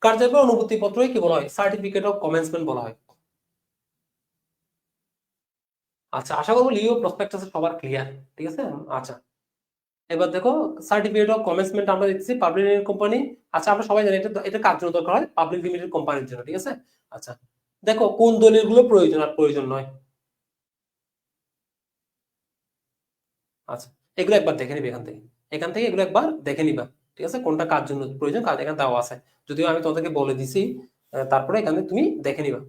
কার্যকর অনুভূতি পত্রই কি বলা হয়? সার্টিফিকেট অফ কমেন্সমেন্ট বলা হয়। আচ্ছা, আশা করবো লিও প্রসপেক্টাস সবার ক্লিয়ার, ঠিক আছে? আচ্ছা, এবার দেখো সার্টিফিকেট অফ কমেন্সমেন্ট আমরা দেখছি পাবলিক লিমিটেড কোম্পানি। আচ্ছা, আমরা সবাই জানি এটা এটা কার জন্য দরকার হয়? পাবলিক লিমিটেড কোম্পানির জন্য, ঠিক আছে? আচ্ছা, দেখো কোন দলিলগুলো প্রয়োজন আর প্রয়োজন নয়। আচ্ছা, এগুলো একবার দেখে নিবে এখান থেকে এগুলো একবার দেখে নিবা, ঠিক আছে? কোনটা কার জন্য প্রয়োজন, কার এখানে দেওয়া আছে, যদিও আমি তোমাদেরকে বলে দিছি, তারপরে এখানে তুমি দেখে নিবা।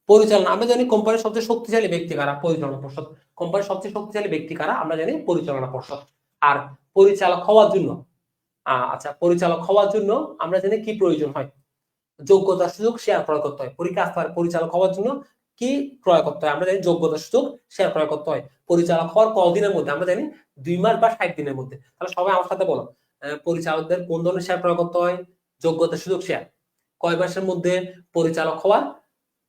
পরিচালনা, আমরা জানি কোম্পানির সবচেয়ে শক্তিশালী ব্যক্তি কারা? পরিচালনা পর্ষদ। কোম্পানির সবচেয়ে শক্তিশালী ব্যক্তি কারা? আমরা জানি পরিচালনা পর্ষদ। আর পরিচালক হওয়ার জন্য আচ্ছা, পরিচালক হওয়ার জন্য আমরা জানি কি প্রয়োজন হয়? যোগ্যতা সুযোগ শেয়ার প্রয়োগ করতে হয়। পরীক্ষা আসতে পারে পরিচালক হওয়ার জন্য কি প্রয়োগ করতে হয়? আমরা জানি যোগ্যতা সুযোগ শেয়ার প্রয়োগ করতে হয়। পরিচালক হওয়ার কদিনের মধ্যে? আমরা জানি 2 মাস বা 60 দিনের মধ্যে। তাহলে সবাই আমার সাথে বলো, পরিচালকদের কোন ধরনের শেয়ার প্রয়োগ করতে হয়? যোগ্যতা সুযোগ শেয়ার। কয় মাসের মধ্যে পরিচালক হওয়া?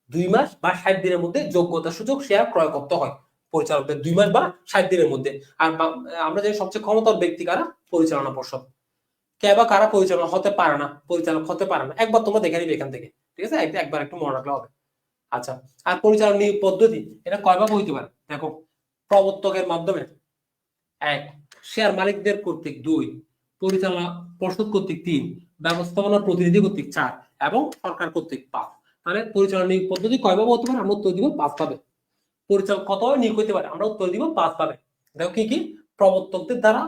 2 মাস বা 60 দিনের মধ্যে যোগ্যতা সুযোগ শেয়ার প্রয়োগ করতে হয় পরিচালকদের 2 মাস বা 60 দিনের মধ্যে। আর আমরা জানি সবচেয়ে ক্ষমতার ব্যক্তি কারা? পরিচালনা পর্ষদ। কে বা কারা পরিচালনা হতে পারে না, পরিচালক হতে পারে না? একবার তোমরা দেখে নিবে এখান থেকে, ঠিক আছে? একবার একটু মনে রাখলে হবে। আচ্ছা, আর পরিচালনা নিয়োগ পদ্ধতি এটা কয়ভাবে হইতে পারে? দেখো, প্রবর্তকের মাধ্যমে 1, শেয়ার মালিকদের কর্তৃক 2, পরিচালনা পর্ষদ কর্তৃক 3, ব্যবস্থাপনা প্রতিনিধি কর্তৃক 4 এবং সরকার কর্তৃক 5। মানে পরিচালনা নিয়োগ পদ্ধতি কয়ভাবে হতে পারে? আমরা উত্তর দিব 5 ভাবে। পরিচালক কতভাবে নিয়োগ হতে পারে? আমরা উত্তর দিব 5 ভাবে। দেখো কি কি? প্রবর্তকদের দ্বারা,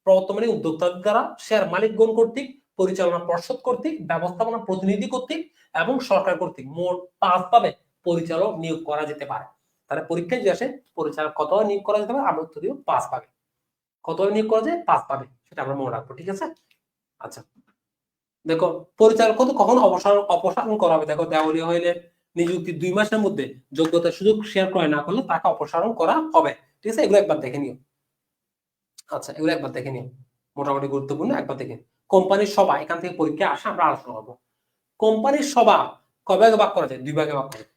প্রবর্তক মানে উদ্যোক্তাদের দ্বারা, শেয়ার মালিকগণ কর্তৃক, পরিচালনা পর্ষদ কর্তৃক, ব্যবস্থাপনা প্রতিনিধি কর্তৃক এবং সরকার কর্তৃক। মোট 5 ভাবে পরিচালক নিয়োগ করা যেতে পারে। তাহলে পরীক্ষায় যে আসে পরিচালক কতভাবে নিয়োগ করা যেতে পারে? আমরা উত্তর দিব 5 ভাবে। কতভাবে নিয়োগ করা যায়? 5 ভাবে। সেটা আমরা মনে রাখবো, ঠিক আছে? আচ্ছা, দেখো, পরিচালক কখন অপসারণ করা হবে? দেখো, দেওয়ালিয়া হইলে নিযুক্তি 2 মাসের মধ্যে যোগ্যতার সুযোগ শেয়ার ক্রয় না করলে তাকে অপসারণ করা হবে, ঠিক আছে? এগুলো একবার দেখে নিও। আচ্ছা, এগুলো একবার দেখে নিও, মোটামুটি গুরুত্বপূর্ণ, একবার দেখে। কোম্পানির সভা, এখান থেকে পরীক্ষা আসা, আমরা আলোচনা করবো। কোম্পানির সভা কয় ভাগে ভাগ করা যায়? 2 ভাগে ভাগ করা যায়।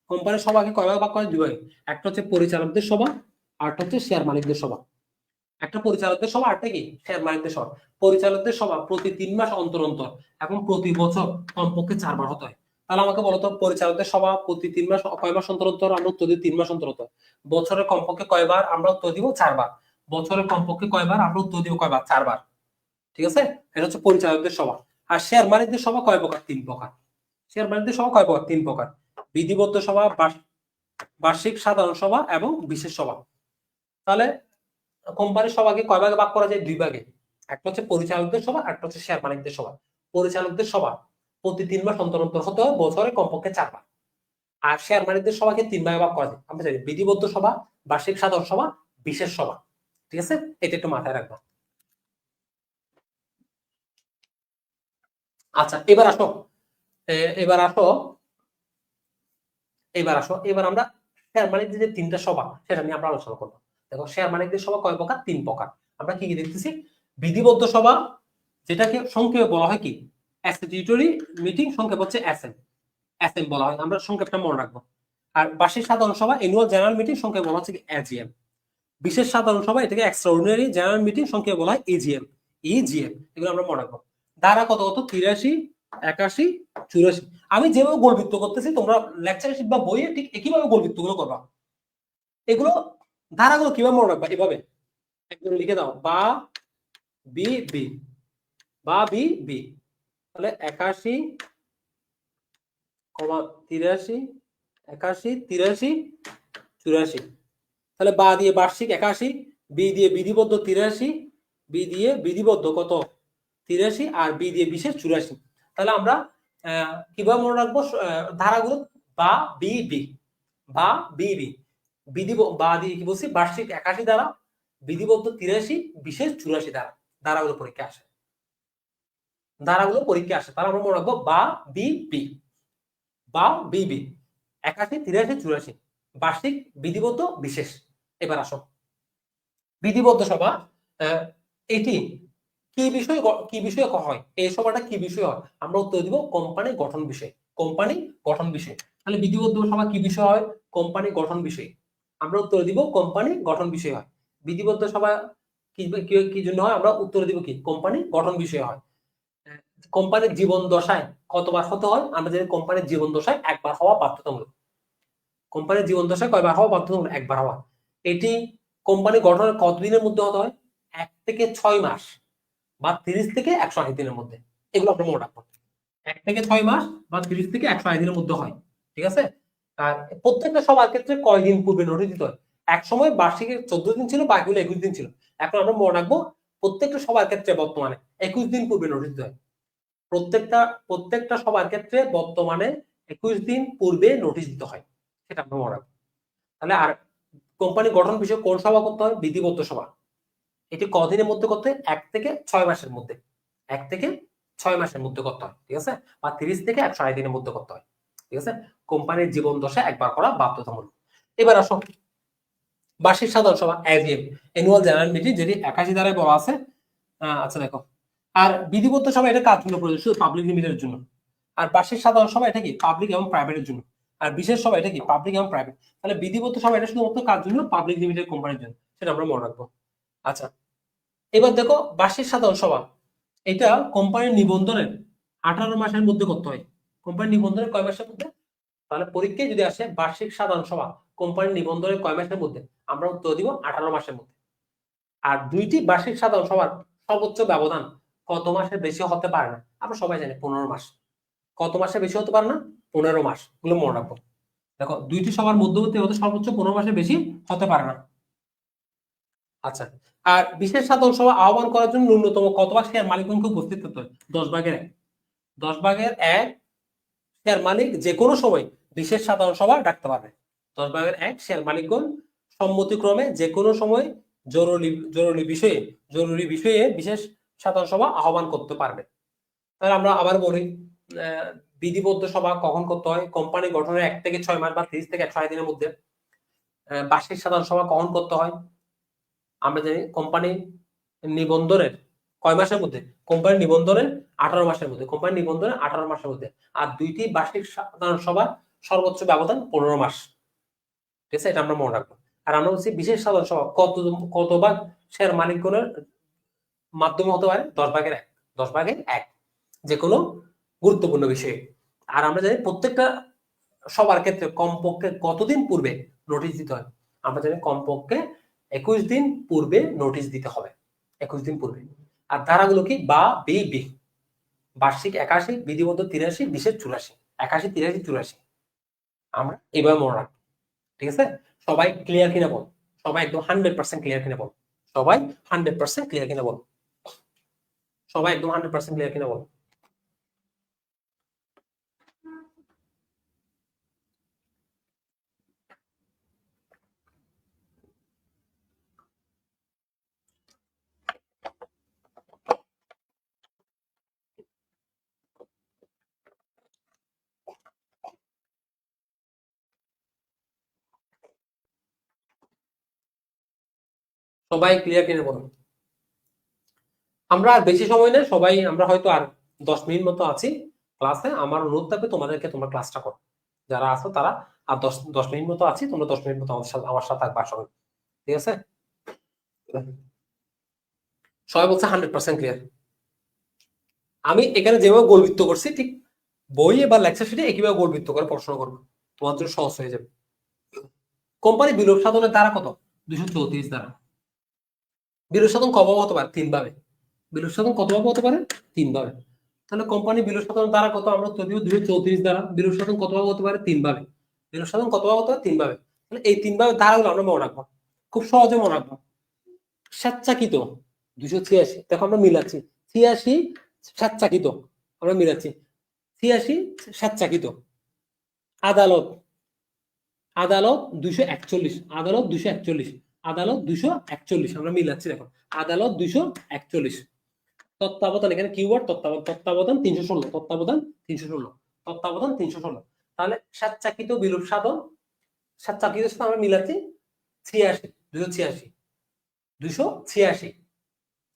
কোম্পানির সভাকে কয় ভাগে ভাগ করা যায়? 2 ভাগে। একটা হচ্ছে পরিচালকদের সভা, আর একটা হচ্ছে শেয়ার মালিকদের সভা। একটা পরিচালকদের সভা, আরটা কি? শেয়ার মালিকদের সভা। পরিচালকদের সভা প্রতি 3 মাস অন্তর অন্তর এবং প্রতি বছর কমপক্ষে 4 বার হতে হয়। তাহলে আমাকে বলতো, পরিচালকদের সভা প্রতি 3 মাস কয় মাস অন্তর অন্তর? আমরা উত্তর দিই 3 মাস অন্তর অন্তর। বছরের কমপক্ষে কয়বার? আমরা উত্তর দিব 4 বার। বছরের কমপক্ষে কয়বার? আমরা উত্তর দিব কয়বার? 4 বার, ঠিক আছে? এটা হচ্ছে পরিচালকদের সভা। আর শেয়ার মালিকদের সভা কয় প্রকার? 3 প্রকার। শেয়ার মালিকদের সভা কয় প্রকার? 3 প্রকার। বিধিবদ্ধ সভা, বার্ষিক সাধারণ সভা এবং বিশেষ সভা। তাহলে কোম্পানির সভাকে কয় ভাগে ভাগ করা যায়? 2 ভাগে। একটা হচ্ছে পরিচালকদের সভা, একটা হচ্ছে শেয়ার মালিকদের সভা। পরিচালকদের সভা প্রতি 3 মাস অন্তর অন্তর হতে হয়, বছরে কমপক্ষে 4 বার। আর শেয়ার মালিকদের সভাকে 3 ভাগে ভাগ করা যায়। আমরা জানি বিধিবদ্ধ সভা, বার্ষিক সাধারণ সভা, বিশেষ সভা, ঠিক আছে? এটা একটু মাথায় রাখবো। আচ্ছা, এবার আসো, এবার আসো, এবার আমরা শেয়ার মালিকদের যে 3টা সভা সেটা নিয়ে আমরা আলোচনা করবো। দেখো, শেয়ার মালিকদের সভা কয় প্রকার? 3 প্রকার। আমরা কি কি দেখতেছি? বিধিবদ্ধ সভা, যেটাকে সংক্ষেপে বলা হয় কি? স্ট্যাটিউটরি মিটিং, সংক্ষেপ হচ্ছে এসএম। এসএম বলা হয়, আমরা সংক্ষেপটা মনে রাখবো। আর বার্ষিক সাধারণ সভা, অ্যানুয়াল জেনারেল মিটিং, সংক্ষেপে বলা হচ্ছে এজিএম। বিশেষ সাধারণ সভা, এটাকে এক্সট্রাঅর্ডিনারি জেনারেল মিটিং, সংক্ষেপে বলা হয় এজিএম। এজিএম, এগুলো আমরা মনে রাখবো। ধারা কত কত? 83, 81, 84। আমি যেভাবে গোলবৃত্ত করতেছি, তোমরা লেকচারে শিখবা, বইয়ে ঠিক একইভাবে গোলবৃত্ত গুলো করবা। এগুলো ধারাগুলো কিভাবে মনে রাখবা? এভাবে একদম লিখে দাও, বা বি বি, বা বি বি। তাহলে 81, 83, 81, 83, 84। তাহলে বা দিয়ে বার্ষিক 81, বি দিয়ে বিধিবদ্ধ 83, বি দিয়ে বিধিবদ্ধ কত? 83, আর বি দিয়ে বিশেষ 84। তাহলে আমরা কিভাবে মনে রাখবো ধারাগুলো? বা বি বি, বা বি বি, বা দিয়ে কি বলছি? বার্ষিক 81 দ্বারা, বিধিবদ্ধ 83, বিশেষ 84 দ্বারা ধারাগুলো পরীক্ষা আসে। ধারাগুলো পরীক্ষা আসে, তাহলে আমরা মনে রাখবো বা বি বি, বা বি বি, 81, 83, 84, বার্ষিক, বিধিবদ্ধ, বিশেষ। এবার আসো, বিধিবদ্ধ সভা, এটি কি বিষয়, কি বিষয়ে হয়? এই সভাটা কি বিষয় হয়? আমরা উত্তর দিব কোম্পানি গঠন বিষয়। কোম্পানি গঠন বিষয়। তাহলে বিধিবদ্ধ সভা কি বিষয় হয়? কোম্পানি গঠন বিষয়। আমরা উত্তর দিব কোম্পানি গঠন বিষয় হয়। বিধিবদ্ধ সভা কি জন্য হয়? আমরা উত্তর দিব কি? কোম্পানি গঠন বিষয় হয়। কোম্পানির জীবন দশায় কতবার হতে হয়? আমরা জানি কোম্পানির জীবন দশায় একবার হওয়া বাধ্যতামূলক। কোম্পানির জীবন দশায় কয়বার হওয়া বাধ্যতামূলক? একবার হওয়া। এটি কোম্পানি গঠনের কতদিনের মধ্যে হতে হয়? 1 থেকে 6 মাস বা 30 থেকে 180 দিনের মধ্যে। এগুলো আমরা মনে রাখবো। 1 থেকে 6 মাস বা 30 থেকে 180 দিনের মধ্যে হয়, ঠিক আছে? আর প্রত্যেকটা সবার ক্ষেত্রে কয়দিন পূর্বে নোটিশ দিতে হয়? এক সময় বার্ষিকের 14 দিন ছিল, বাকিগুলো 21 দিন ছিল। এখন আমরা মনে রাখবো প্রত্যেকটা সবার ক্ষেত্রে বর্তমানে 21 দিন পূর্বে নোটিশ দিতে হয়। প্রত্যেকটা সবার ক্ষেত্রে বর্তমানে 21 দিন পূর্বে নোটিশ দিতে হয়, সেটা আমরা মনে রাখবো। তাহলে আর কোম্পানি গঠন বিষয়ে কোন সভা করতে হয়? বিধিবদ্ধ সভা। এটি কদিনের মধ্যে করতে হয়? 1 থেকে 6 মাসের মধ্যে, 1 থেকে 6 মাসের মধ্যে করতে হয়, ঠিক আছে, বা 30 থেকে 180 দিনের মধ্যে করতে হয়, ঠিক আছে। কোম্পানির জীবন দশায় একবার করা বাধ্যতামূলক। এবার আসো বার্ষিক সাধারণ সভা, অ্যানুয়াল জেনারেল মিটিং, যেটি 81 ধারায় বলা আছে। আচ্ছা দেখো, আর বিধিবদ্ধ সভা এটা কার জন্য প্রয়োজন? শুধু পাবলিক লিমিটেডের জন্য। আর বার্ষিক সাধারণ সভা এটা কি? পাবলিক এবং প্রাইভেটের জন্য। আর বিশেষ সভা এটা কি? পাবলিক এবং প্রাইভেট। তাহলে বিধিবদ্ধ সভা এটা শুধুমাত্র কার জন্য? পাবলিক লিমিটেড কোম্পানির জন্য, সেটা আমরা মনে রাখবো। আচ্ছা, এবার দেখো বার্ষিক সাধারণ সভা এটা কোম্পানির নিবন্ধনের 18 মাসের মধ্যে করতে হয়। কোম্পানির নিবন্ধনের কয় মাসের মধ্যে? তাহলে পরীক্ষায় যদি আসে বার্ষিক সাধারণ সভা কোম্পানির নিবন্ধনের কয় মাসের মধ্যে, আমরা উত্তর দিব 18 মাসের মধ্যে। আর দুইটি বার্ষিক সাধারণ সভার সর্বোচ্চ ব্যবধান কত মাসের বেশি হতে পারে না? আমরা সবাই জানি 15 মাস। কত মাসের বেশি হতে পারে না? 15 মাস। গুলো মনে রাখবো। দেখো দুইটি সভার মধ্যবর্তী হতে সর্বোচ্চ 15 মাসের বেশি হতে পারে না। আচ্ছা, আর বিশেষ সাধারণ সভা আহ্বান করার জন্য ন্যূনতম কতবার শেয়ার মালিকগণকে উপস্থিত থাকতে হয়? 10/1। 10/1 শেয়ার মালিক যে কোনো সময় বিশেষ সাধারণ সভা ডাকতে পারবে। 10/1 শেয়ার মালিকগণ সম্মতিক্রমে যে কোনো সময় জরুরি বিষয়ে বিশেষ সাধারণ সভা আহ্বান করতে পারবে। তাহলে আমরা আবার বলি, বিধিবদ্ধ সভা কখন করতে হয়? কোম্পানি গঠনের 1 থেকে 6 মাস বা 30 থেকে 160 দিনের মধ্যে। বার্ষিক সাধারণ সভা কখন করতে হয়? আমরা জানি কোম্পানি নিবন্ধনের কয় মাসের মধ্যে? কোম্পানি নিবন্ধনের 18 মাসের মধ্যে। কোম্পানি নিবন্ধনের 18 মাসের মধ্যে। আর দুইটি বার্ষিক সাধারণ সভা সর্বোচ্চ ব্যবধান 15 মাস, ঠিক আছে, এটা আমরা মনে রাখবো। আর আমরা বলছি বিশেষ সাধারণ সভা কতবার শেয়ার মালিকগণের মাধ্যমে হতে পারে? 10/1। 10/1 যে কোনো গুরুত্বপূর্ণ বিষয়ে। আর আমরা জানি প্রত্যেকটা সবার ক্ষেত্রে কমপক্ষে কতদিন পূর্বে নোটিশ দিতে হয়? আমরা জানি কমপক্ষে 21 দিন পূর্বে নোটিশ দিতে হবে, 21 দিন পূর্বে। আর ধারাগুলো কি? বা বি বার্ষিক 81, বিধিবদ্ধ 83, বিশেষ 84। 81, 83, 84 আমরা এবার মনে রাখবো, ঠিক আছে। সবাই ক্লিয়ার কিনা বল? সবাই একদম 100% ক্লিয়ার কিনা বল? সবাই 100% ক্লিয়ার কিনা বল? সবাই একদম 100% ক্লিয়ার কিনা বল? সবাই ক্লিয়ার কিনা বল? আমরা আর বেশি সময় নেই, সবাই আমরা হয়তো আর 10 মিনিট মতো আছি ক্লাসে। আমার অনুরোধ থাকবে তোমাদেরকে তোমরা ক্লাসটা করো, যারা আছো তারা। আর 10 মিনিট মতো আছি, তোমরা 10 মিনিট মতো আমার সাথে থাকবে আসলে, ঠিক আছে। সবাই বলছে 100% ক্লিয়ার। আমি এখানে যেভাবে গোলবৃত্ত করছি ঠিক বই বা লেকচার শিটে একইভাবে গোলবৃত্ত করে পড়াশোনা করবো, তোমার জন্য সহজ হয়ে যাবে। কোম্পানি বিলোপ সাধনের দ্বারা কত? 234 দ্বারা। বিলোপ সাধন কভাবে হতে পারে? 3 ভাবে। বিলোপ সাধন কতভাবে হতে পারে? 3 ভাবে। তাহলে কোম্পানি বিলোপ সাধন দ্বারা কত? আমরা উত্তর দিব 234 দ্বারা। বিলোপ সাধন কতভাবে হতে পারে? 3 ভাবে। বিলোপ সাধন কতভাবে হতে পারে? 3 ভাবে। তাহলে এই 3 ভাবে ধারাগুলো আমরা মনে রাখবো, খুব সহজে মনে রাখবো। স্বেচ্ছাকৃত 286, দেখো আমরা মিলাচ্ছি। 86 স্বেচ্ছাকৃত, আমরা মিলাচ্ছি। 86 স্বেচ্ছাকৃত। আদালত, আদালত 241, আদালত 241, আদালত 241, আমরা মিলাচ্ছি দেখো। আদালত 241। তত্ত্বাবধান, এখানে কিওয়ার্ড তত্ত্বাবধান। তত্ত্বাবধান 316, তত্ত্বাবধান 316, তত্ত্বাবধান 316। তাহলে স্বেচ্ছাকৃত বিলোপ সাধন, স্বেচ্ছাকৃত সাথে আমরা মিলাচ্ছি 86, 286, 286,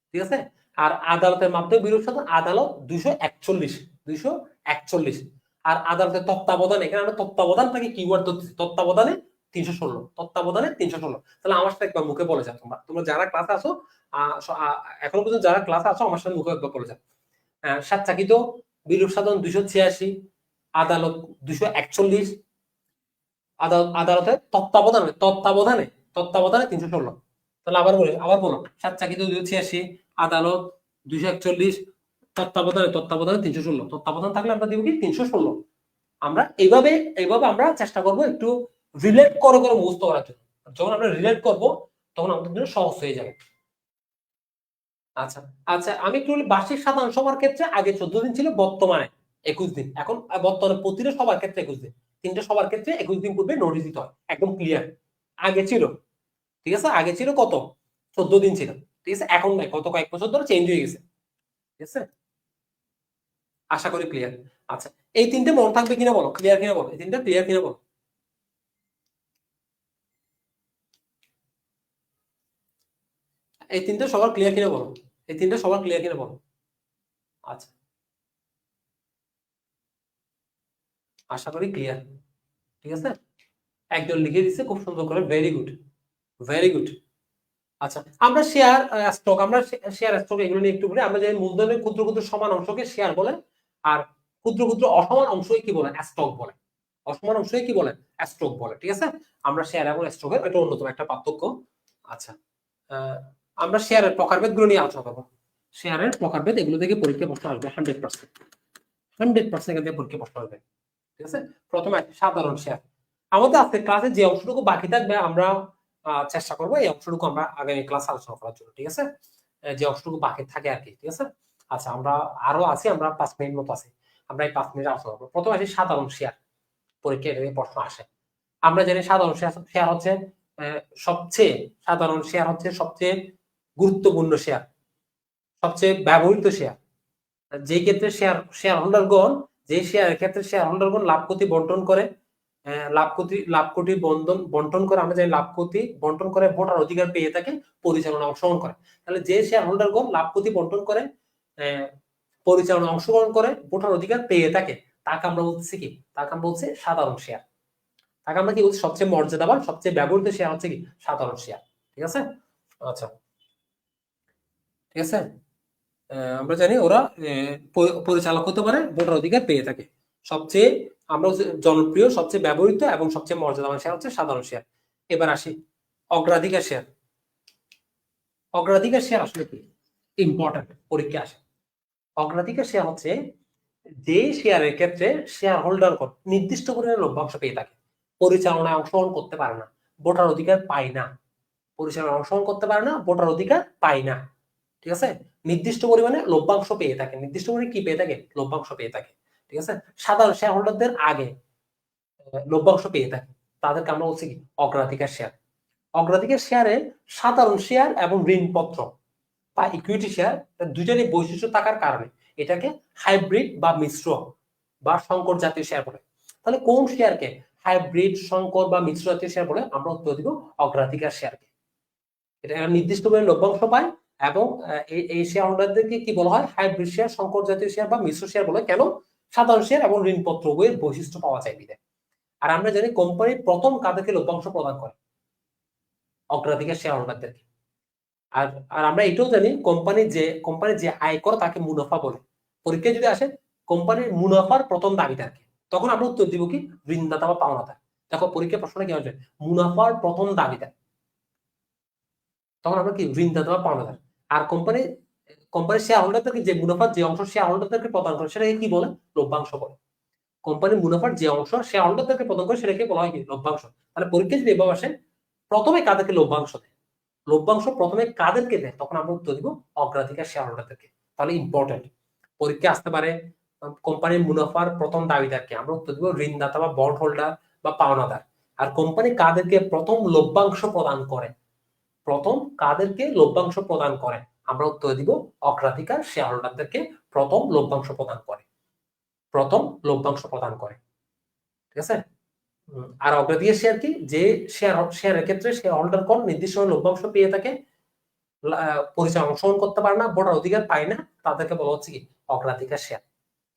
ঠিক আছে। আর আদালতের মাধ্যমে বিলোপ সাধন আদালত 241, 241। আর আদালতের তত্ত্বাবধান, এখানে আমরা তত্ত্বাবধানটাকে কিওয়ার্ড ধরতেছি। তত্ত্বাবধানে 316, তত্ত্বাবধানে 316। তাহলে আমার সাথে একবার মুখে বলে যাও, তোমরা যারা ক্লাসে আসো, এখনো পর্যন্ত যারা ক্লাসে আসো আমার সাথে মুখে একবার বলে যাও। স্বেচ্ছাকৃত বিলোপ সাধন 286, আদালত 241, আদালতের তত্ত্বাবধানে 316। তাহলে আবার বলো, স্বেচ্ছাকৃত 286, আদালত 241, তত্ত্বাবধানে 316। তত্ত্বাবধান থাকলে আমরা দিব কি? 316। আমরা এইভাবে আমরা চেষ্টা করব একটু রিলেট করে মুখস্থ করার জন্য। যখন আমরা রিলেট করব তখন আমাদের জন্য সহজ হয়ে যাবে। আচ্ছা আচ্ছা, আমি একটু বার্ষিক সাধারণ সভার ক্ষেত্রে আগে 14 দিন ছিল, বর্তমানে 21 দিন। এখন বর্তমানে প্রতিটা সবার ক্ষেত্রে 21 দিন। 3টে সবার ক্ষেত্রে 21 দিন পূর্বে নোটিশ দিতে হয়, একদম ক্লিয়ার। আগে ছিল, ঠিক আছে, আগে ছিল কত? 14 দিন ছিল, ঠিক আছে, এখন নাই, গত কয়েক বছর ধরে চেঞ্জ হয়ে গেছে। ঠিক আছে, আশা করি ক্লিয়ার। আচ্ছা, এই তিনটে মনে থাকবে কিনা বলো, ক্লিয়ার কিনা বলো, এই তিনটা ক্লিয়ার কিনা বলো। এই তিনটা সবার ক্লিয়ার কিনা বলো, এই তিনটা সবার ক্লিয়ার কিনা বলো। আচ্ছা, আশা করি ক্লিয়ার। ঠিক আছে, একজন লিখে দিচ্ছে খুব সুন্দর করে, ভেরি গুড, ভেরি গুড। আচ্ছা, আমরা শেয়ার স্টক, আমরা শেয়ার স্টক এগুলো নিয়ে একটু বলি। আমরা যে মূলধনের ক্ষুদ্র ক্ষুদ্র সমান অংশকে শেয়ার বলে, আর ক্ষুদ্র ক্ষুদ্র অসমান অংশকে কি বলে, স্টক বলে। অসমান অংশকে কি বলে, স্টক বলে। ঠিক আছে, আমরা শেয়ার এবং স্টকের এটা অন্যতম একটা পার্থক্য। আচ্ছা, আমরা শেয়ারের প্রকারভেদ গুলো নিয়ে আলোচনা করবো। শেয়ারের প্রকারভেদ এগুলো থেকে পরীক্ষা প্রশ্ন আসবে 100%, 100% এখান থেকে পরীক্ষা প্রশ্ন আসবে। ঠিক আছে, প্রথমে আছে সাধারণ শেয়ার। আমাদের আজকে ক্লাসে যে অংশটুকু বাকি থাকবে আমরা চেষ্টা করবো এই অংশটুকু আমরা আগামী ক্লাস আলোচনা করার জন্য। ঠিক আছে, যে অংশটুকু বাকি থাকে আর কি। ঠিক আছে, আচ্ছা আমরা আরো আছি, আমরা 5 মিনিট মতো আছে, আমরা এই 5 মিনিট আলোচনা করবো। প্রথমে আছে সাধারণ শেয়ার, পরীক্ষায় এই প্রশ্ন আসে। আমরা জানি সাধারণ শেয়ার হচ্ছে সবচেয়ে, সাধারণ শেয়ার হচ্ছে সবচেয়ে গুরুত্বপূর্ণ শেয়ার, সবচেয়ে ব্যবহৃত শেয়ার। যে ক্ষেত্রে শেয়ার হোল্ডারগণ, যে শেয়ারের ক্ষেত্রে শেয়ার হোল্ডারগণ লাভ ক্ষতি বন্টন করে, লাভ ক্ষতি বন্টন করে, আমরা জানি লাভ ক্ষতি বন্টন করে ভোটার অধিকার পেয়ে থাকে, পরিচালনা অংশগ্রহণ করে। তাহলে যে শেয়ার হোল্ডারগণ লাভ ক্ষতি বন্টন করে, পরিচালনা অংশগ্রহণ করে, ভোটার অধিকার পেয়ে থাকে, তাকে আমরা বলছি কি, তাকে আমরা বলছি সাধারণ শেয়ার। তাকে আমরা কি বলছি, সবচেয়ে মর্যাদাবান, সবচেয়ে ব্যবহৃত শেয়ার হচ্ছে কি সাধারণ শেয়ার। ঠিক আছে, আচ্ছা ঠিক আছে, আমরা জানি ওরা পরিচালক হতে পারে, ভোটার অধিকার পেয়ে থাকে। সবচেয়ে আমরা জনপ্রিয়, সবচেয়ে ব্যবহৃত এবং সবচেয়ে মর্যাদাবান শেয়ার হচ্ছে সাধারণ শেয়ার। এবার আসি অগ্রাধিকার শেয়ার। অগ্রাধিকার শেয়ার আসলে কি, ইম্পর্টেন্ট, পরীক্ষা আসে। অগ্রাধিকার শেয়ার হচ্ছে যে শেয়ারের ক্ষেত্রে শেয়ার হোল্ডার নির্দিষ্ট পরিমাণে লভ্যাংশ পেয়ে থাকে, পরিচালনায় অংশগ্রহণ করতে পারে না, ভোটার অধিকার পায় না, পরিচালনায় অংশগ্রহণ করতে পারে না, ভোটার অধিকার পায় না। ঠিক আছে, নির্দিষ্ট পরিমাণে লভ্যাংশ পেয়ে থাকে, নির্দিষ্ট পরিমাণে কি পেয়ে থাকে, লভ্যাংশ পেয়ে থাকে। ঠিক আছে, সাধারণ শেয়ার হোল্ডারদের আগে লভ্যাংশ পেয়ে থাকে, তাদেরকে আমরা বলছি কি অগ্রাধিকার শেয়ার। অগ্রাধিকার শেয়ারে সাধারণ শেয়ার এবং ঋণপত্র বা ইকুইটি শেয়ার দুইটারই বৈশিষ্ট্য থাকার কারণে এটাকে হাইব্রিড বা মিশ্র বা সংকর জাতীয় শেয়ার বলে। তাহলে কোন শেয়ারকে হাইব্রিড, সংকর বা মিশ্র জাতীয় শেয়ার বলে, আমরা উত্তর দিব অগ্রাধিকার শেয়ারকে। এটা নির্দিষ্ট পরিমাণে লভ্যাংশ পায় এবং এই শেয়ার হোল্ডারদেরকে কি বলা হয়, হাইব্রিড শেয়ার, সংকর জাতীয় শেয়ার বা মিশ্র শেয়ার বলে। কেন, সাধারণ শেয়ার এবং ঋণপত্র উভয়ের বৈশিষ্ট্য পাওয়া যায় বিধায়। আর আমরা জানি কোম্পানি প্রথম কাদেরকে লভ্যাংশ প্রদান করে, অগ্রাধিকার শেয়ার হোল্ডারদেরকে। আর আর আমরা এটাও জানি কোম্পানি যে আয় করে তাকে মুনাফা বলে। পরীক্ষায় যদি আসে কোম্পানির মুনাফার প্রথম দাবিদারকে, তখন আমরা উত্তর দিব কি ঋণদাতা বা পাওনাদার। দেখো পরীক্ষা প্রশ্নটা কি হবে, মুনাফার প্রথম দাবিদার, তখন আমরা কি ঋণদাতা বা পাওনাদার। আর কোম্পানির শেয়ার হোল্ডারদেরকে যে মুনাফার যে অংশ শেয়ার হোল্ডারদেরকে প্রদান করে সেটাকে কি বলে, লভ্যাংশ বলে। কোম্পানির মুনাফার যে অংশ শেয়ার হোল্ডারদেরকে প্রদান করে সেটাকে বলা হয় কি লভ্যাংশ। তাহলে পরীক্ষা যদি এভাবে আসে প্রথমে কাদেরকে লভ্যাংশ দেয়, লভ্যাংশ প্রথমে কাদেরকে দেয়, তখন আমরা উত্তর দিব অগ্রাধিকার শেয়ার হোল্ডারদেরকে। তাহলে ইম্পর্টেন্ট, পরীক্ষা আসতে পারে কোম্পানির মুনাফার প্রথম দাবিদারকে, আমরা উত্তর দিব ঋণদাতা বা বন্ড হোল্ডার বা পাওনাদার। আর কোম্পানি কাদেরকে প্রথম লভ্যাংশ প্রদান করে, প্রথম কাদেরকে লভ্যাংশ প্রদান করে, আমরা উত্তর দিব অগ্রাধিকার শেয়ার হোল্ডারদেরকে প্রথম লভ্যাংশ প্রদান করে, প্রথম লভ্যাংশ প্রদান করে। ঠিক আছে, আর অগ্রাধিকার শেয়ার কি, যে শেয়ারের ক্ষেত্রে শেয়ার হোল্ডার কোন নির্দিষ্ট লভ্যাংশ পেয়ে থাকে, পরিচালনা অংশগ্রহণ করতে পারে না, ভোটার অধিকার পায় না, তাদেরকে বলা হচ্ছে কি অগ্রাধিকার শেয়ার।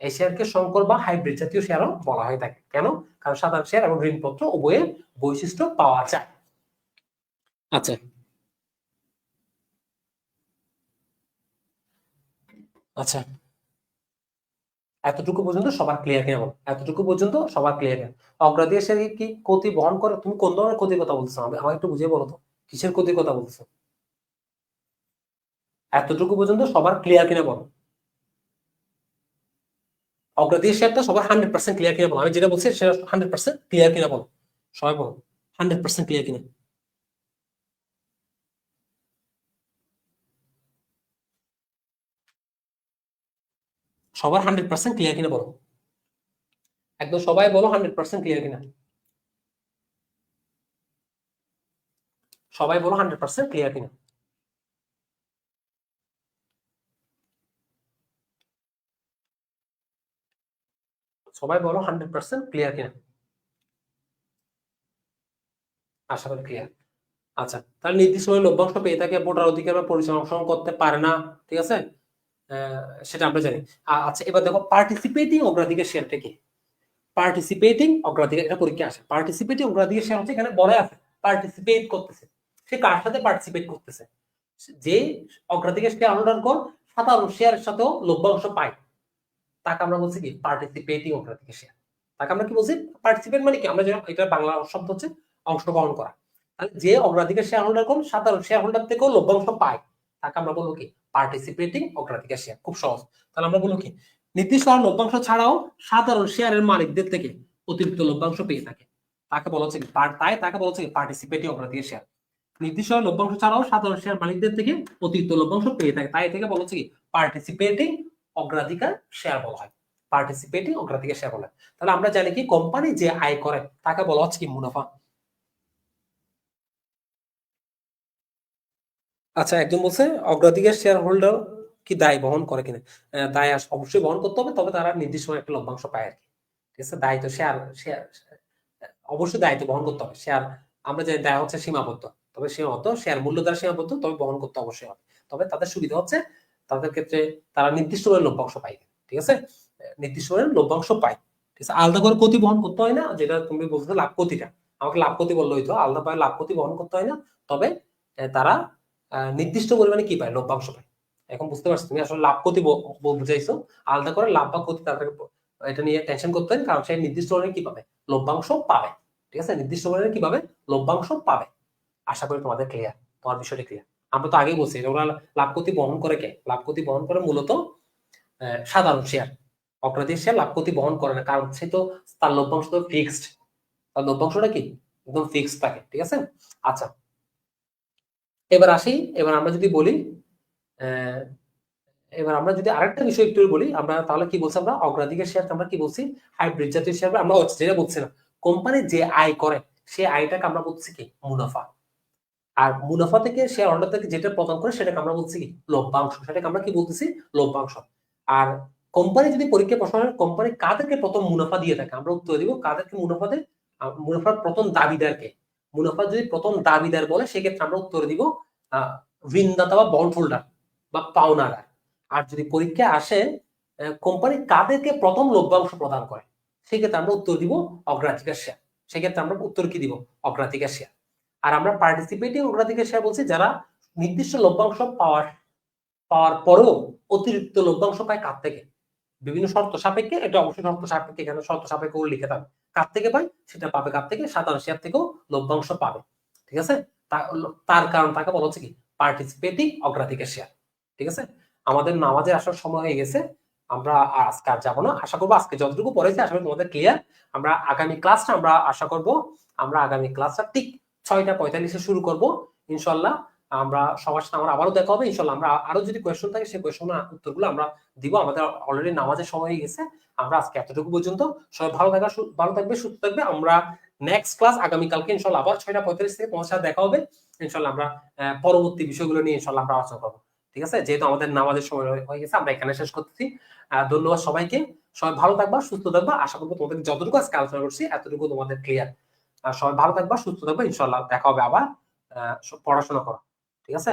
এই শেয়ারকে সংকর বা হাইব্রিড জাতীয় শেয়ারও বলা হয়ে থাকে। কেন, কারণ সাধারণ শেয়ার এবং ঋণপত্র উভয়ের বৈশিষ্ট্য পাওয়া যায়। আচ্ছা আচ্ছা, এতটুকু পর্যন্ত সবার ক্লিয়ার কিনা বলো, এতটুকু পর্যন্ত সবার ক্লিয়ার কিনা। অগ্রাধিকার শেয়ার কি ক্ষতি বহন করে, তুমি কোন ধরনের ক্ষতির কথা বলছো, আমাকে একটু বুঝিয়ে বলো তো, কিসের ক্ষতির কথা বলছো? এতটুকু পর্যন্ত সবার ক্লিয়ার কিনা বলো। অগ্রাধিকার শেয়ারটা সবার 100% ক্লিয়ার কিনা বলো, আমি যেটা বলছি সেটা 100% ক্লিয়ার কিনা বলো, সবাই বলো 100% ক্লিয়ার কিনা। সবার 100% ক্লিয়ার কিনা বলো, একদম সবাই বলো 100% ক্লিয়ার কিনা, সবাই বলো 100% ক্লিয়ার কিনা। সবাই বলো 100% ক্লিয়ার কিনা? আশা করি ক্লিয়ার। আচ্ছা, তাহলে নির্দিষ্ট সময় লভ্যাংশ পেয়ে থাকে, ভোটার অধিকার বা পরিচয় অংশগ্রহণ করতে পারে না, ঠিক আছে? সেটা আমরা জানি। আচ্ছা, এবার দেখো পার্টিসিপেটিং অগ্রাধিকার শেয়ারটা কি? পার্টিসিপেটিং অগ্রাধিকার, এটা পরীক্ষা আসে। পার্টিসিপেটিং অগ্রাধিকার শেয়ার হচ্ছে, এখানে বলা আছে পার্টিসিপেট করতেছে। সে কার সাথে পার্টিসিপেট করতেছে? যে অগ্রাধিকার শেয়ার হোল্ডার কোন সাধারণ শেয়ারের সাথেও লভ্যাংশ পায়, তাকে আমরা বলছি কি পার্টিসিপেটিং অগ্রাধিকার শেয়ার। তাকে আমরা কি বলছি? পার্টিসিপেট মানে কি, আমরা যেটা, এটা বাংলা শব্দ হচ্ছে অংশগ্রহণ করা। তাহলে যে অগ্রাধিকার শেয়ার হোল্ডার কোন সাধারণ শেয়ার হোল্ডার থেকেও লভ্যাংশ পায়, তাকে আমরা বলবো কি পার্টিসিপেটিং অগ্রাধিকার শেয়ার। খুব সহজ। তাহলে আমরা বলবো কি নির্দিষ্ট লভ্যাংশ ছাড়াও সাধারণ শেয়ারের মালিকদের থেকে অতিরিক্ত লভ্যাংশ পেয়ে থাকে, তাকে বলা হচ্ছে কি তাকে বলা হচ্ছে কি পার্টিসিপেটিং অগ্রাধিকার শেয়ার। নির্দিষ্ট লভ্যাংশ ছাড়াও সাধারণ শেয়ার মালিকদের থেকে অতিরিক্ত লভ্যাংশ পেয়ে থাকে, তাই থেকে বলা হচ্ছে কি পার্টিসিপেটিং অগ্রাধিকার শেয়ার বলা হয়। পার্টিসিপেটিং অগ্রাধিকার শেয়ার বলা হয়। তাহলে আমরা জানি কি কোম্পানি যে আয় করে তাকে বলা হচ্ছে কি মুনাফা। আচ্ছা, একজন বলছে অগ্রাধিকার শেয়ার হোল্ডার কি দায় বহন করে কিনা? দায় অবশ্যই বহন করতে হবে, তবে তারা নির্দিষ্ট সময় একটা লভ্যাংশ পায় আর কি। ঠিক আছে, দায়িত্ব শেয়ার শেয়ার অবশ্যই দায়িত্ব বহন করতে হবে। শেয়ার আমরা জানি দায় হচ্ছে সীমাবদ্ধ, তবে সীমাবদ্ধ শেয়ার মূল্য দ্বারা সীমাবদ্ধ, তবে বহন করতে অবশ্যই হবে। তবে তাদের সুবিধা হচ্ছে তাদের ক্ষেত্রে তারা নির্দিষ্ট করে লভ্যাংশ পায়। ঠিক আছে, নির্দিষ্ট করে লভ্যাংশ পায়। ঠিক আছে, আলাদা করে ক্ষতি বহন করতে হয় না, যেটা তুমি বলছো লাভ ক্ষতিটা, আমাকে লাভ ক্ষতি বললে হইতো, আলাদা পায় লাভ ক্ষতি বহন করতে হয় না। তবে তারা নির্দিষ্ট পরিমাণে কি পায়, লভ্যাংশ পায়। এখন বুঝতে পারছো তুমি আসলে লাভ ক্ষতি বুঝাইছো, আলাদা করে লাভ বা ক্ষতি তাদেরকে এটা নিয়ে টেনশন করতে হয়, কারণ সে নির্দিষ্ট পরিমাণে কি পাবে, লভ্যাংশ পাবে। ঠিক আছে, নির্দিষ্ট পরিমাণে কি পাবে, লভ্যাংশ পাবে। আশা করি তোমাদের ক্লিয়ার, তোমার বিষয়টা ক্লিয়ার। আমরা তো আগেই বলছি ওরা লাভ ক্ষতি বহন করে কে, লাভ ক্ষতি বহন করে মূলত সাধারণ শেয়ার। অগ্রাধিকার শেয়ার লাভ ক্ষতি বহন করে না, কারণ সে তো তার লভ্যাংশ তো ফিক্সড, তার লভ্যাংশটা কি একদম ফিক্সড থাকে। ঠিক আছে, আচ্ছা এবার আসি, এবার আমরা যদি বলি এবার আমরা যদি আরেকটা বিষয় একটু বলি, আমরা তাহলে কি বলছি, আমরা অগ্রাধিকার শেয়ার আমরা কি বলছি, হাইব্রিড জাতীয় শেয়ার আমরা যেটা বলছি না, কোম্পানি যে আয় করে সেই আয়টাকে আমরা বলছি কি মুনাফা। আর মুনাফা থেকে শেয়ার হোল্ডার থেকে যেটা প্রদান করে সেটাকে আমরা বলছি কি লভ্যাংশ, সেটাকে আমরা কি বলতেছি লভ্যাংশ। আর কোম্পানি যদি পরীক্ষায় প্রশ্ন হয় কোম্পানি কাদেরকে প্রথম মুনাফা দিয়ে থাকে, আমরা উত্তর দিব কাদেরকে মুনাফা দেয়, মুনাফার প্রথম দাবিদারকে। মুনাফা যদি প্রথম দাবিদার বলে সেক্ষেত্রে আমরা উত্তর দিব ঋণদাতা বা বন্ড হোল্ডার বা পাওনাদার। আর যদি পরীক্ষায় আসে কোম্পানি কাদেরকে প্রথম লভ্যাংশ প্রদান করে, সেক্ষেত্রে আমরা উত্তর দিব অগ্রাধিকার শেয়ার। সেক্ষেত্রে আমরা উত্তর কি দিব, অগ্রাধিকার শেয়ার। আর আমরা পার্টিসিপেটিং অগ্রাধিকার শেয়ার বলছি যারা নির্দিষ্ট লভ্যাংশ পাওয়ার পরেও অতিরিক্ত লভ্যাংশ পায় কার থেকে, বিভিন্ন শর্ত সাপেক্ষে, এটা অবশ্যই শর্ত সাপেক্ষে, এখানে শর্ত সাপেক্ষে লিখে থাকবে কার থেকে পায়, সেটা পাবে কার থেকে, সাধারণ শেয়ার থেকেও লভ্যাংশ পাবে। ঠিক আছে, তার কারণ তাকে বলা হচ্ছে কি পার্টিসিপেটিং অগ্রাধিকার শেয়ার। ঠিক আছে, আমাদের নামাজে আসার সময় হয়ে গেছে, আমরা আজকে আর যাবো না। আশা করবো আজকে যতটুকু পড়েছি আশা করি তোমাদের ক্লিয়ার। আমরা আগামী ক্লাসটা আমরা আশা করব আমরা আগামী ক্লাসটা ঠিক 6:45 শুরু করব ইনশাল্লাহ। আমরা সবার সাথে আমার আবারও দেখা হবে ইনশাল্লাহ। আমরা আরো যদি কোয়েশ্চন থাকে সেই কোয়েশ্চনের উত্তরগুলো আমরা দিব, আমাদের অলরেডি নামাজের সময় হয়ে গেছে। আমরা আজকে এতটুকু পর্যন্ত, সবাই ভালো থাকবে, সুস্থ থাকবে। আমরা নেক্সট ক্লাস আগামীকালকে ইনশাল্লাহ আবার 6:45 থেকে তোমার সাথে দেখা হবে ইনশাল্লাহ। আমরা পরবর্তী বিষয়গুলো নিয়ে ইনশাল্লাহ আমরা আলোচনা করবো। ঠিক আছে, যেহেতু আমাদের নামাজের সময় হয়ে গেছে আমরা এখানে শেষ করতেছি। ধন্যবাদ সবাইকে, সবাই ভালো থাকবা, সুস্থ থাকবা। আশা করবো তোমাদের যতটুকু আজকে আলোচনা করছি এতটুকু তোমাদের ক্লিয়ার। সবাই ভালো থাকবা, সুস্থ থাকবা, ইনশাল্লাহ দেখা হবে আবার। পড়াশোনা করো, ঠিক আছে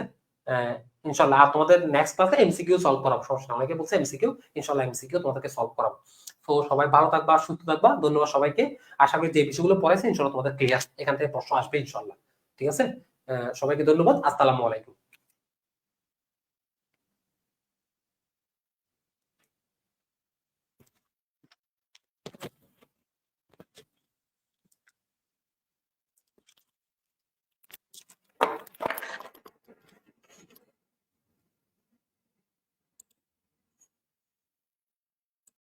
ইনশাল্লাহ। আর তোমাদের নেক্সট ক্লাসে এমসিকিউ সলভ করাবো, সমস্যা অনেকে বলছে এমসিকিউ, ইনশাল্লাহ এমসিকিউ তোমাদেরকে সলভ করাবো। তো সবাই ভালো থাকবা, সুস্থ থাকবা। ধন্যবাদ সবাইকে। আশা করি যে বিষয়গুলো পড়াইছে ইনশাল্লাহ তোমাদের ক্লিয়ার, এখান থেকে প্রশ্ন আসবে ইনশাল্লাহ। ঠিক আছে, সবাইকে ধন্যবাদ। আসসালামু আলাইকুম।